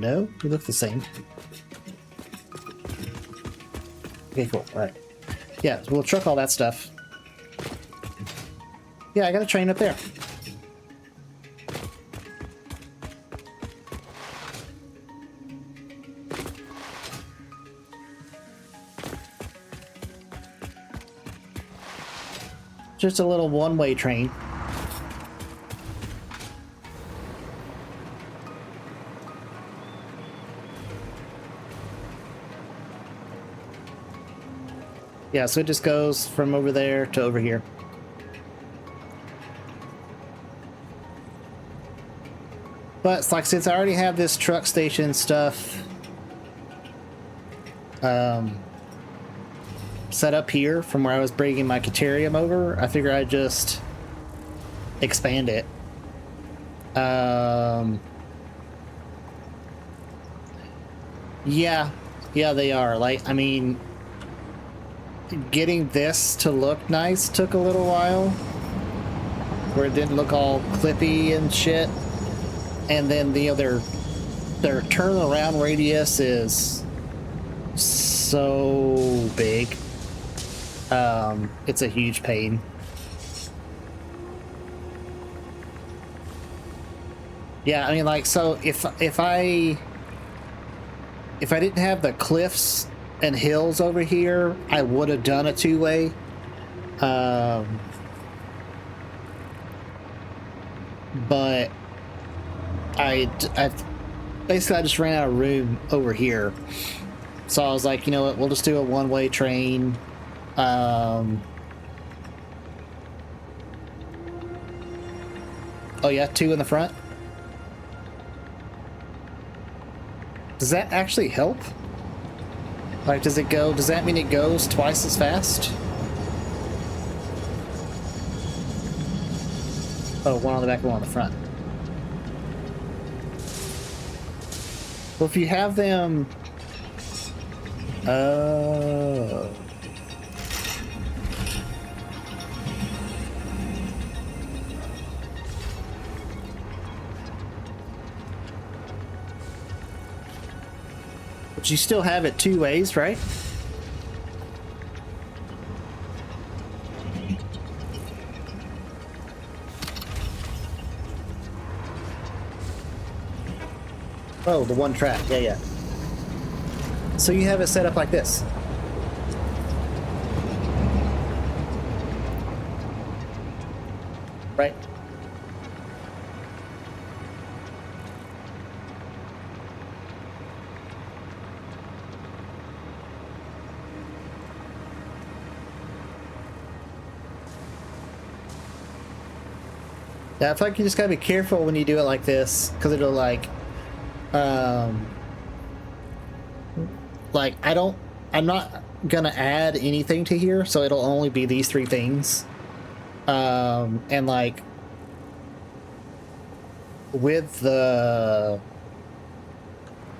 No, you look the same. Okay, cool. All right. Yeah, so we'll truck all that stuff. Yeah, I got a train up there. Just a little one-way train. Yeah, so it just goes from over there to over here. But it's like, since I already have this truck station stuff set up here from where I was bringing my Caterium over, I figure I'd just expand it. Yeah, they are. Like, I mean, getting this to look nice took a little while, where it didn't look all clippy and shit. And then the other, their turnaround radius is so big. It's a huge pain. Yeah, I mean, like, so if I didn't have the cliffs and hills over here, I would have done a two-way. But I basically, I just ran out of room over here. So I was like, you know what, we'll just do a one-way train. Oh yeah, two in the front. Does that actually help? Like, does that mean it goes twice as fast? Oh, one on the back and one on the front. Well, if you have them... Oh... But you still have it two ways, right? Oh, the one track. Yeah, yeah. So you have it set up like this. Right? Yeah, I feel like you just gotta be careful when you do it like this, because it'll like I'm not gonna add anything to here, so it'll only be these three things. And like with the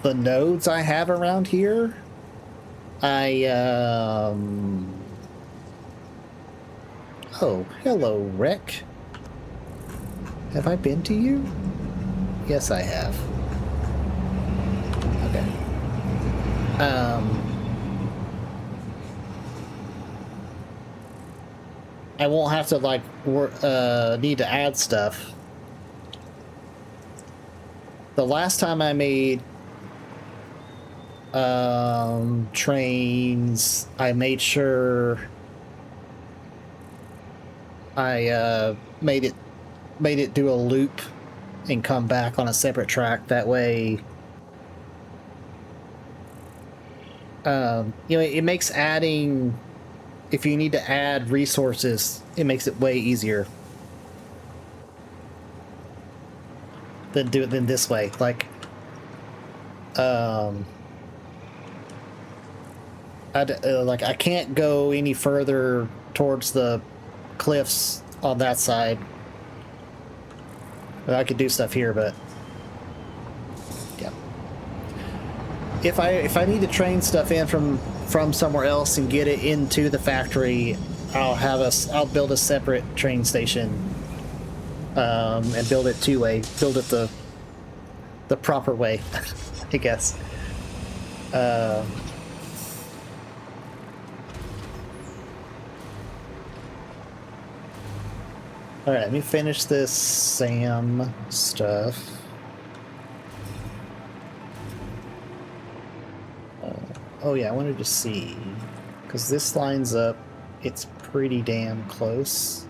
nodes I have around here, oh, hello, Rick. Have I been to you? Yes, I have. Okay. I won't have to like need to add stuff. The last time I made trains, I made sure I made it do a loop and come back on a separate track. That way, you know, it makes adding, if you need to add resources, it makes it way easier than do it this way. Like, I can't go any further towards the cliffs on that side. I could do stuff here, but yeah. If I need to train stuff in from somewhere else and get it into the factory, I'll build a separate train station, and build it two-way, build it the proper way, I guess. Alright, let me finish this SAM stuff. Oh yeah, I wanted to see, because this lines up, it's pretty damn close.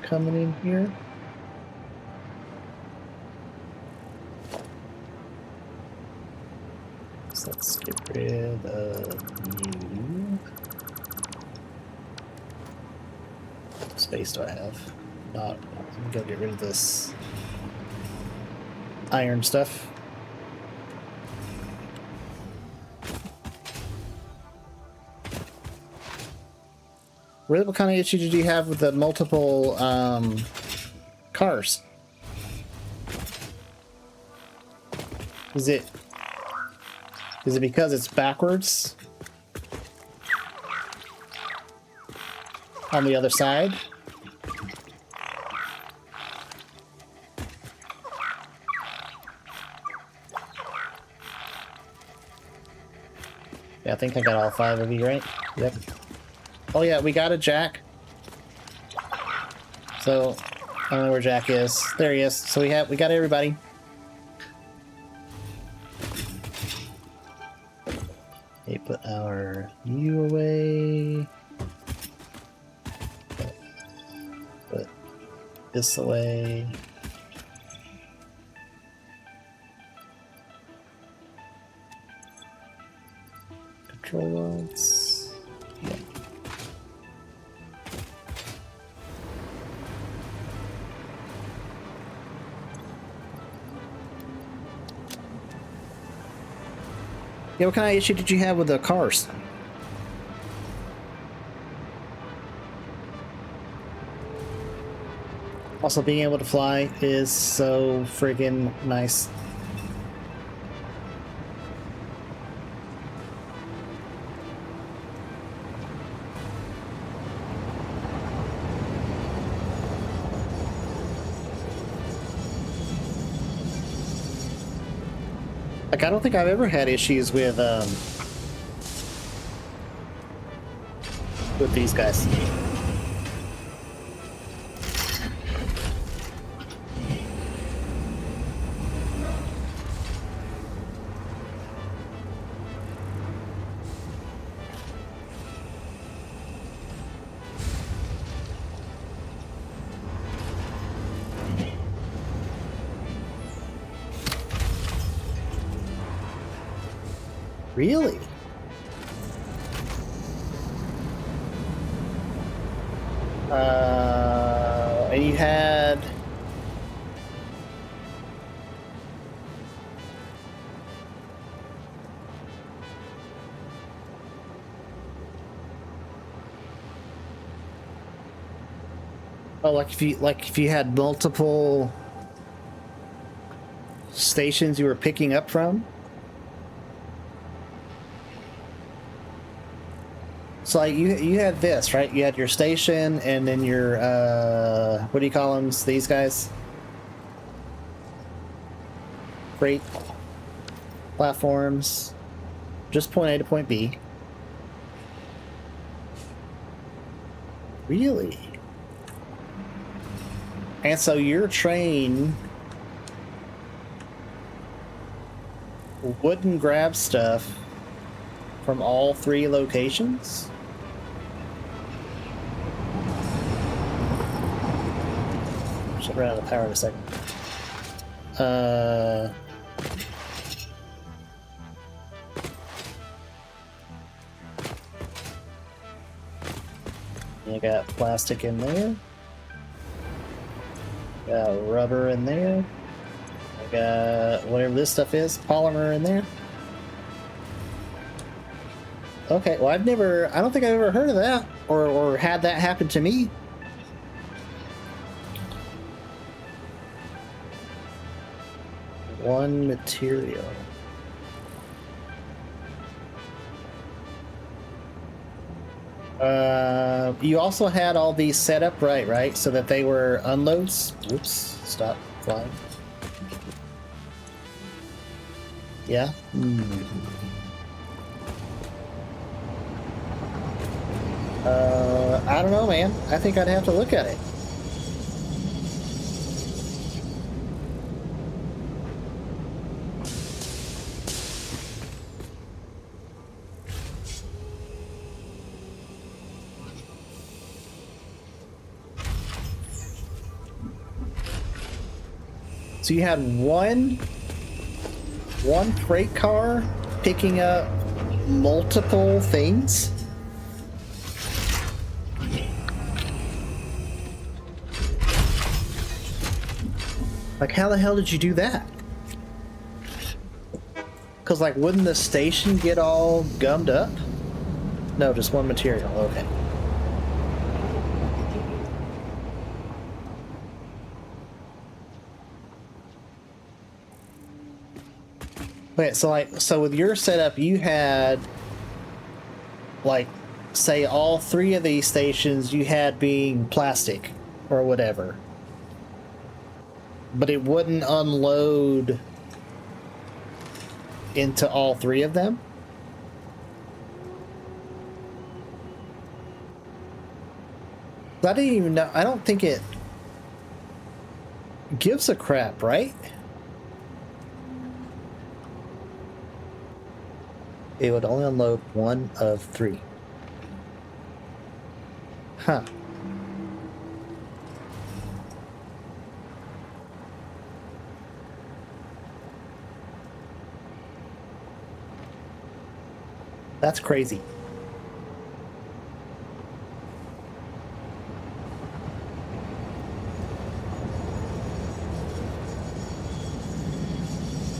coming in here. So let's get rid of you. What space do I have? Not. I'm gonna get rid of this iron stuff. Really, what kind of issue did you have with the multiple cars? Is it because it's backwards on the other side? Yeah, I think I got all 5 of you, right? Yep. Oh yeah, we got a Jack. So I don't know where Jack is. There he is. So we got everybody. Okay, put our U away. Put this away. Control rods. Yeah. Yeah, what kind of issue did you have with the cars? Also, being able to fly is so friggin' nice. Like, I don't think I've ever had issues with these guys. Really? And you had... Oh, like if you had multiple stations you were picking up from? So like you had this, right? You had your station and then your what do you call them? These guys? Freight platforms. Just point A to point B. Really? And so your train wouldn't grab stuff from all 3 locations? Should run out of power in a second. You got plastic in there. Got rubber in there. I got whatever this stuff is, polymer in there. Okay, well I don't think I've ever heard of that or had that happen to me. One material. You also had all these set up right? So that they were unloads. Oops, stop flying. Yeah? I don't know, man. I think I'd have to look at it. So you had one freight car picking up multiple things? Like, how the hell did you do that? Because, like, wouldn't the station get all gummed up? No, just one material. Okay. Okay, so with your setup, you had, like, say all 3 of these stations you had being plastic or whatever. But it wouldn't unload into all 3 of them? I didn't even know. I don't think it gives a crap, right? It would only unload 1 of 3. Huh. That's crazy.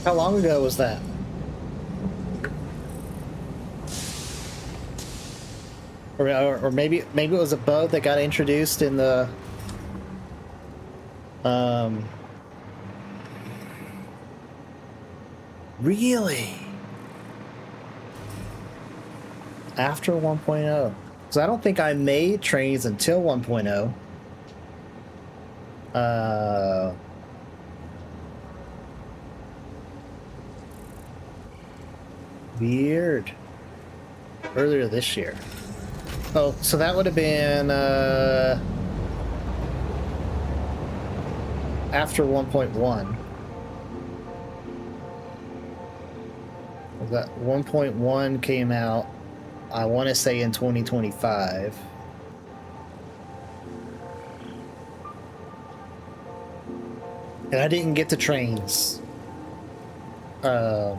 How long ago was that? Or maybe it was a bug that got introduced in the really after 1.0. Because I don't think I made trains until 1.0. Weird. Earlier this year. Oh, so that would have been after 1.1. That 1.1 came out, I want to say in 2025. And I didn't get the trains in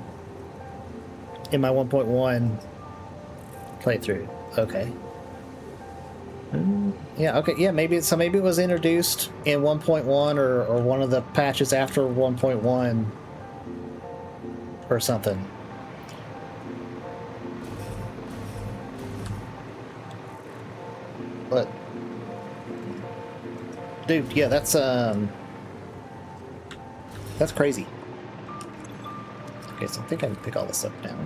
my 1.1 playthrough. Okay. Yeah, okay, yeah, maybe it was introduced in 1.1 or one of the patches after 1.1 or something. But dude, yeah, that's crazy. Okay, so I think I can pick all this up now.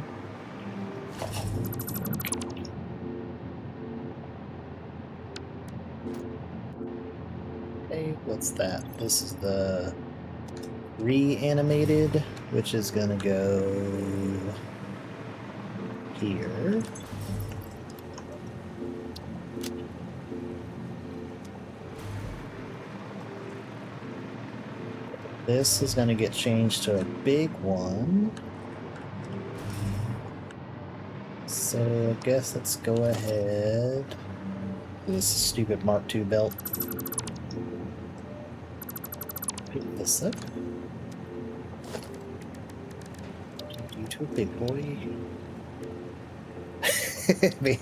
Okay, what's that? This is the reanimated, which is gonna go here. This is gonna get changed to a big one. So I guess let's go ahead. This stupid Mark II belt. Pick this up. You to a big boy.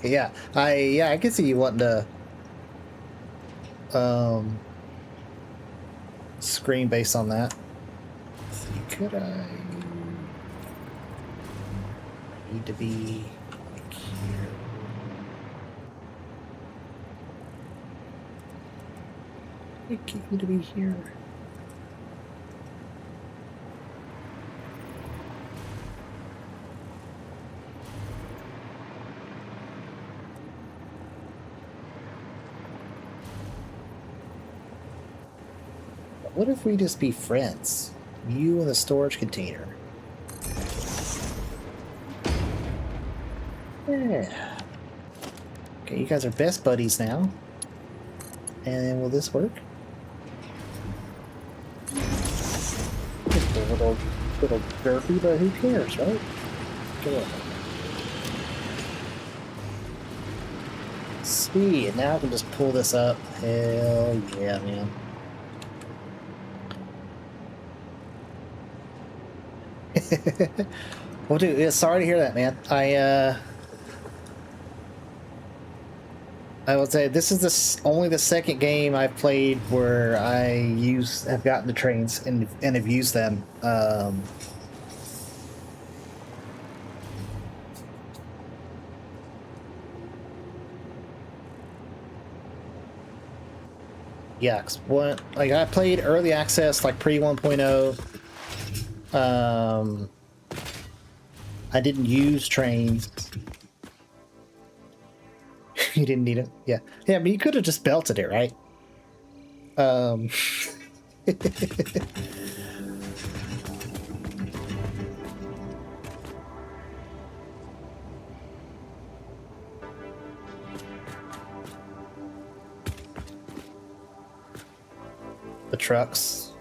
Yeah, I can see you wanting to screen based on that. Let's see, could I need to be like here? I need to be here. What if we just be friends? You and the storage container. Yeah. Okay, you guys are best buddies now. And then will this work? Just a little derpy, but who cares, right? Go on. Sweet, now I can just pull this up. Hell yeah, man. Well, dude, yeah, sorry to hear that, man. I would say this is only the second game I've played where have gotten the trains and have used them. Yeah, 'cause like I played early access, like pre 1.0. I didn't use trains. You didn't need it. Yeah. Yeah, I mean, you could have just belted it, right? The trucks.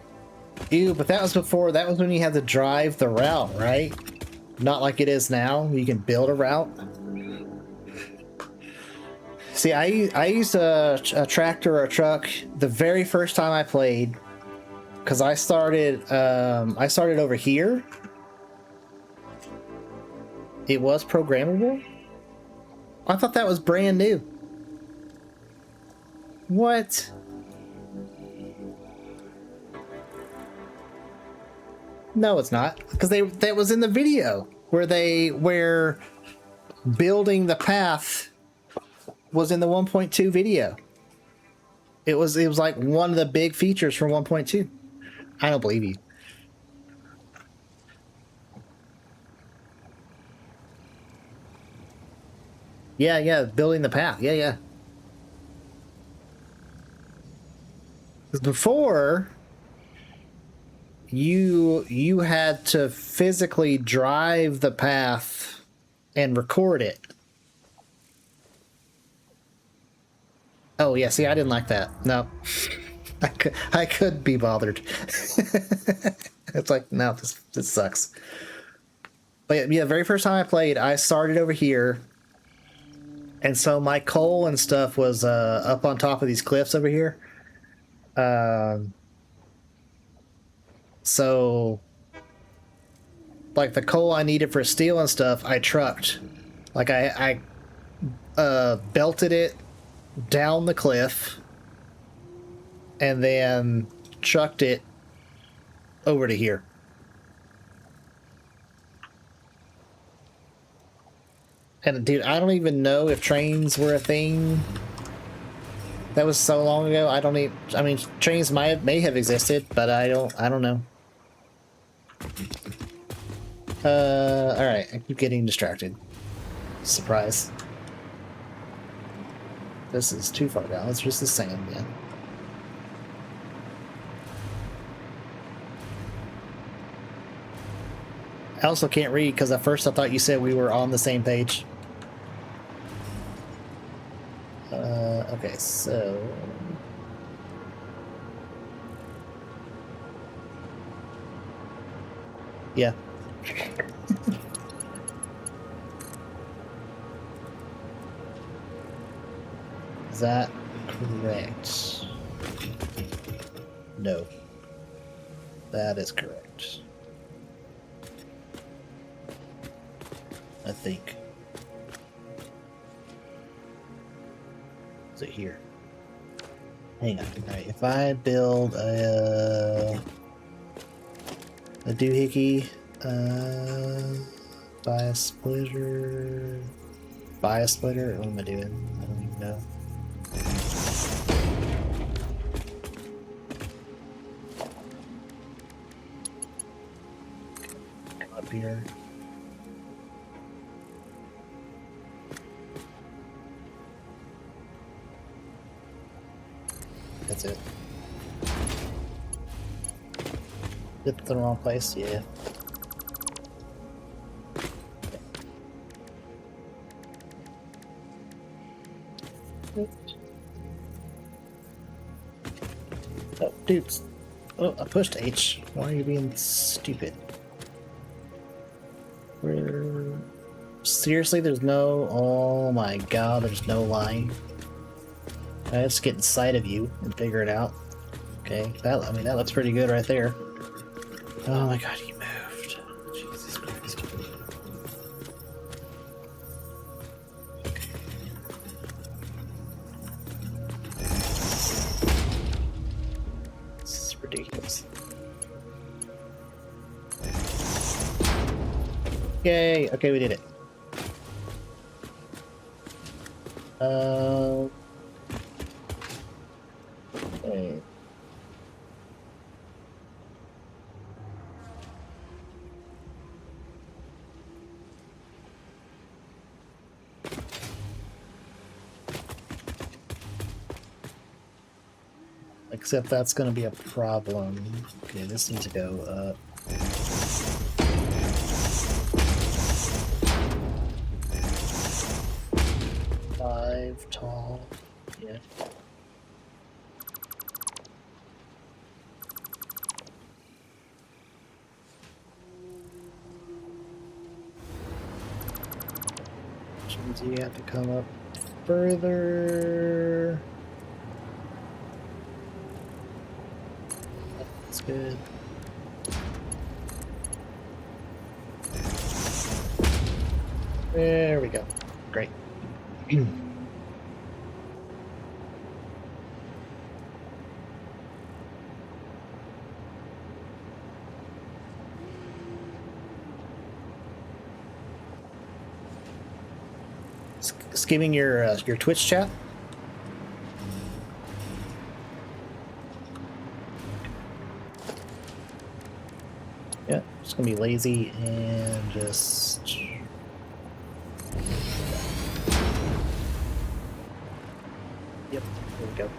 Ew, but that was before, that was when you had to drive the route, right? Not like it is now. You can build a route. See, I used a tractor or a truck the very first time I played, because I started over here. It was programmable. I thought that was brand new. What? No, it's not, because that was in the video where building the path was in the 1.2 video. It was like one of the big features from 1.2. I don't believe you. Yeah, building the path. Yeah. Before, you had to physically drive the path and record it. Oh yeah, see, I didn't like that. No, I could be bothered. It's like, no, this sucks. But yeah, the very first time I played, I started over here, and so my coal and stuff was up on top of these cliffs over here. So like the coal I needed for steel and stuff, I trucked. Like I belted it down the cliff and then chucked it over to here. And dude, I don't even know if trains were a thing. That was so long ago. I mean, trains may have existed, but I don't know. All right. I keep getting distracted. Surprise. This is too far down. It's just the sand, man. I also can't read because at first I thought you said we were on the same page. Okay, so... Yeah. Is that correct? No. That is correct. I think. Is it here? Hang on. Alright, if I build a doohickey, buy a splitter, what am I doing? I don't even know. Come up here. That's it. Hit the wrong place, yeah. Oh, dudes. Oh, I pushed H. Why are you being stupid? Seriously, there's no... Oh my god, there's no line. I just get inside of you and figure it out. Okay, I mean, that looks pretty good right there. Oh my god, he moved. Jesus. Ridiculous. Yay! Okay, we did it. Okay. Except that's going to be a problem. Okay, this needs to go up. Five tall. Yeah. Which means you have to come up further. That's good. There we go. Great. Skimming your Twitch chat. Yeah, just gonna be lazy and just. Yep, there we go.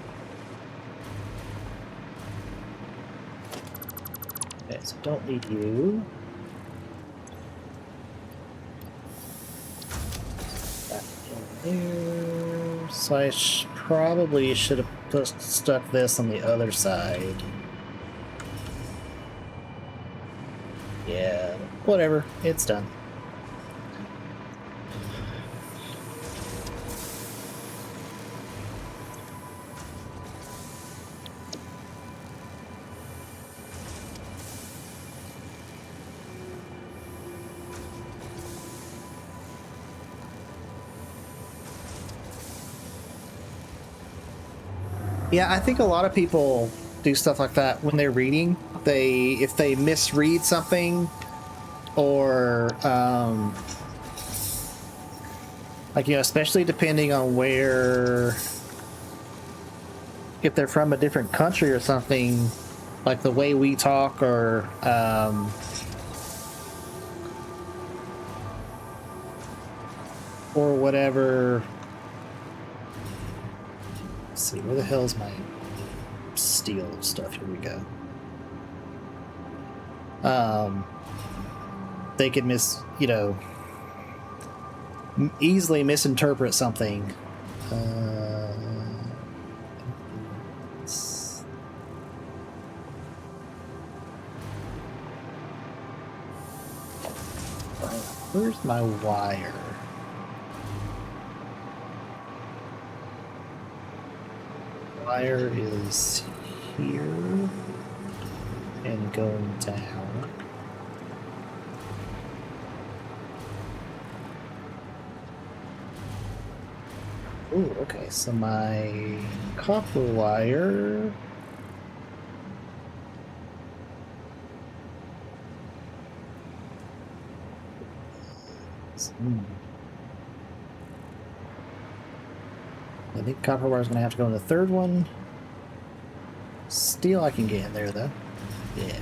Okay, so don't need you. That in there. So I probably should have stuck this on the other side. Yeah, whatever, it's done. Yeah, I think a lot of people do stuff like that when they're reading. If they misread something, or like, you know, especially depending on where, if they're from a different country or something, like the way we talk, or whatever. Let's see, where the hell's my steel stuff? Here we go. They could easily misinterpret something. Where's my wire? Wire is here and going down. Ooh, okay, so my copper wire I think copper wire is going to have to go in the third one. Steel I can get in there, though. Yeah.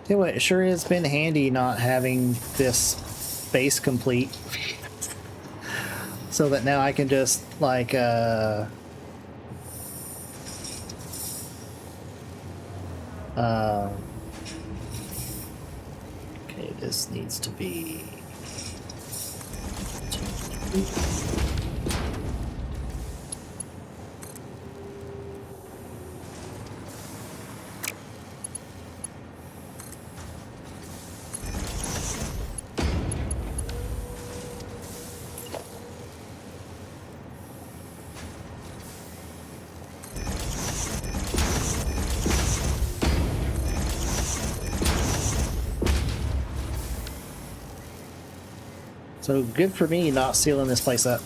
Tell you what, it sure has been handy not having this base complete. So that now I can just, like, okay, this needs to be... So good for me not sealing this place up.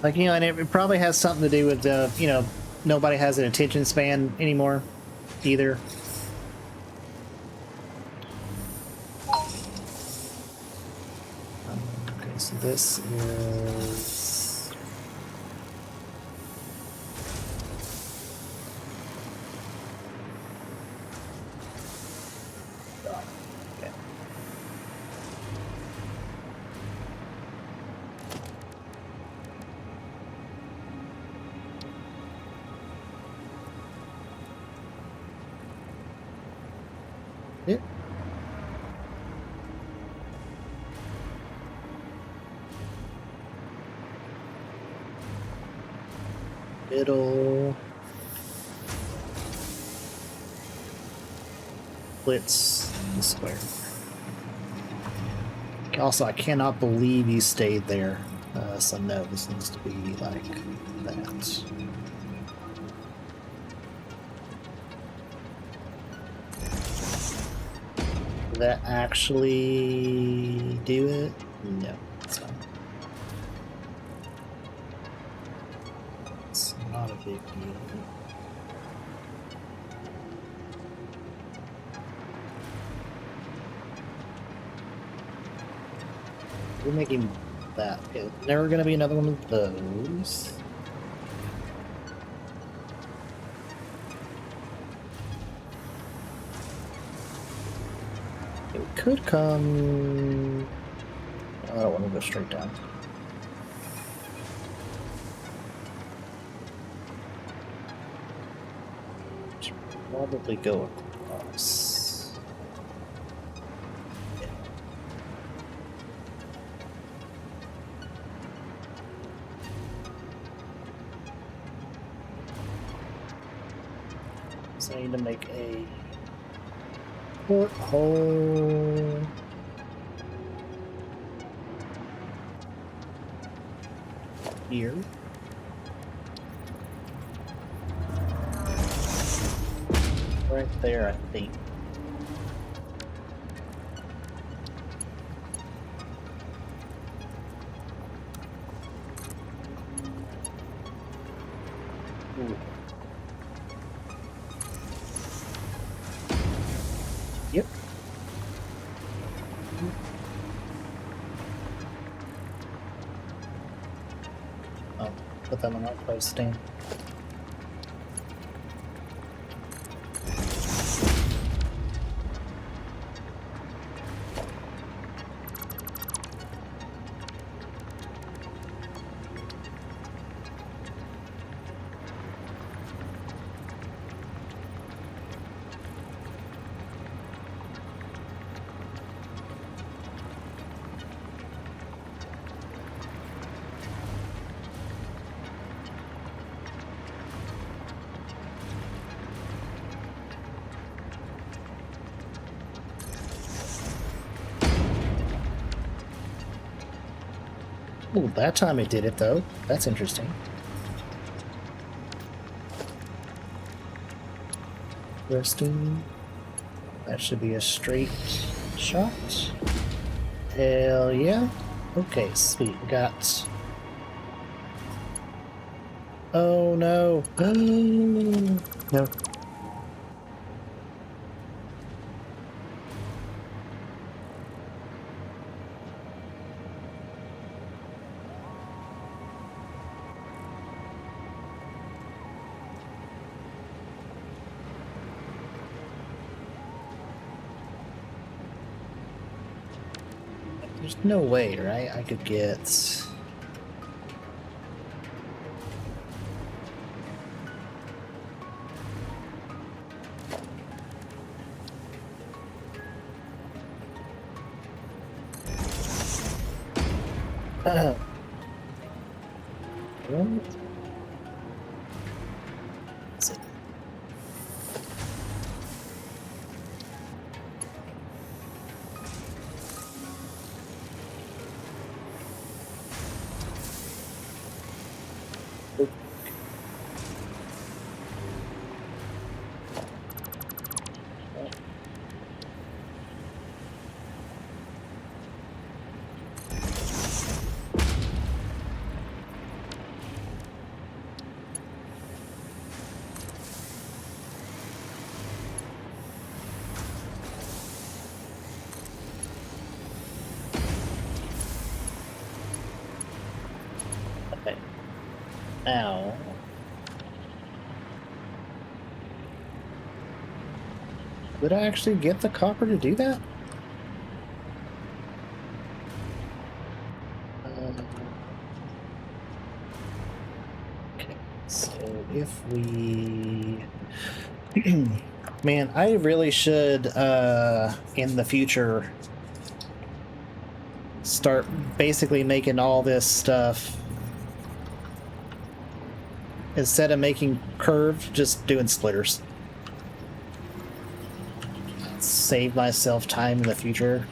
Like, you know, and it probably has something to do with, you know, nobody has an attention span anymore either. Okay, so this is... Okay. Yep. Middle. Splits the square. Also, I cannot believe you stayed there. So no, this needs to be like that. Did that actually do it? No, it's fine. It's not a big deal. We're making that. Okay, never gonna be another one of those. It could come. I don't want to go straight down. Should probably go across. So I need to make a porthole. Here. Right there, I think. Ooh. Yep. Oh, put them on that posting. Oh, that time it did it, though. That's interesting. Resting. That should be a straight shot. Hell yeah. Okay, sweet. We got... Oh, no. No. There's no way, right? I could get... What? Is it? Ow. Would I actually get the copper to do that? Okay, so if we... Man, I really should, in the future, start basically making all this stuff. Instead of making curved, just doing splitters. Save myself time in the future.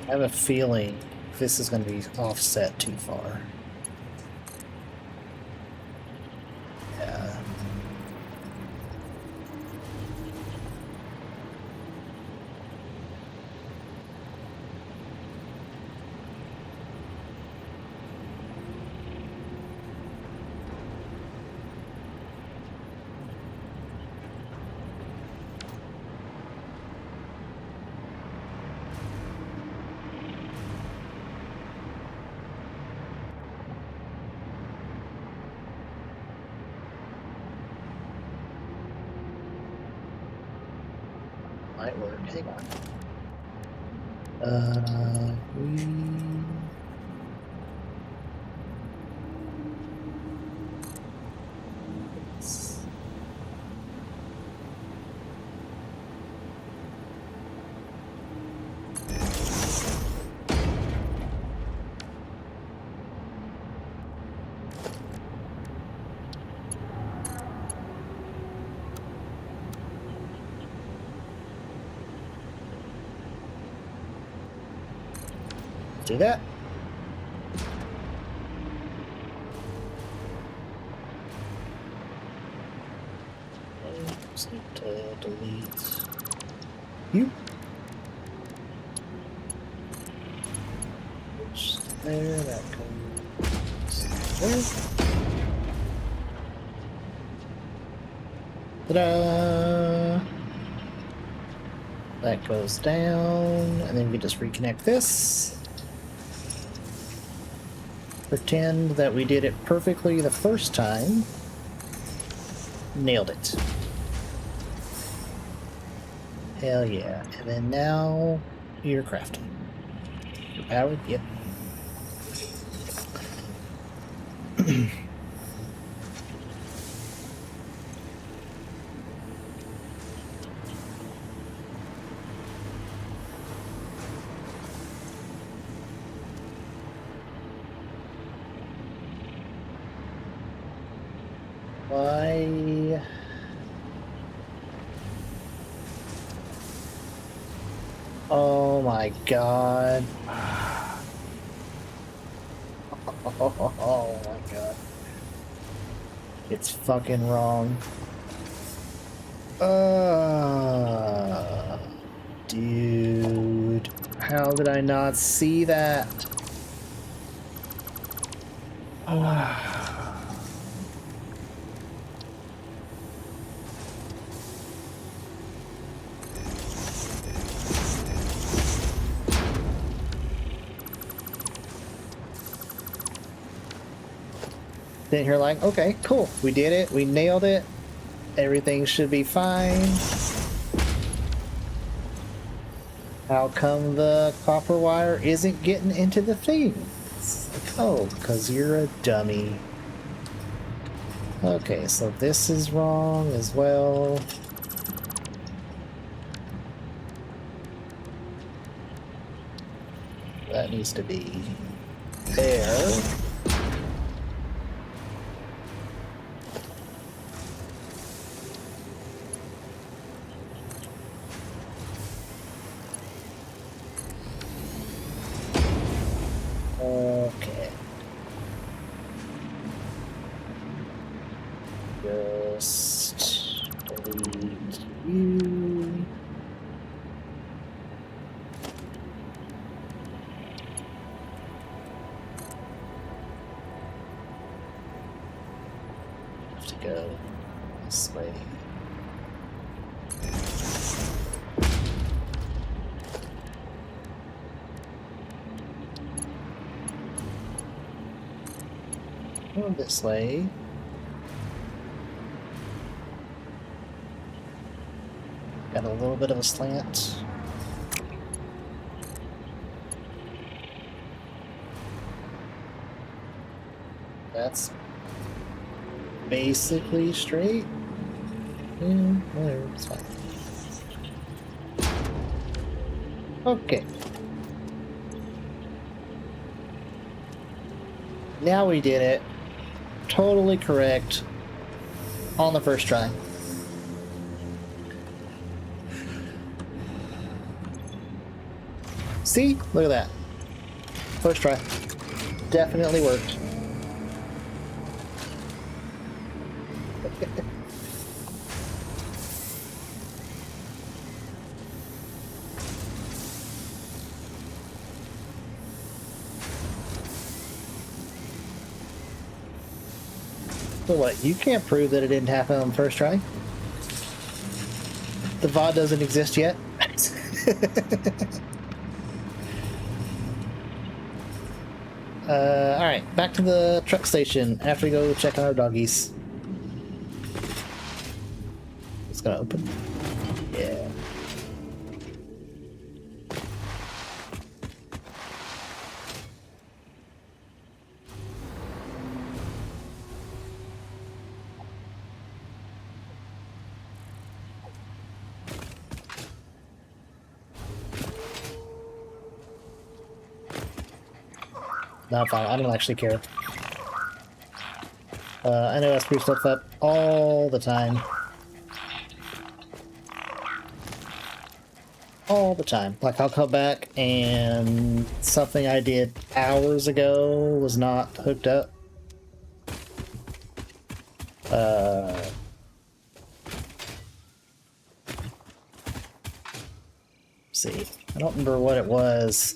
I have a feeling this is going to be offset too far. Yeah. Might work. Hang on. Do that. Just need to delete you. Which there, that goes there. Ta-da! That goes down, and then we just reconnect this. Pretend that we did it perfectly the first time. Nailed it. Hell yeah. And then now you're crafting. You're powered? Yep. Why? Oh my god. Oh my god. It's fucking wrong. Dude. How did I not see that? Sitting here like, okay, cool. We did it. We nailed it. Everything should be fine. How come the copper wire isn't getting into the thing? It's like, oh, because you're a dummy. Okay, so this is wrong as well. That needs to be there. Okay. Just delete you. go this way. Go this way. Got a little bit of a slant. That's basically straight. Yeah, whatever, it's fine. Okay. Now we did it. Totally correct. On the first try. See? Look at that. First try. Definitely worked. So what, you can't prove that it didn't happen on the first try? The VOD doesn't exist yet? Alright, back to the truck station after we go check on our doggies. It's gonna open? Yeah. Not fine. I don't actually care. I know I screw stuff up all the time. All the time. Like, I'll come back and something I did hours ago was not hooked up. See. I don't remember what it was.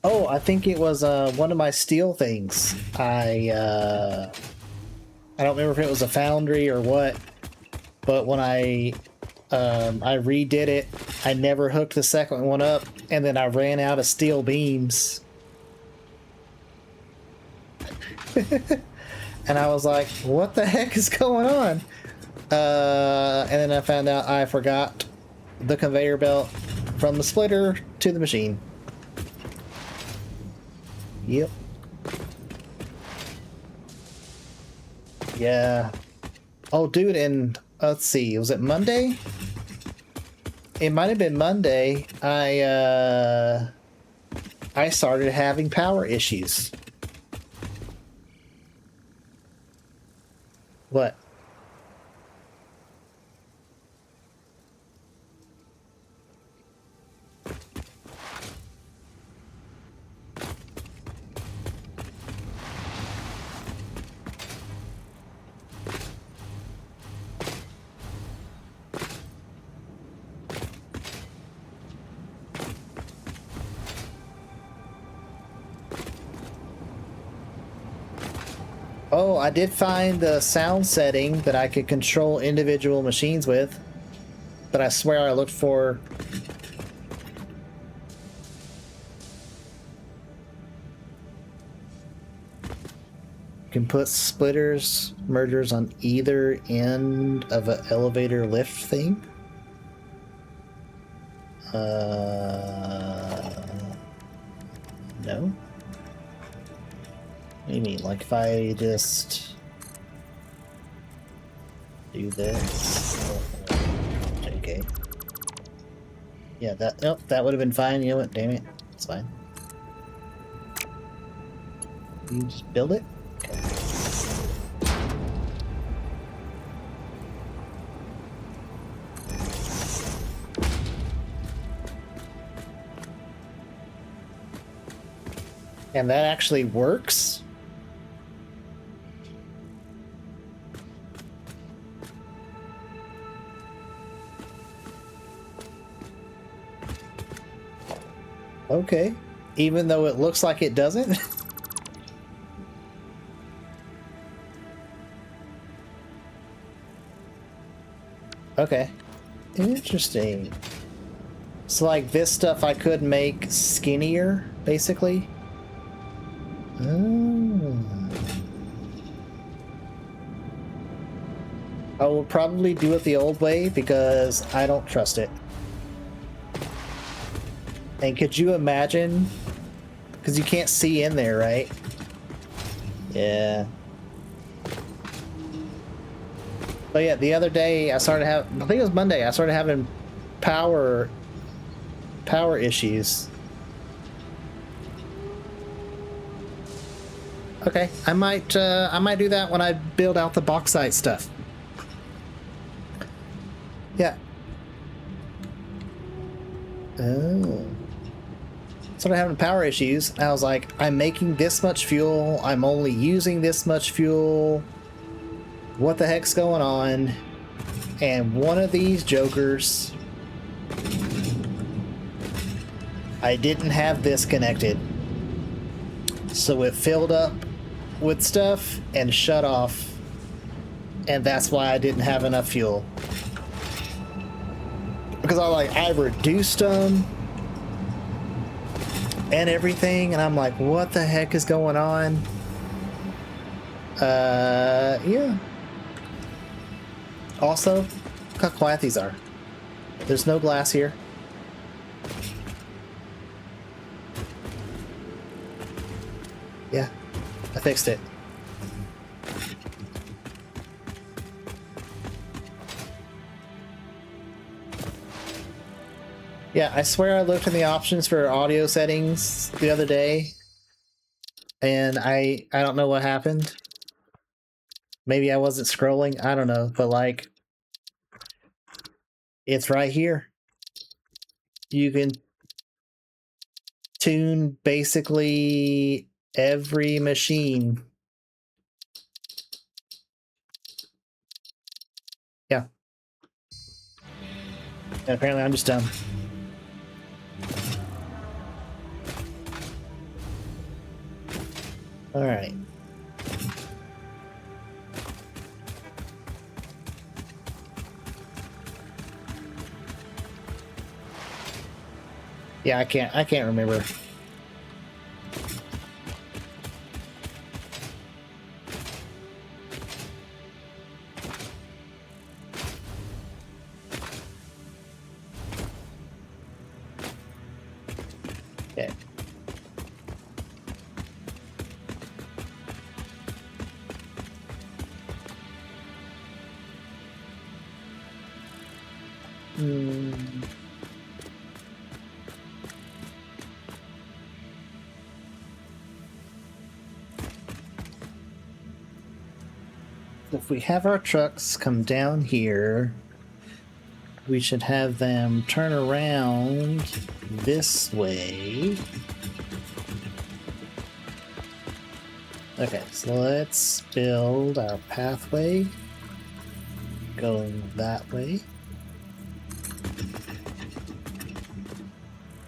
Oh, I think it was one of my steel things. I don't remember if it was a foundry or what, but when I redid it, I never hooked the second one up, and then I ran out of steel beams. And I was like, what the heck is going on? And then I found out I forgot the conveyor belt from the splitter to the machine. Yep. Yeah. Oh, dude, and let's see, was it Monday? It might have been Monday. I started having power issues. What? Oh, I did find the sound setting that I could control individual machines with, but I swear I looked for... You can put splitters, mergers on either end of an elevator lift thing. No. What do you mean? Like if I just do this? Okay. Yeah, that, nope, that would have been fine. You know what? Damn it. It's fine. You just build it? Okay. And that actually works? Okay. Even though it looks like it doesn't? Okay. Interesting. So, like, this stuff I could make skinnier, basically? Oh. I will probably do it the old way because I don't trust it. And could you imagine? Because you can't see in there, right? Yeah. But yeah, the other day I started having, I think it was Monday, I started having power issues. Okay, I might do that when I build out the bauxite stuff. Yeah. Oh. Started having power issues. I was like, I'm making this much fuel. I'm only using this much fuel. What the heck's going on? And one of these jokers, I didn't have this connected. So it filled up with stuff and shut off. And that's why I didn't have enough fuel. Because I reduced them and everything, and I'm like, what the heck is going on? Yeah. Also, look how quiet these are. There's no glass here. Yeah, I fixed it. Yeah, I swear I looked in the options for audio settings the other day, and I don't know what happened. Maybe I wasn't scrolling, I don't know, but like, it's right here. You can tune basically every machine. Yeah. And apparently I'm just dumb. Alright. Yeah, I can't remember. Okay. If we have our trucks come down here, we should have them turn around this way. Okay, so let's build our pathway going that way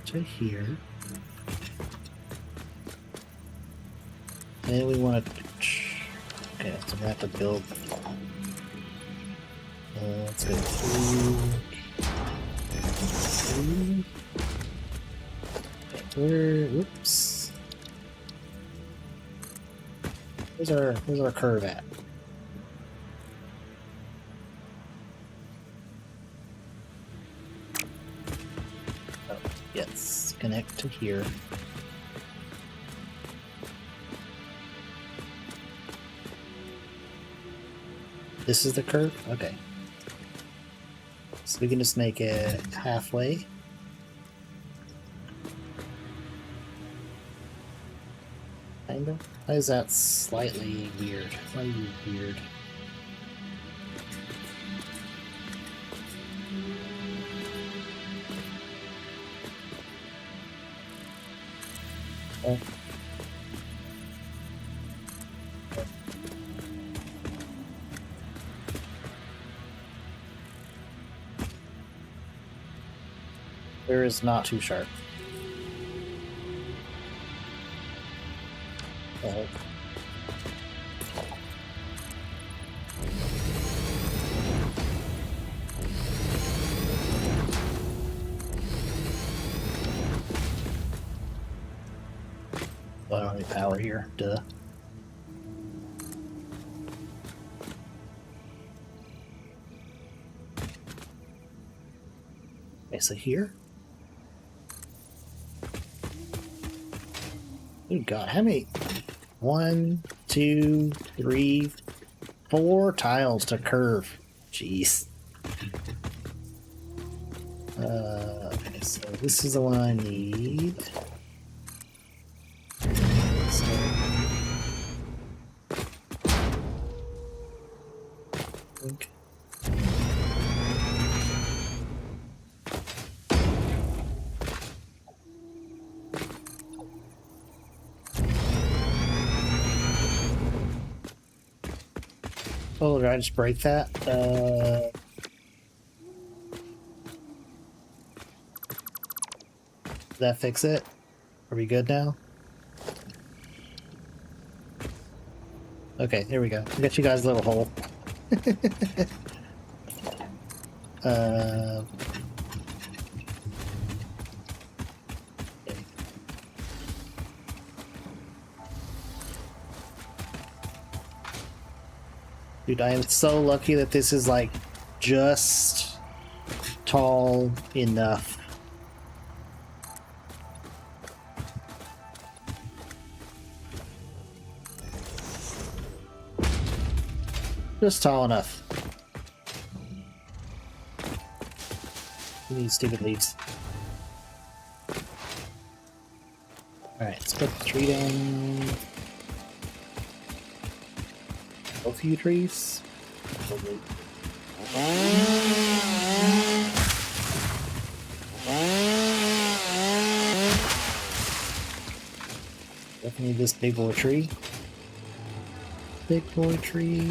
to here. And we want to... Okay, so we have to build... let's go through... Whoops. Where's our curve at? Oh, yes, connect to here. This is the curve? Okay. So we can just make it halfway. Kind of. Why is that slightly weird? Why are you weird? Oh. There is not too sharp. Oh. Well, I don't need power here. Duh. Okay, so here. Oh god, how many? 1, 2, 3, 4 tiles to curve. Jeez. Okay, so this is the one I need. So, okay. Oh, did I just break that? Did that fix it? Are we good now? Okay, here we go. I got you guys a little hole. uh, okay. Dude, I am so lucky that this is like just tall enough. Just tall enough. These stupid leaves. Alright, let's put the tree down. A few trees. Definitely need this big boy tree. Big boy tree.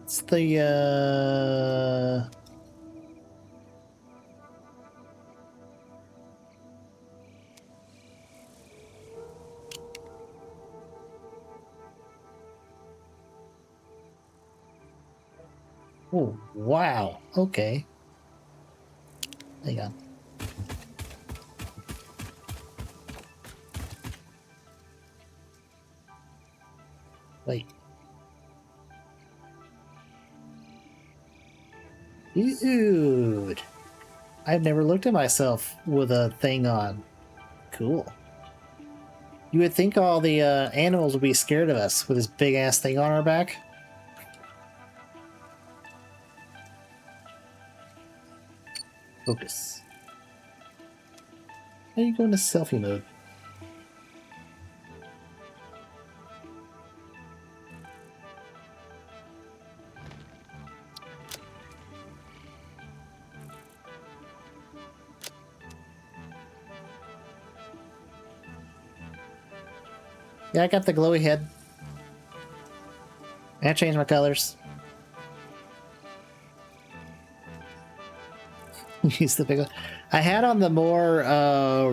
It's the oh, wow. Okay. Hang on. Wait. Dude. I've never looked at myself with a thing on. Cool. You would think all the animals would be scared of us with this big ass thing on our back. Focus. How do you go into selfie mode? Yeah, I got the glowy head. I changed my colors. Use the big one. I had on the more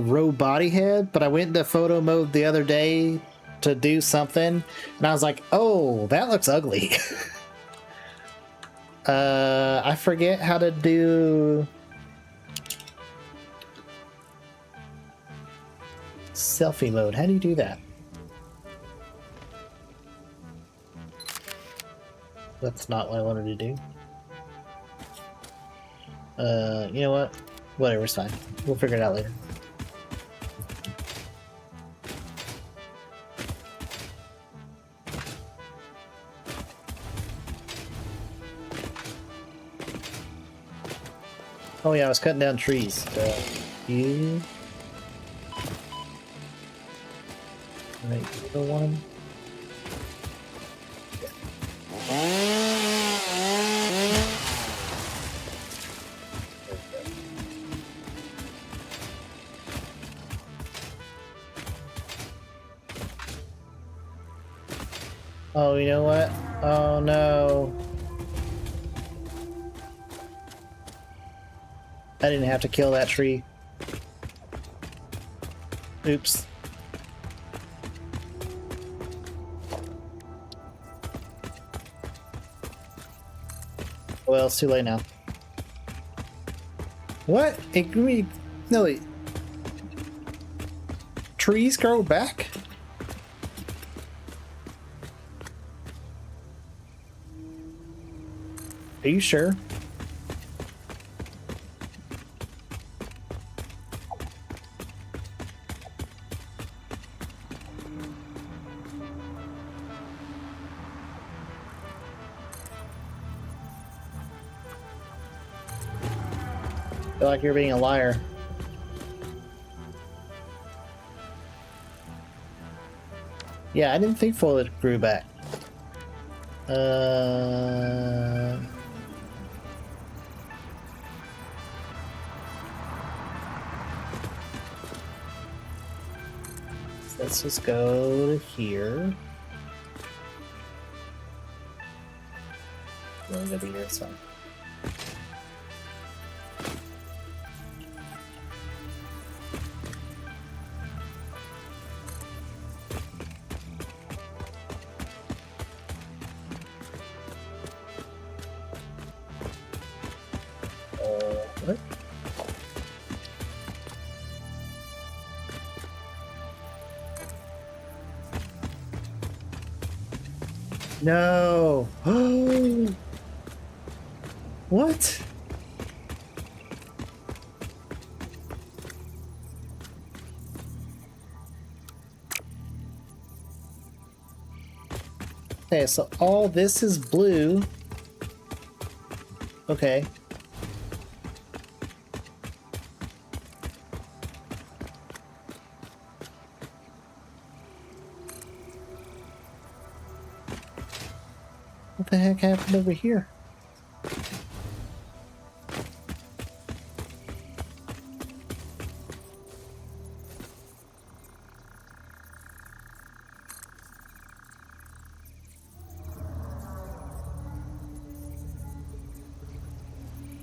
row body head, but I went into photo mode the other day to do something, and I was like, oh, that looks ugly. I forget how to do selfie mode. How do you do that? That's not what I wanted to do. You know what? Whatever, it's fine. We'll figure it out later. Oh yeah, I was cutting down trees. You... Right, the one. Oh, you know what? Oh no. I didn't have to kill that tree. Oops. Well, it's too late now. What? It grew me. No, wait. Trees grow back? Are you sure? I feel like you're being a liar. Yeah, I didn't think foliage grew back. Let's just go to here. We're gonna be here, so. What? No. What? Okay, so all this is blue. Okay. What the heck happened over here?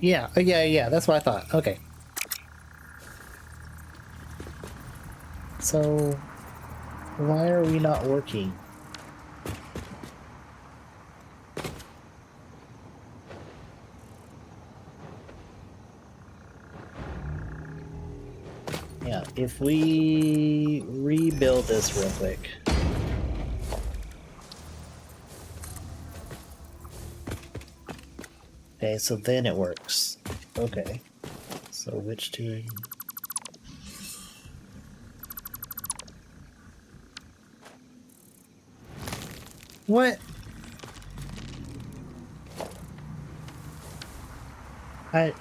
Yeah, yeah, that's what I thought. Okay. So, why are we not working? Yeah, if we rebuild this real quick. Okay, so then it works. Okay. So which two? What? Oh.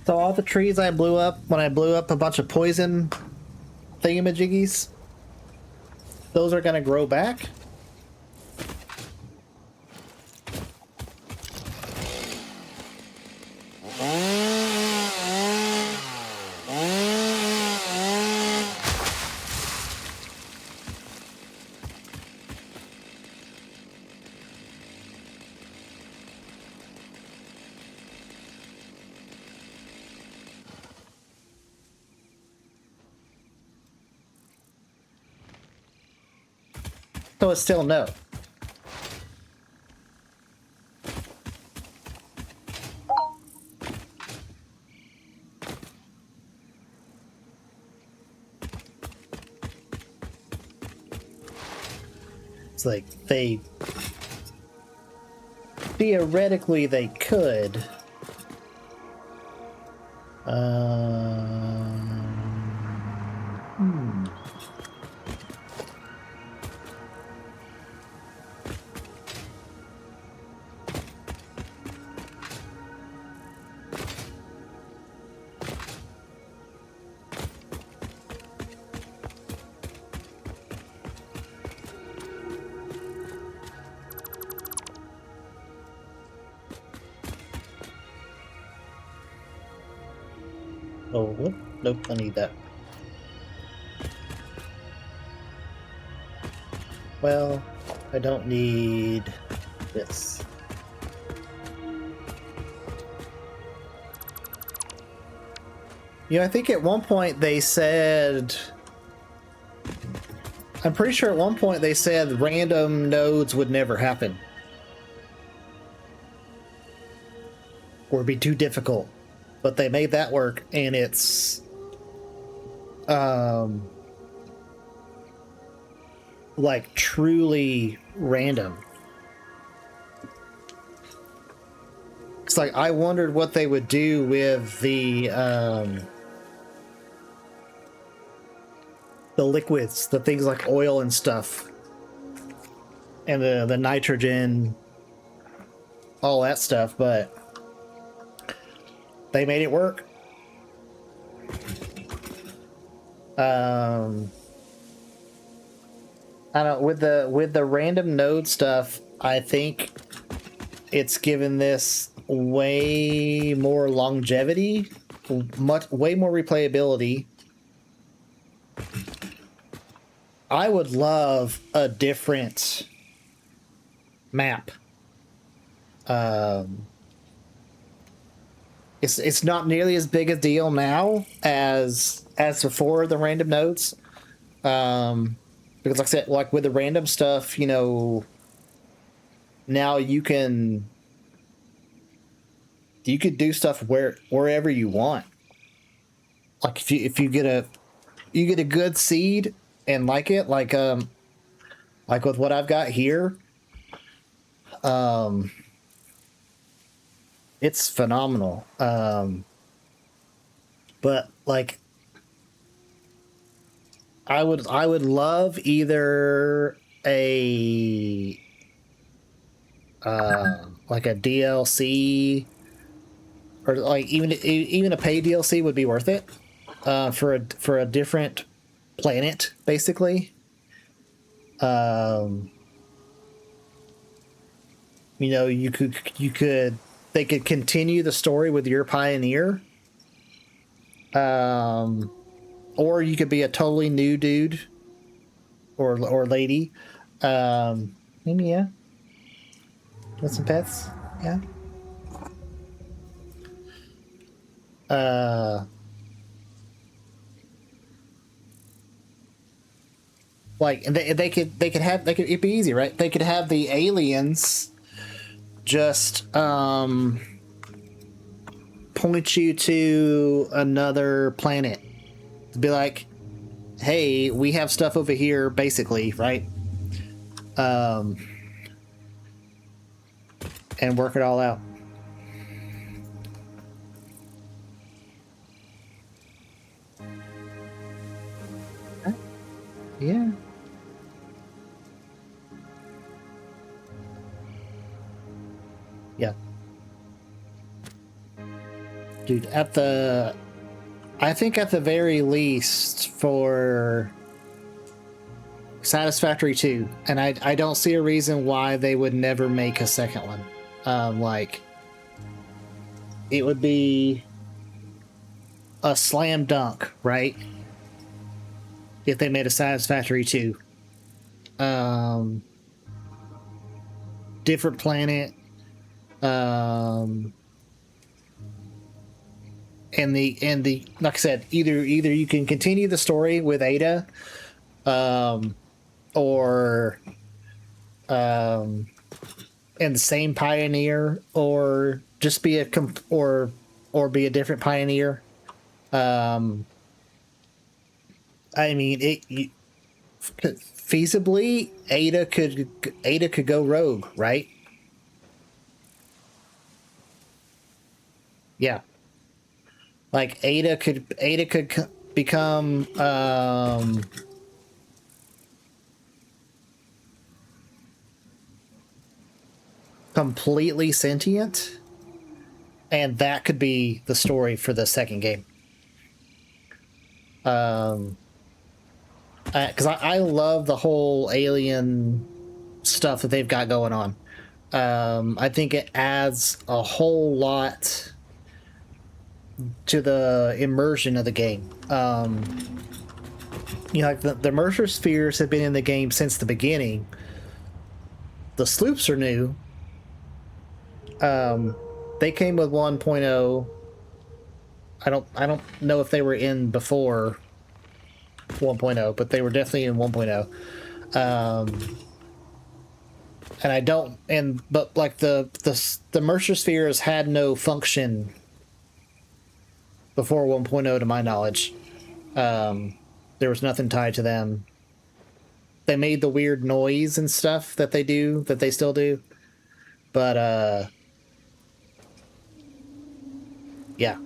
So all the trees I blew up when I blew up a bunch of poison thingamajiggies, those are gonna grow back? So it's still no. It's like theoretically they could. Oh, what? Nope, I need that. Well, I don't need this. You know, I think at one point they said... I'm pretty sure at one point they said random nodes would never happen. Or be too difficult. But they made that work, and it's... like, truly random. It's like, I wondered what they would do with the liquids, the things like oil and stuff, and the nitrogen, all that stuff, but they made it work. I don't know, with the random node stuff, I think it's given this way more longevity, way more replayability. I would love a different map. It's not nearly as big a deal now as before the random nodes. Because like I said, like with the random stuff, you know, now you could do stuff wherever you want. Like if you get a good seed and like it, like with what I've got here, it's phenomenal. But like I would love either a like a DLC, or like even a paid DLC would be worth it, for a different planet, basically. You know, they could continue the story with your pioneer, or you could be a totally new dude or lady. Maybe, yeah. With some pets, yeah. Like it'd be easy, right? They could have the aliens just point you to another planet. Be like, hey, we have stuff over here, basically, right? And work it all out. Yeah. Yeah. Dude, I think at the very least for Satisfactory 2, and I don't see a reason why they would never make a second one. Like, it would be a slam dunk, right? If they made a Satisfactory 2. Different planet. And the like I said, either you can continue the story with Ada, or and the same pioneer, or just be or be a different pioneer. I mean, feasibly, Ada could go rogue, right? Yeah. Like Ada could become completely sentient, and that could be the story for the second game. Because I love the whole alien stuff that they've got going on. I think it adds a whole lot to the immersion of the game. You know, like the Mercer spheres have been in the game since the beginning. The sloops are new. They came with 1.0. I don't know if they were in before 1.0, but they were definitely in 1.0. And I don't, but like the Mercer spheres had no function before 1.0 to my knowledge. There was nothing tied to them. They made the weird noise and stuff that they do, that they still do. But yeah.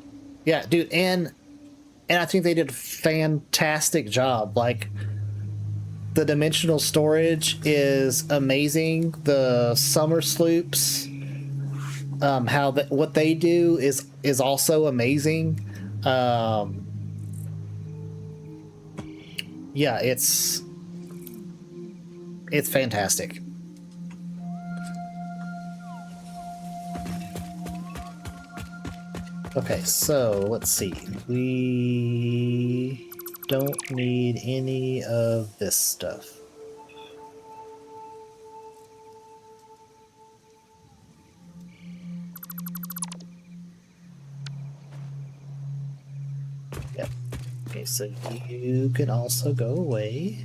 Yeah, dude, and I think they did a fantastic job. Like, the dimensional storage is amazing. The summer sloops, what they do is also amazing. Yeah, it's fantastic. Okay, so let's see. We don't need any of this stuff. Yep. Okay, so you can also go away.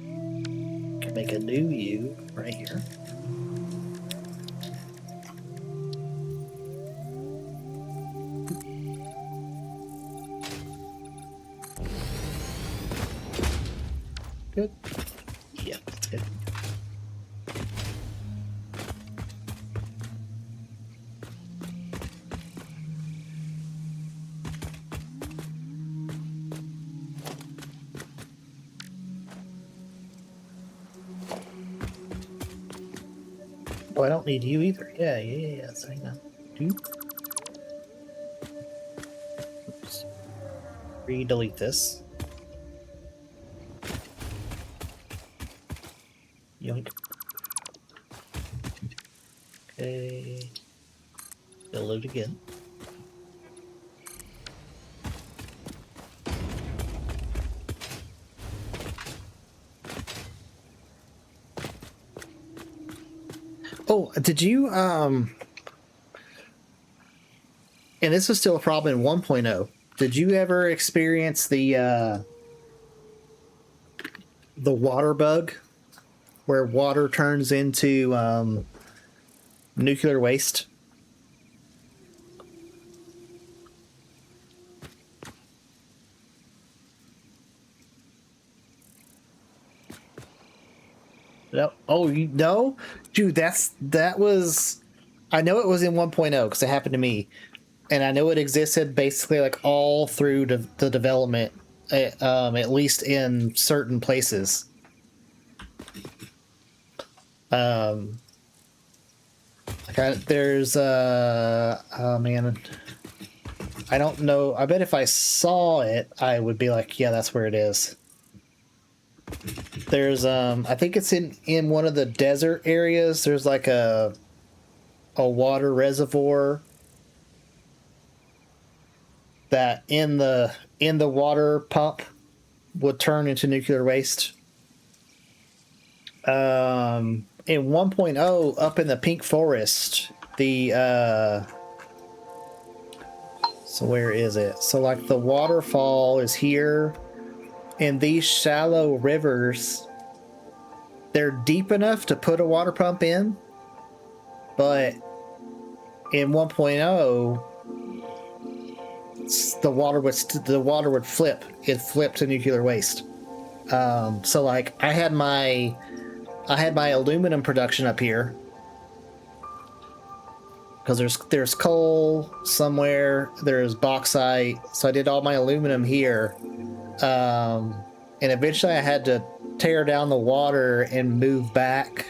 Can make a new you right here. Good. Yep, that's good. Oh, I don't need you either. Yeah. So hang on. Oops. Re-delete this. Yoink. Okay. Load again. Oh, did you and this is still a problem in 1.0. Did you ever experience the water bug where water turns into nuclear waste? No. Oh, you know, dude, that was. I know it was in 1.0 because it happened to me, and I know it existed basically like all through the development, at least in certain places. There's oh man, I don't know. I bet if I saw it, I would be like, yeah, that's where it is. There's I think it's in one of the desert areas. There's like a water reservoir that in the water pump would turn into nuclear waste. In 1.0 up in the pink forest, the so where is it? So like the waterfall is here, and these shallow rivers, they're deep enough to put a water pump in, but in 1.0 the water would flip. It flipped to nuclear waste. So like I had my aluminum production up here because there's coal somewhere, there's bauxite, so I did all my aluminum here, and eventually I had to tear down the water and move back.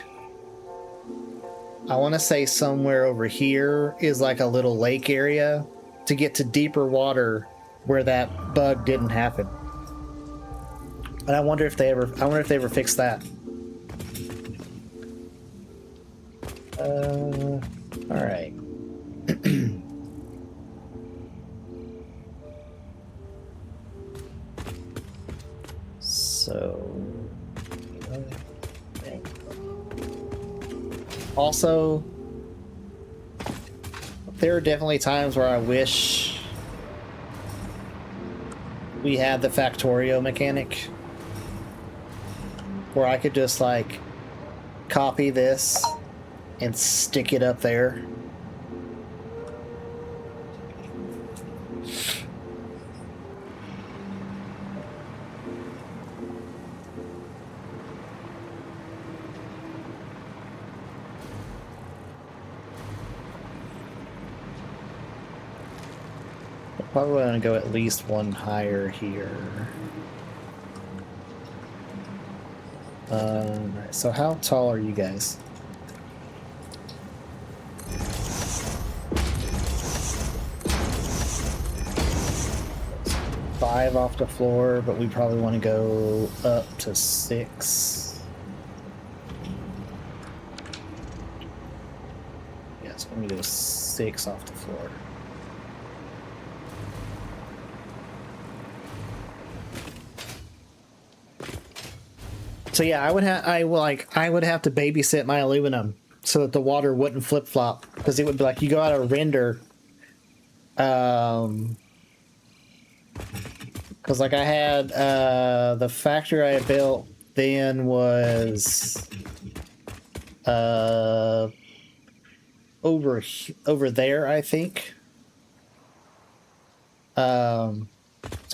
I want to say somewhere over here is like a little lake area to get to deeper water where that bug didn't happen. And I wonder if they ever fixed that. All right. So, also, there are definitely times where I wish we had the Factorio mechanic where I could just like copy this and stick it up there. Probably want to go at least one higher here. Right, so how tall are you guys? Five off the floor, but we probably want to go up to 6. Yes, I'm going to go 6 off the floor. So yeah, I would have to babysit my aluminum so that the water wouldn't flip flop, because it would be like you go out of render. Because like I had the factory I built then was over there, I think. So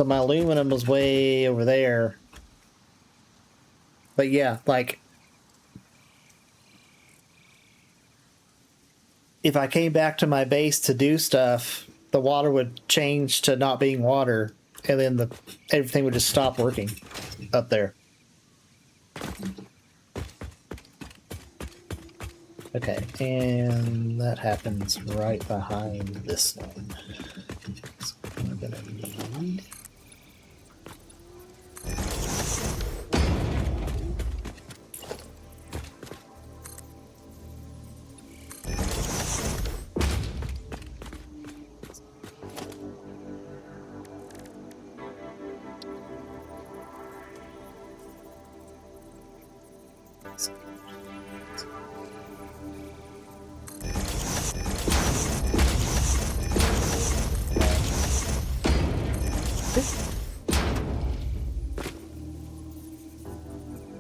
my aluminum was way over there. But yeah, like if I came back to my base to do stuff, the water would change to not being water, and then everything would just stop working up there. Okay, and that happens right behind this one. So we're gonna need...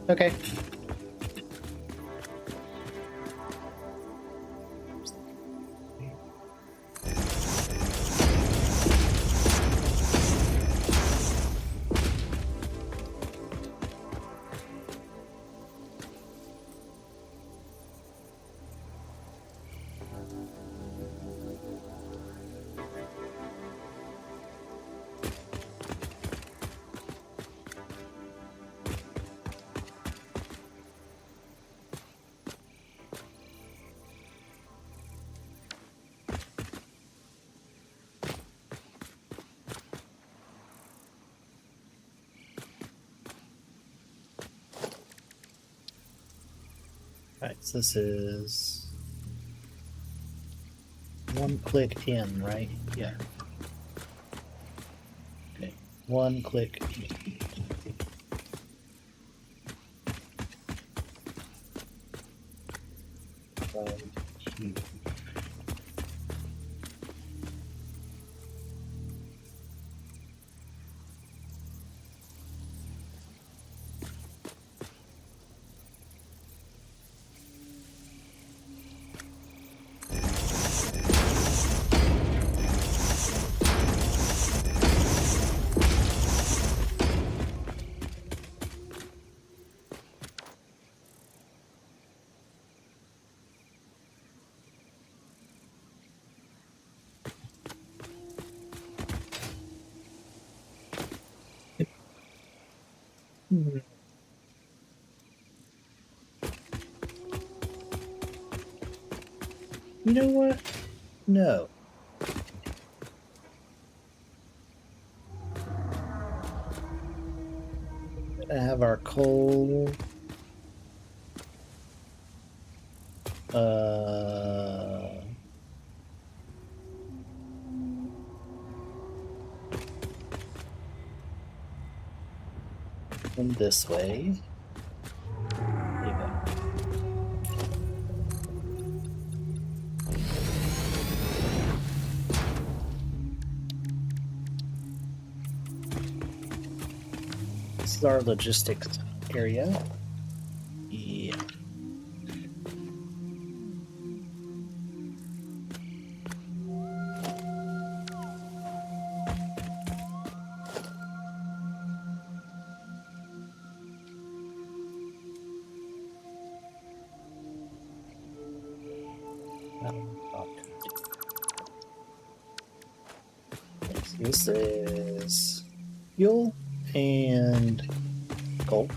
Okay. Alright, so this is one click in, right? Yeah. Okay, one click in. Here. You know what? No. I have our coal. Come this way. There you go. This is our logistics area. Yeah. This is fuel and coal.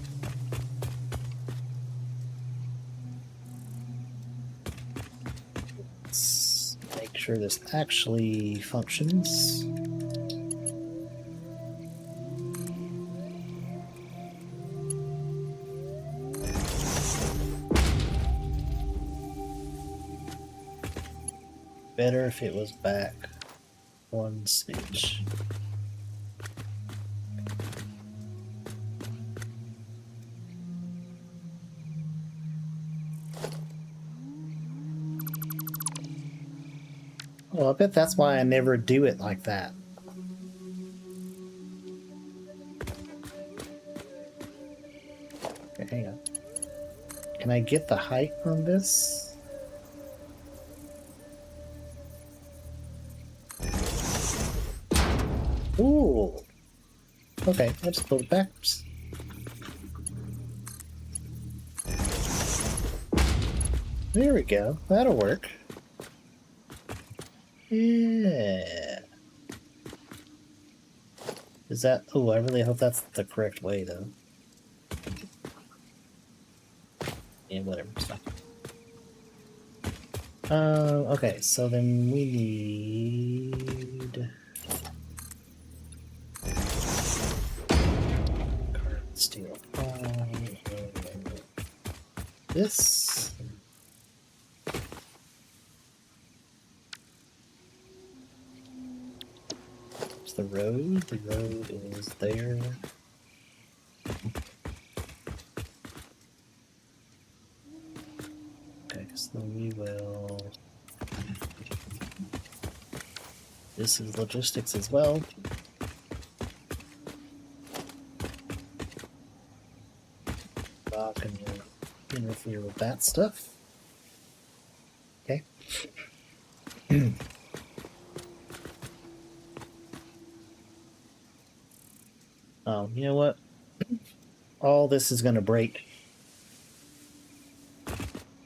Let's make sure this actually functions. Better if it was back one smidge. Well, I bet that's why I never do it like that. Okay, hang on. Can I get the height on this? Ooh. Okay, I'll just build it backwards. There we go. That'll work. Yeah. Is that... Oh, I really hope that's the correct way, though. Yeah, whatever. It's fine. Okay, so then we need... carbon steel. This... the road. The road is there. Okay, so we will... This is logistics as well. Not gonna interfere with that stuff. Okay. Oh, you know what? All this is going to break.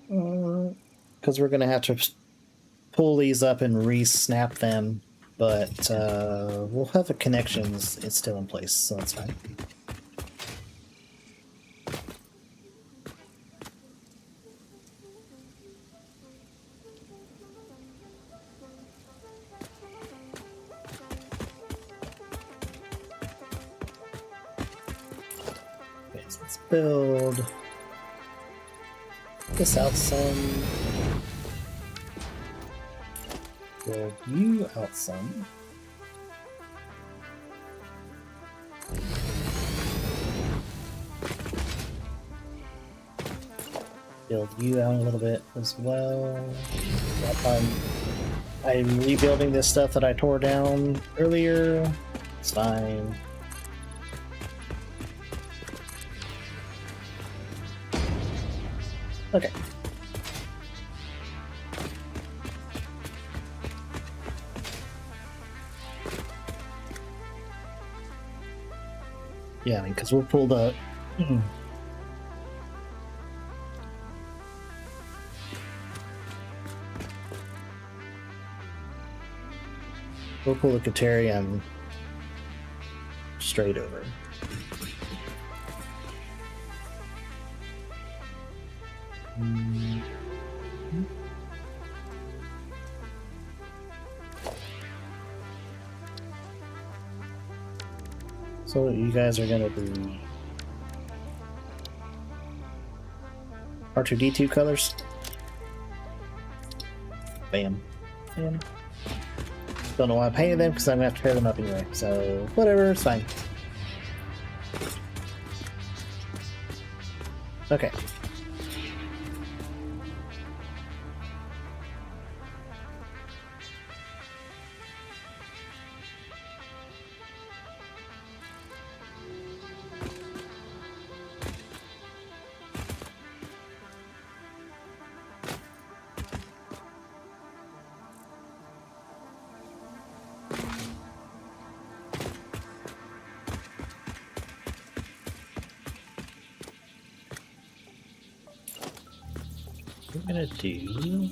Because we're going to have to pull these up and re-snap them. But we'll have the connections. It's still in place, so that's fine. Let's build this out some. Build you out some. Build you out a little bit as well. I'm rebuilding this stuff that I tore down earlier. It's fine. Okay. Yeah, I mean, because we'll pull the... We'll pull the Katerium straight over. So you guys are gonna be R2-D2 colors. Bam. Bam. Don't know why I painted them because I'm gonna have to tear them up anyway. So whatever, it's fine. Okay. I'm gonna do.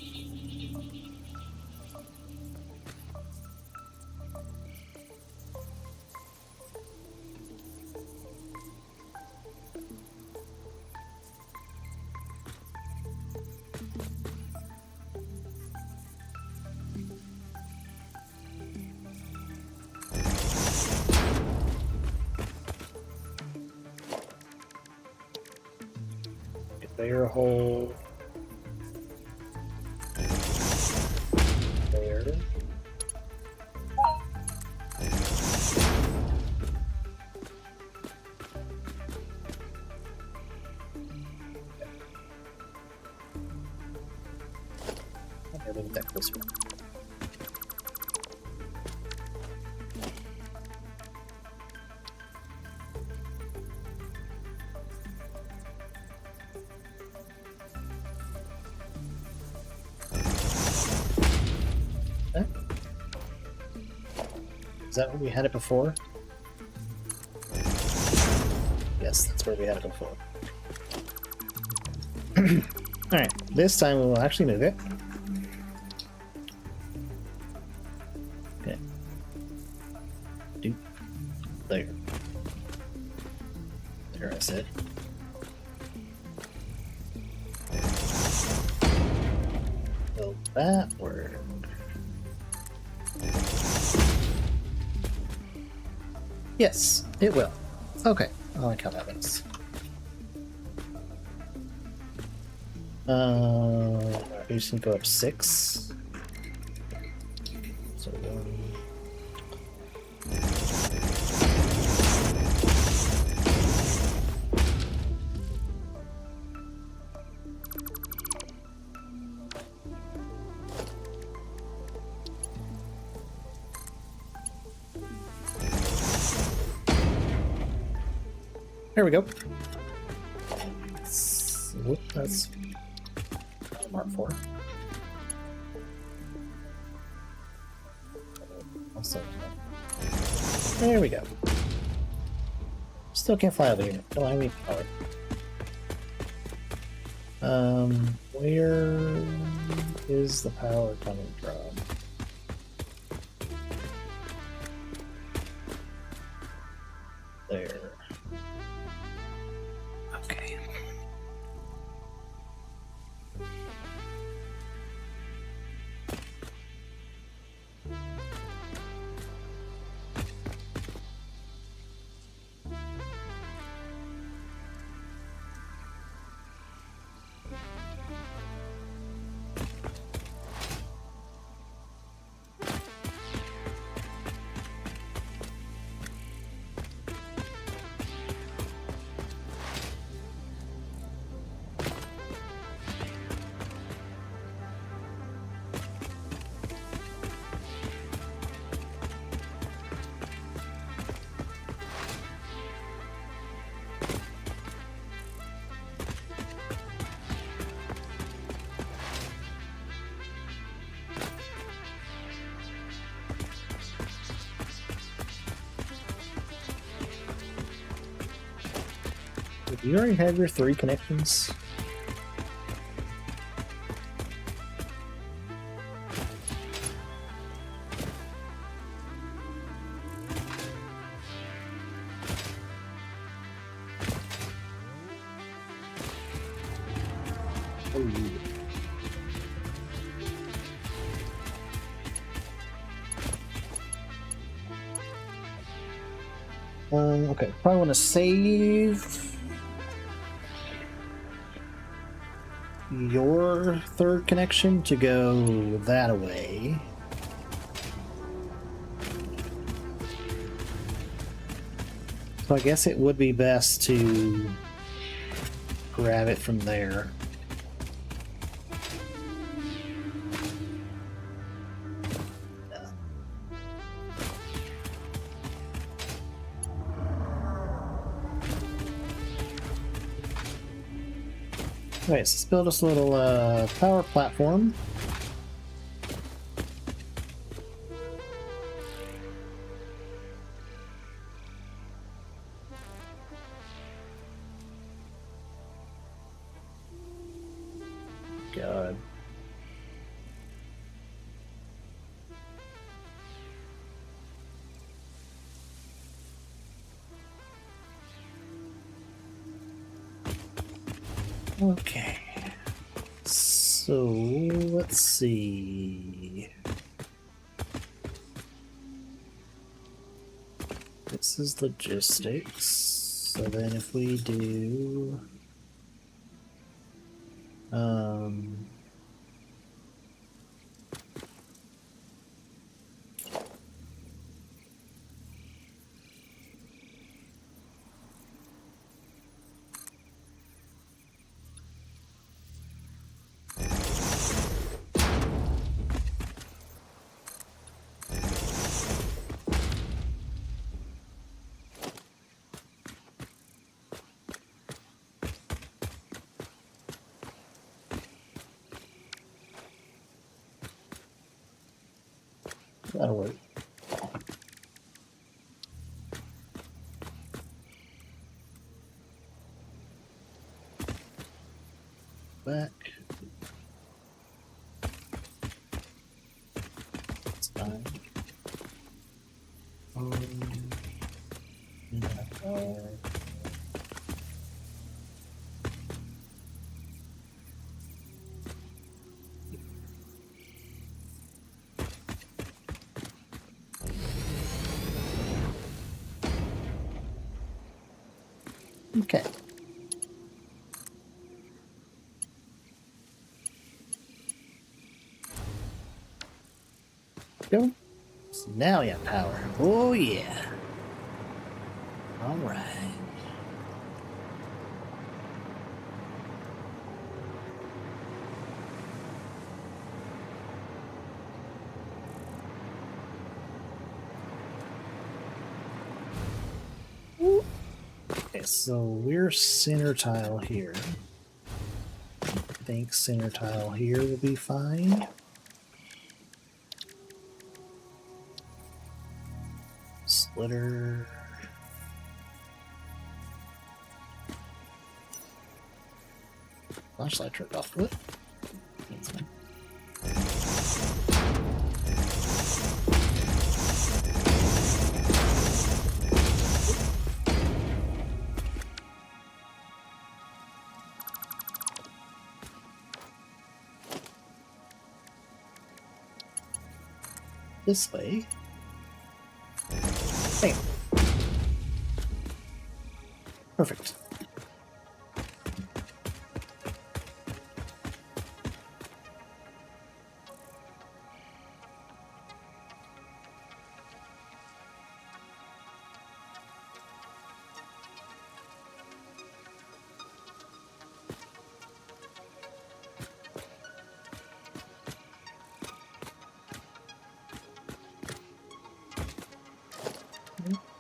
Conveyor hole. There. Okay, look at that closer. Okay. Is that where we had it before? Yes, that's where we had it before. Alright, this time we will actually move it. Okay. Doop. There. There, I said. Will that work? Yes, it will. Okay, I like how that looks. We just need to go up 6. So 1. There we go. Whoop, that's Mark 4. Also, there we go. Still can't fly over here. Don't have any power. Where is the power coming from? There. Okay. Do you already have your 3 connections? Okay, probably want to save your 3rd connection to go that way. So I guess it would be best to grab it from there. Alright, so let's build us a little power platform. God. Okay. So, let's see. This is logistics. So then if we do... That'll work. Back. It's fine. Yeah. Okay. Go. So now we have power. Oh yeah. All right. Okay, so we're center tile here. I think center tile here will be fine. Splitter. Flashlight turned off. What? That's fine. This way. Hey. Perfect.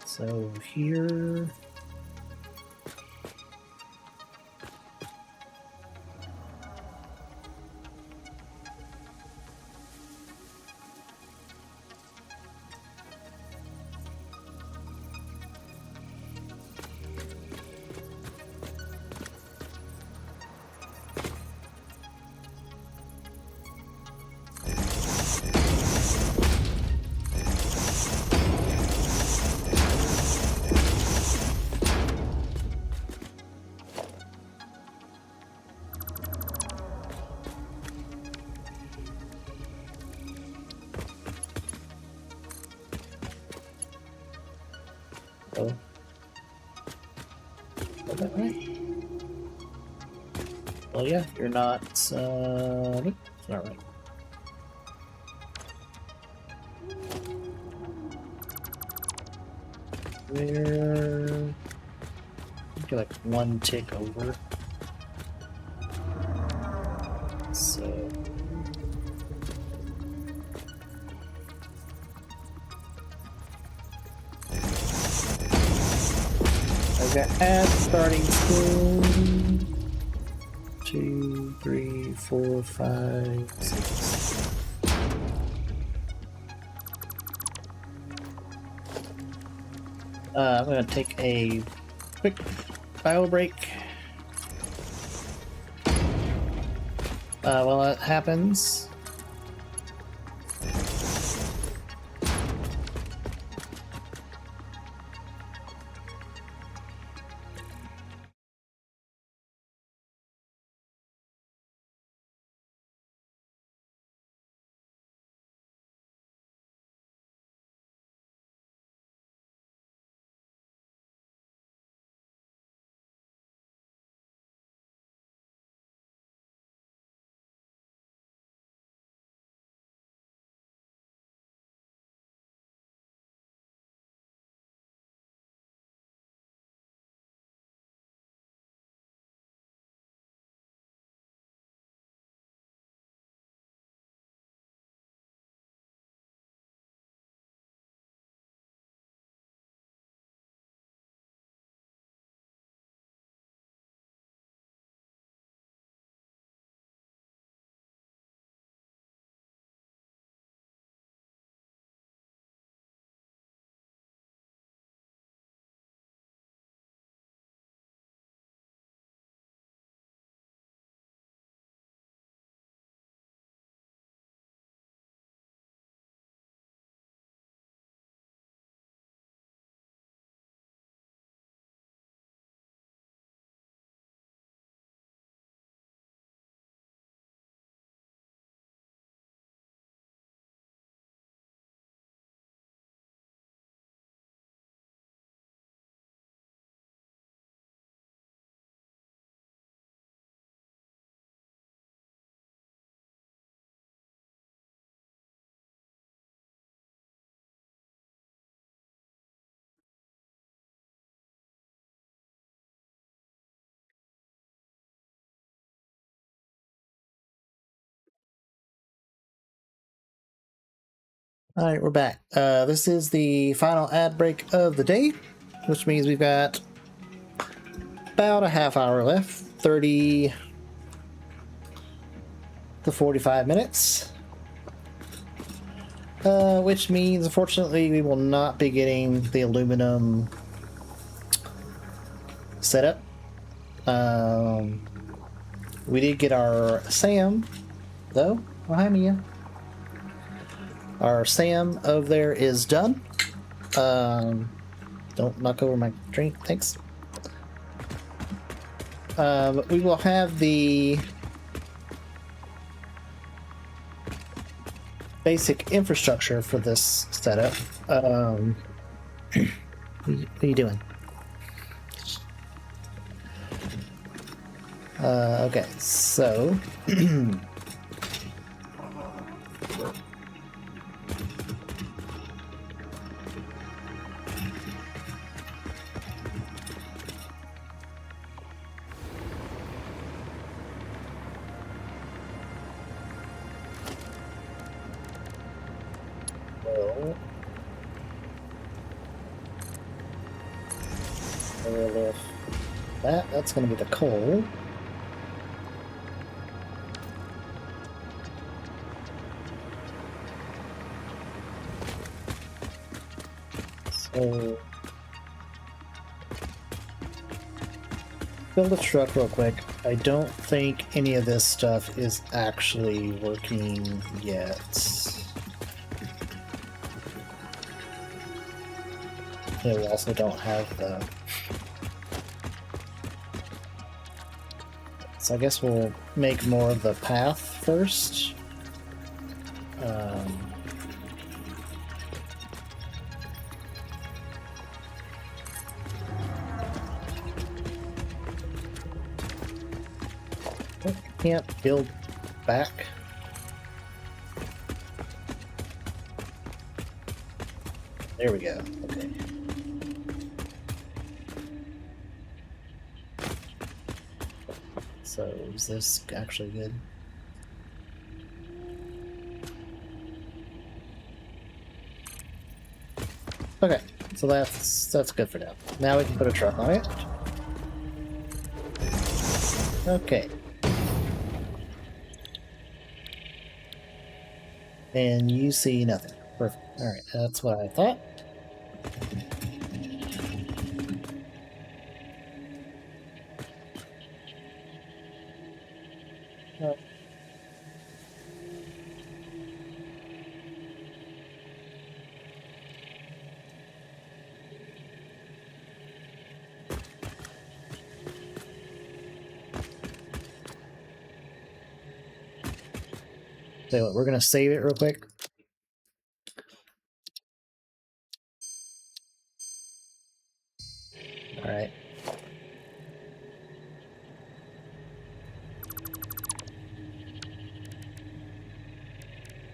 So here. Oh. Is that right? Well, yeah, you're not, nope, it's not right. Where... You're like one tick over. So... Okay, add starting soon. 2, 3, 4, 5, 6. I'm gonna take a quick bio break. While that happens, all right, we're back. This is the final ad break of the day, which means we've got about a half hour left, 30 to 45 minutes. Which means, unfortunately, we will not be getting the aluminum setup. We did get our SAM, though. Oh, hi, Mia. Our SAM over there is done. Don't knock over my drink, thanks. But we will have the basic infrastructure for this setup. What are you doing? Okay, so that's going to be the coal. So build a truck real quick. I don't think any of this stuff is actually working yet. Yeah, we also don't have the... So I guess we'll make more of the path first. Can't build back. There we go. Okay. So is this actually good? Okay, so that's good for now. Now we can put a truck on it. Okay. And you see nothing. Perfect. Alright, that's what I thought. So we're gonna save it real quick. All right.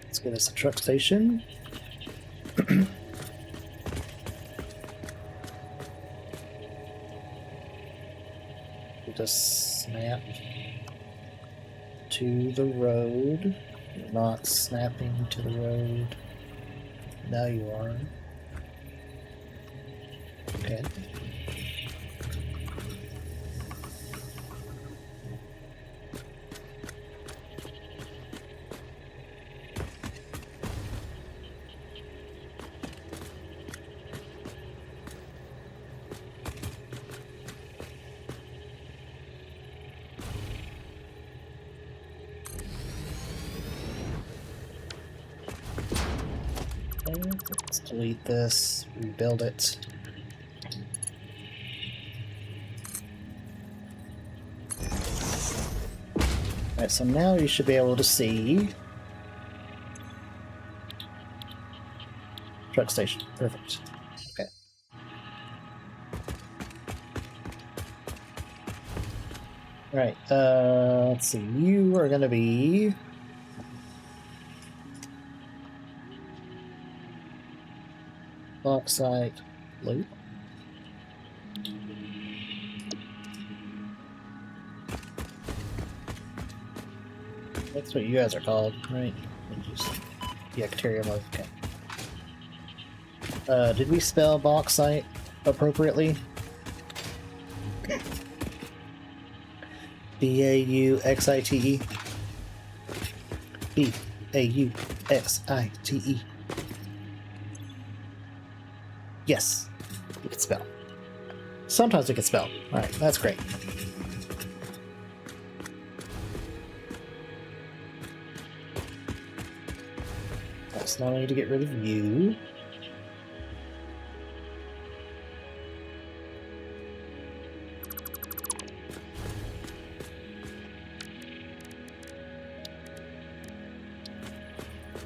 Let's get us a truck station. Just snap to the road. You're not snapping to the road. Now you are. Okay. Let's delete this, rebuild it. Alright, so now you should be able to see truck station. Perfect. Okay. Alright, let's see. You are gonna be bauxite loop. That's what you guys are called, right? Bacterium. Okay. Did we spell bauxite appropriately? B-A-U-X-I-T-E. B-A-U-X-I-T-E. Yes, we can spell. Sometimes we can spell. Alright, that's great. So now I need to get rid of you.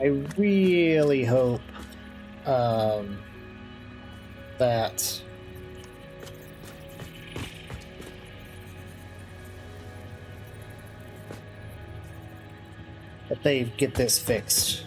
I really hope that they get this fixed.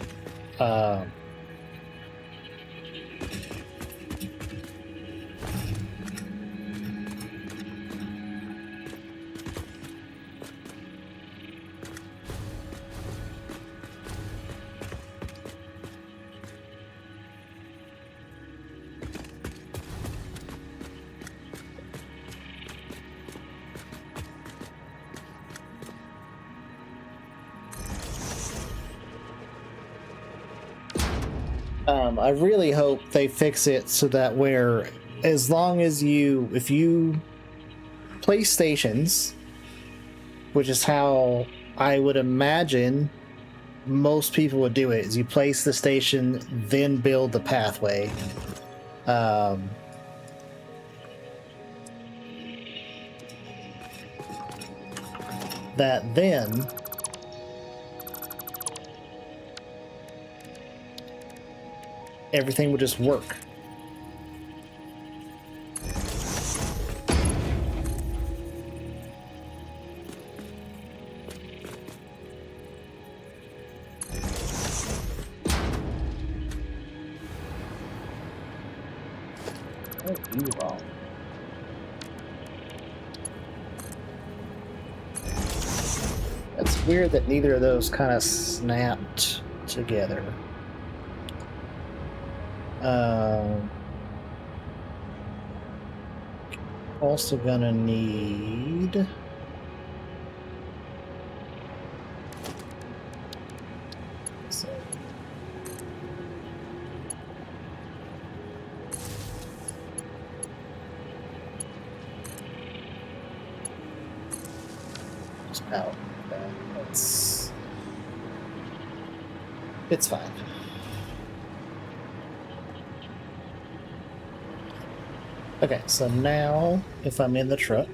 I really hope they fix it so that where, as long as if you place stations, which is how I would imagine most people would do it, is you place the station, then build the pathway. That then everything would just work. Oh, you wrong. That's weird that neither of those kind of snapped together. Also gonna need just power. It's fine. Okay, so now if I'm in the truck,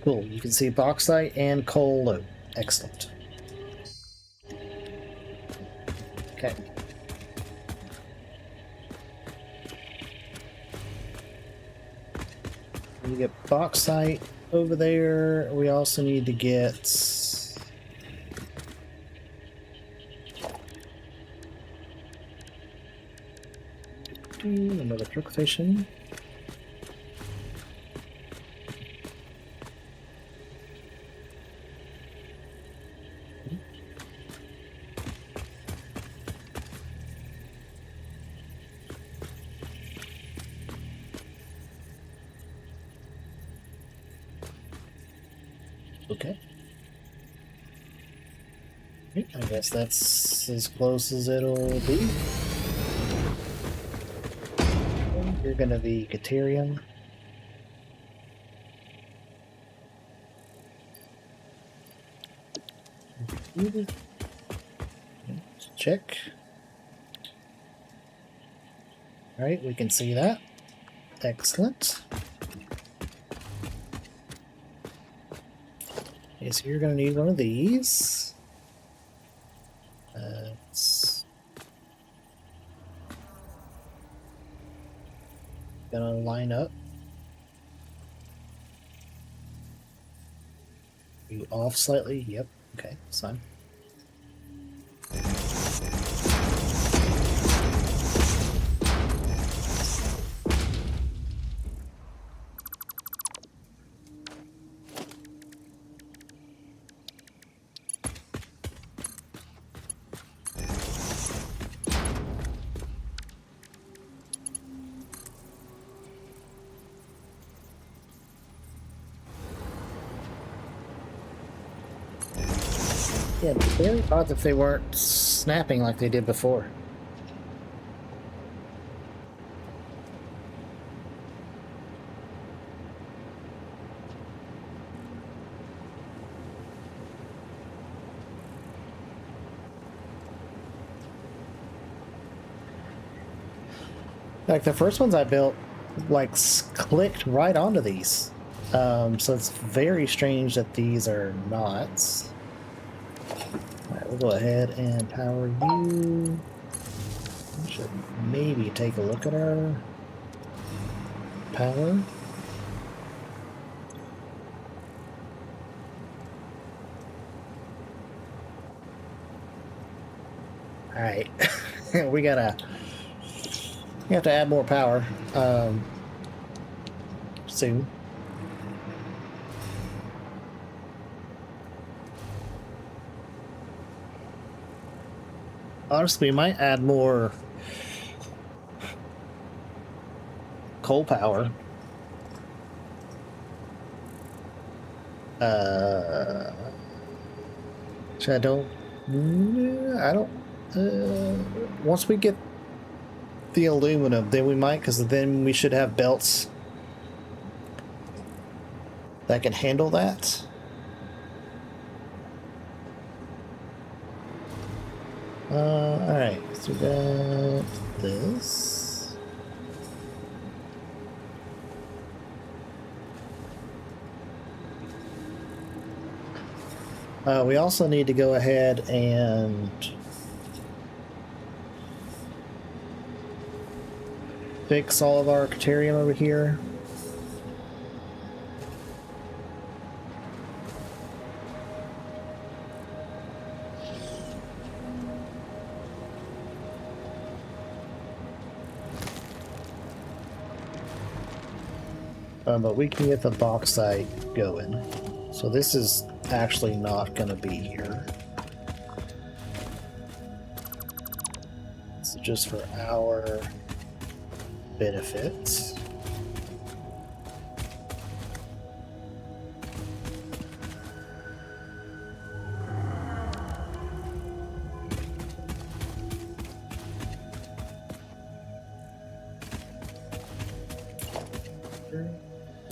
Cool. You can see bauxite and coal load. Excellent. Okay. You get bauxite over there. We also need to get another truck station. Okay. I guess that's as close as it'll be. You're gonna be Caterium. Check. Alright, we can see that. Excellent. Okay, so you're gonna need one of these. It's gonna line up. You off slightly? Yep. Okay, that's fine. Yeah, it'd be very odd if they weren't snapping like they did before. Like the first ones I built, like clicked right onto these. So it's very strange that these are not. Alright, we'll go ahead and power you. We should maybe take a look at our power. Alright. we have to add more power soon. Honestly, we might add more coal power. I don't. Once we get the aluminum, then we might, because then we should have belts that can handle that. Alright, so we got this. We also need to go ahead and fix all of our Caterium over here. But we can get the bauxite going. So this is actually not going to be here. It's just for our benefit.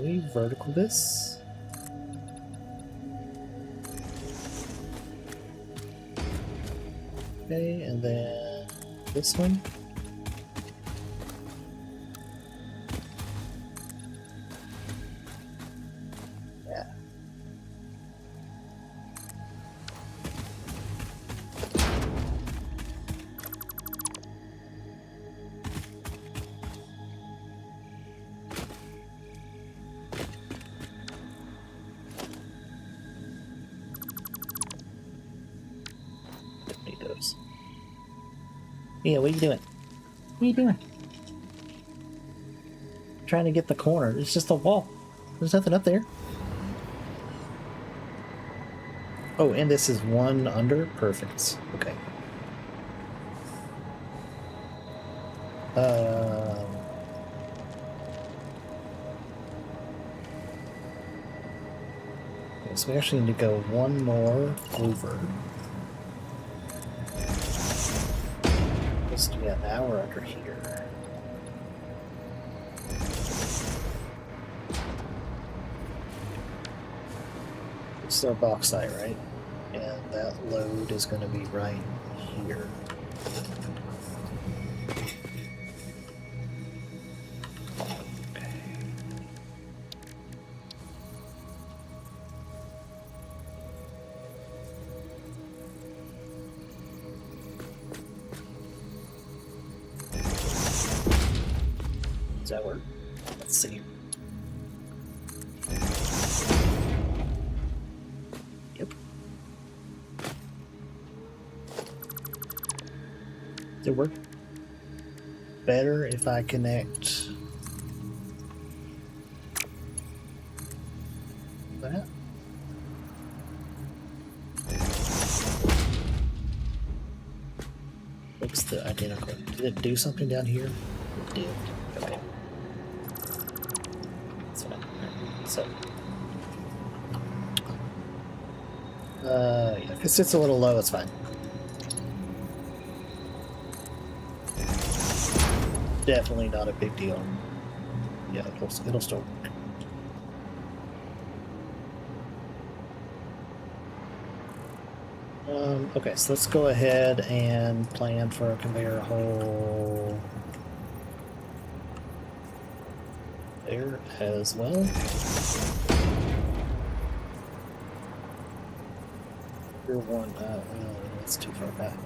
We vertical this. Okay, and then this one. Yeah. Yeah, what are you doing? What are you doing? Trying to get the corner. It's just a wall. There's nothing up there. Oh, and this is one under? Perfect. Okay. Okay, so we actually need to go one more over. Just, yeah, now we're under here. It's our bauxite, right? And that load is going to be right here. Does that work? Let's see. Yep. Does it work better if I connect that? Looks the identical. Did it do something down here? It did. Okay. That's fine. So, yeah, if it sits a little low, it's fine. Definitely not a big deal. Yeah, it'll still work. Okay, so let's go ahead and plan for a conveyor hole there as well. Here one, that's too far back.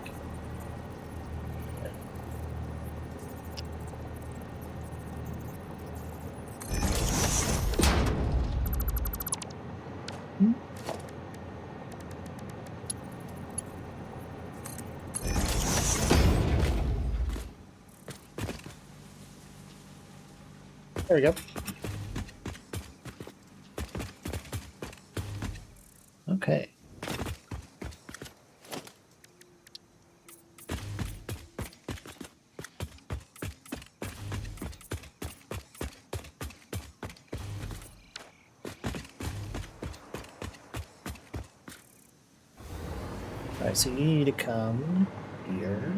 There we go. Okay. Alright, so you need to come here.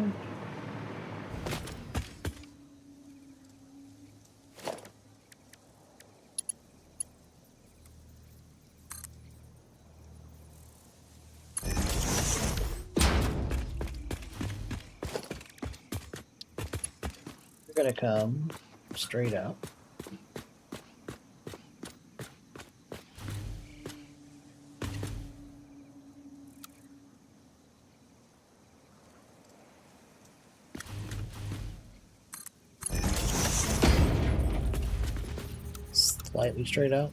You're gonna come straight out. Slightly straight out.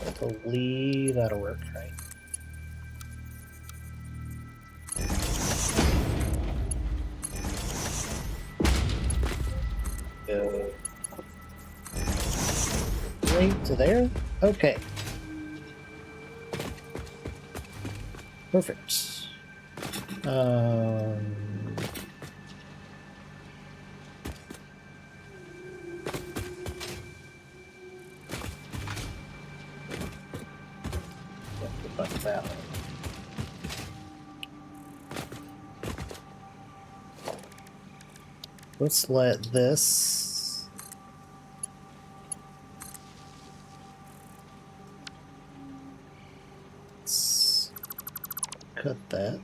I believe that'll work, right? Go right to there. Okay. Perfect. Like that. Let's let this let's cut that.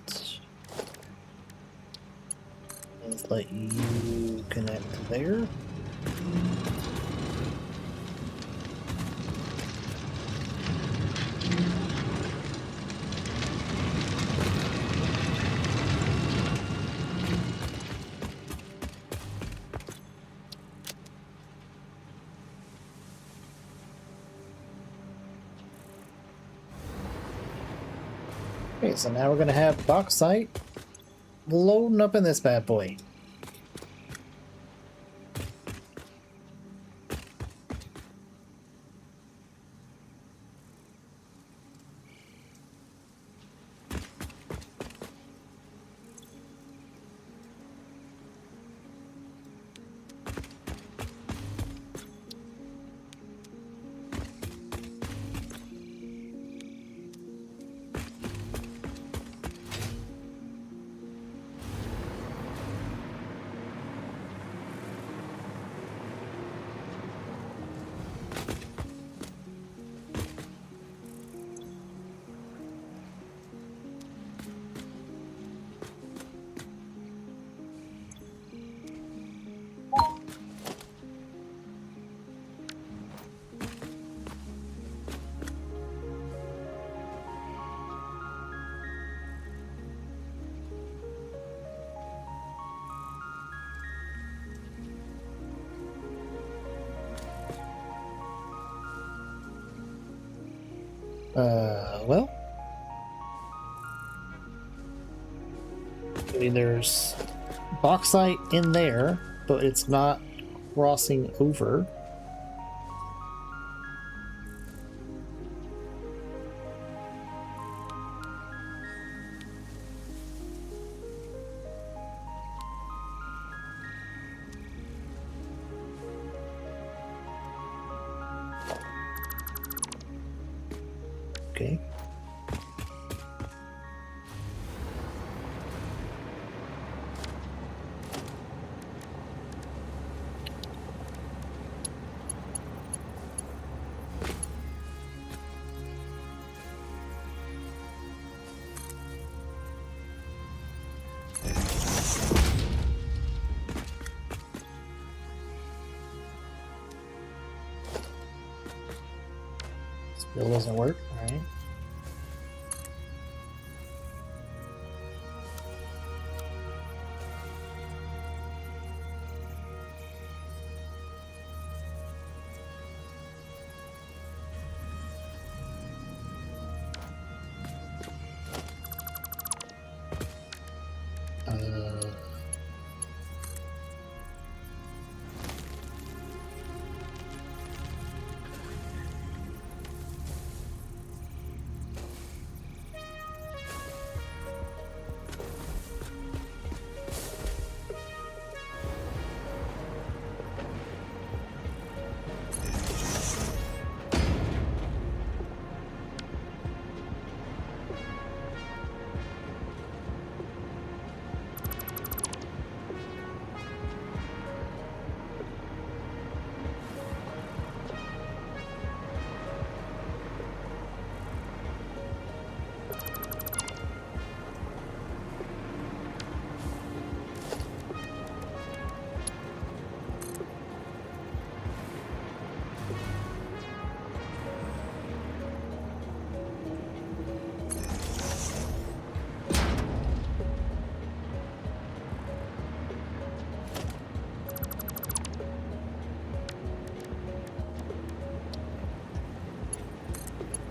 let you connect there. Okay, so now we're going to have bauxite loading up in this bad boy. Well, I mean, there's bauxite in there, but it's not crossing over. Okay. Still doesn't work. All right. Uh,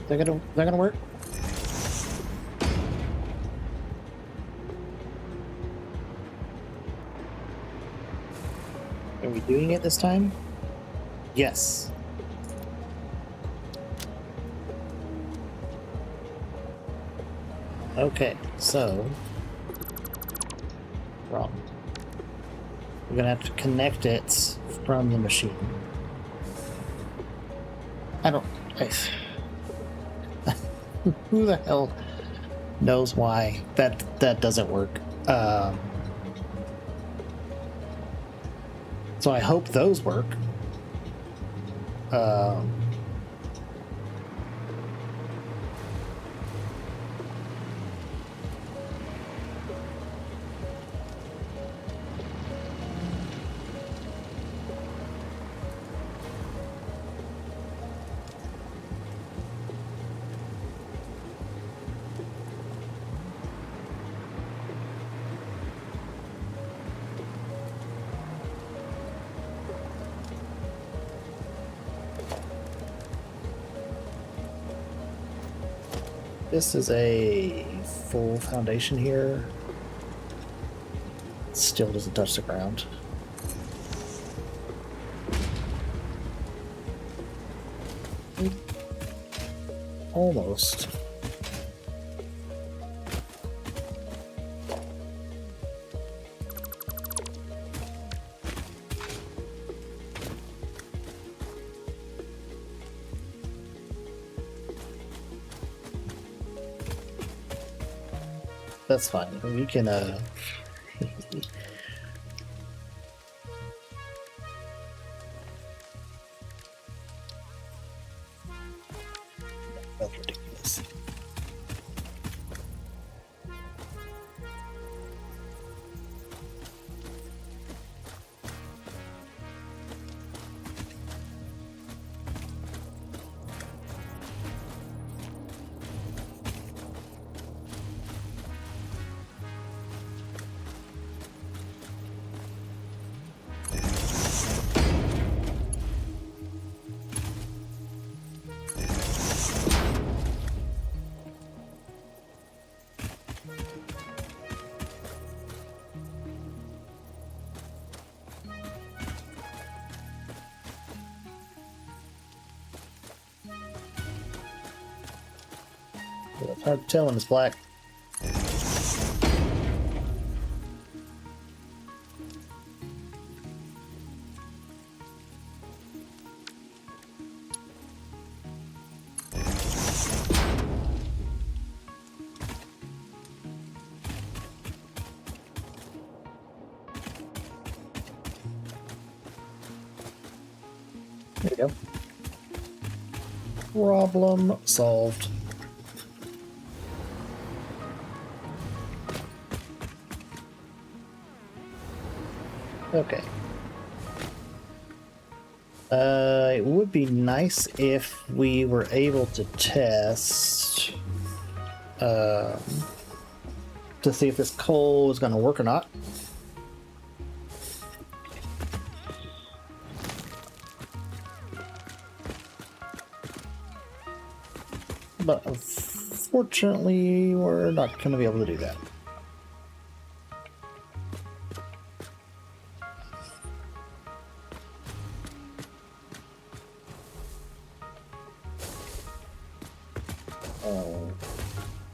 is that gonna work? Are we doing it this time? Yes. Okay, so wrong. We're gonna have to connect it from the machine. Who the hell knows why that doesn't work? So I hope those work. This is a full foundation here. Still doesn't touch the ground. Almost. That's fine. We can that's ridiculous. It's hard to tell when it's black. There you go. Problem solved. Okay. It would be nice if we were able to test to see if this coal is going to work or not. But unfortunately, we're not going to be able to do that.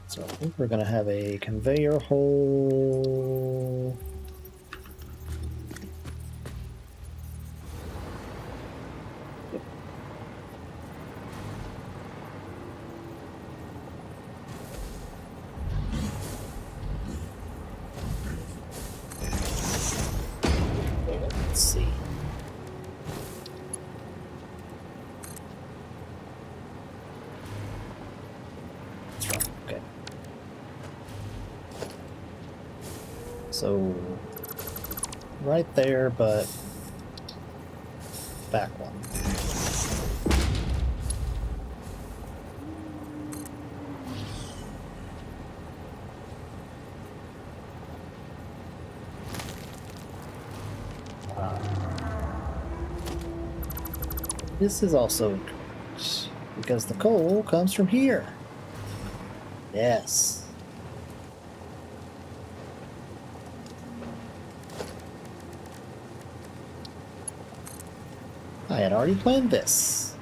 So I think we're going to have a conveyor hole. Let's see. Okay. So right there, but back one. This is also good, because the coal comes from here. Yes. I had already planned this.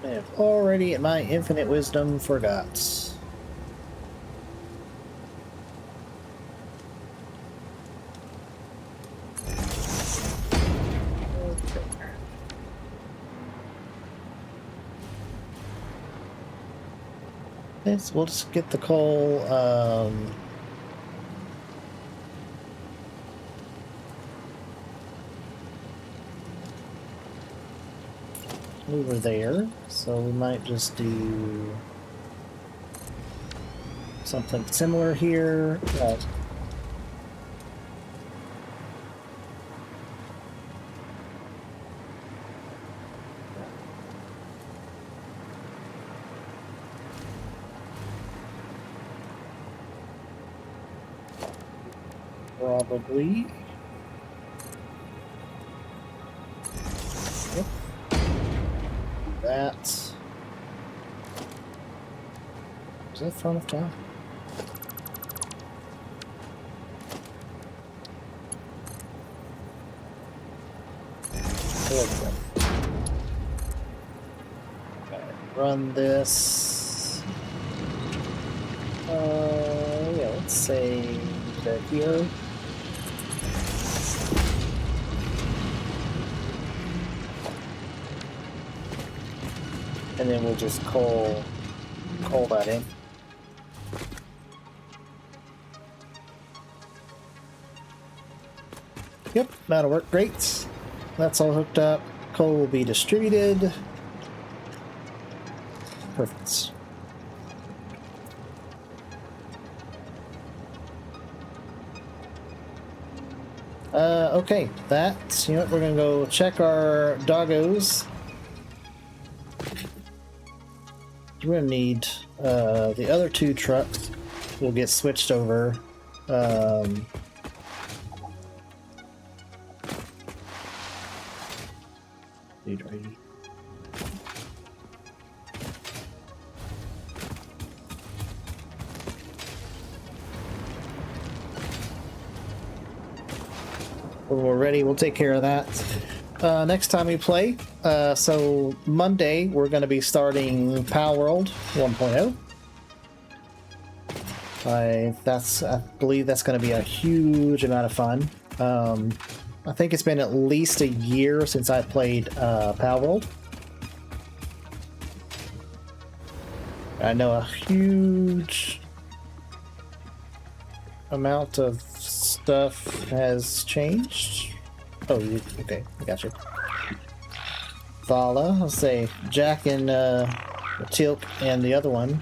I have already, in my infinite wisdom, forgot. Okay, so we'll just get the coal over there. So we might just do something similar here. Probably. that. Is that far enough down? There we go. Okay, run this. Yeah, let's say that here. And then we'll just call that in. Yep, that'll work great. That's all hooked up. Coal will be distributed. Perfect. Okay, that's, you know what, we're gonna go check our doggos. We're gonna need, the other 2 trucks will get switched over. Need ready. When we're ready, we'll take care of that. Next time we play, so Monday, we're going to be starting Power World 1.0. I believe that's going to be a huge amount of fun. I think it's been at least a year since I played Power World. I know a huge amount of stuff has changed. Oh, okay, I got you. Vala, I'll say Jack and Tilk and the other one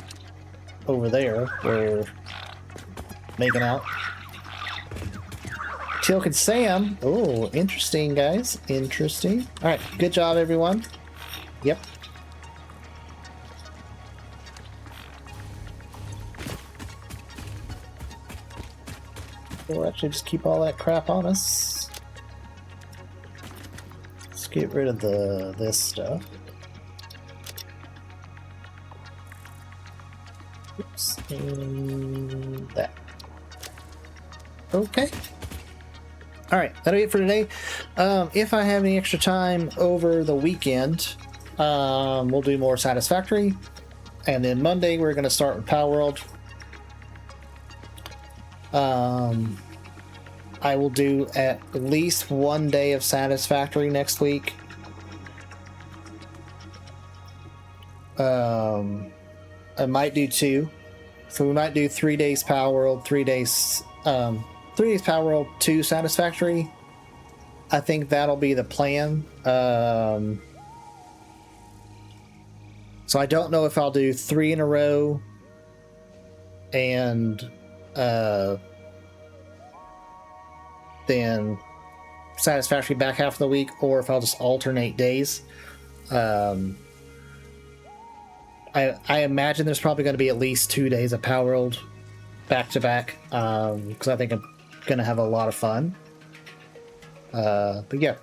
over there were making out. Tilk and Sam. Oh, interesting, guys. Interesting. All right, good job, everyone. Yep. We'll actually just keep all that crap on us. Let's get rid of this stuff. Oops, and that. Okay. All right, that'll be it for today. If I have any extra time over the weekend, we'll do more Satisfactory, and then Monday we're going to start with Power World. I will do at least 1 day of Satisfactory next week. I might do 2. So we might do 3 days Power World, 3 days, 3 days Power World, 2 Satisfactory. I think that'll be the plan. So I don't know if I'll do 3 in a row and then Satisfactory back half of the week, or if I'll just alternate days. I imagine there's probably going to be at least 2 days of Power World back to back, because I think I'm going to have a lot of fun. But yeah,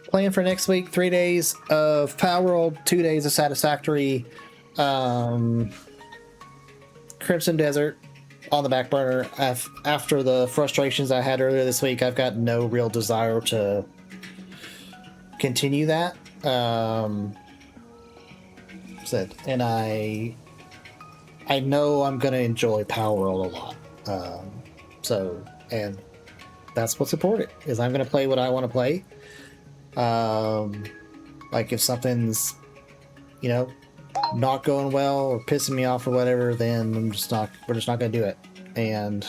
plan for next week: 3 days of Power World, 2 days of Satisfactory, Crimson Desert on the back burner. After the frustrations I had earlier this week, I've got no real desire to continue that. And I know I'm gonna enjoy Power World a lot. And that's what's important, is I'm gonna play what I want to play. Like if something's, you know, not going well or pissing me off or whatever, then we're just not gonna do it. And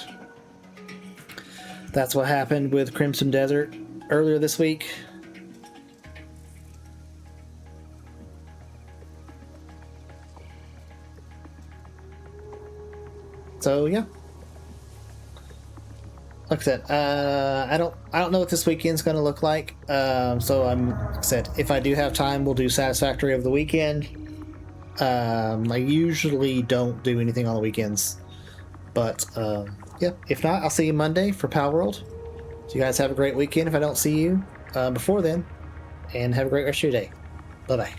that's what happened with Crimson Desert earlier this week. So yeah, like I said, I don't know what this weekend's going to look like. So like I said, if I do have time, we'll do Satisfactory over the weekend. I usually don't do anything on the weekends, but yeah, if not, I'll see you Monday for Power World. So you guys have a great weekend if I don't see you before then, and have a great rest of your day. Bye bye.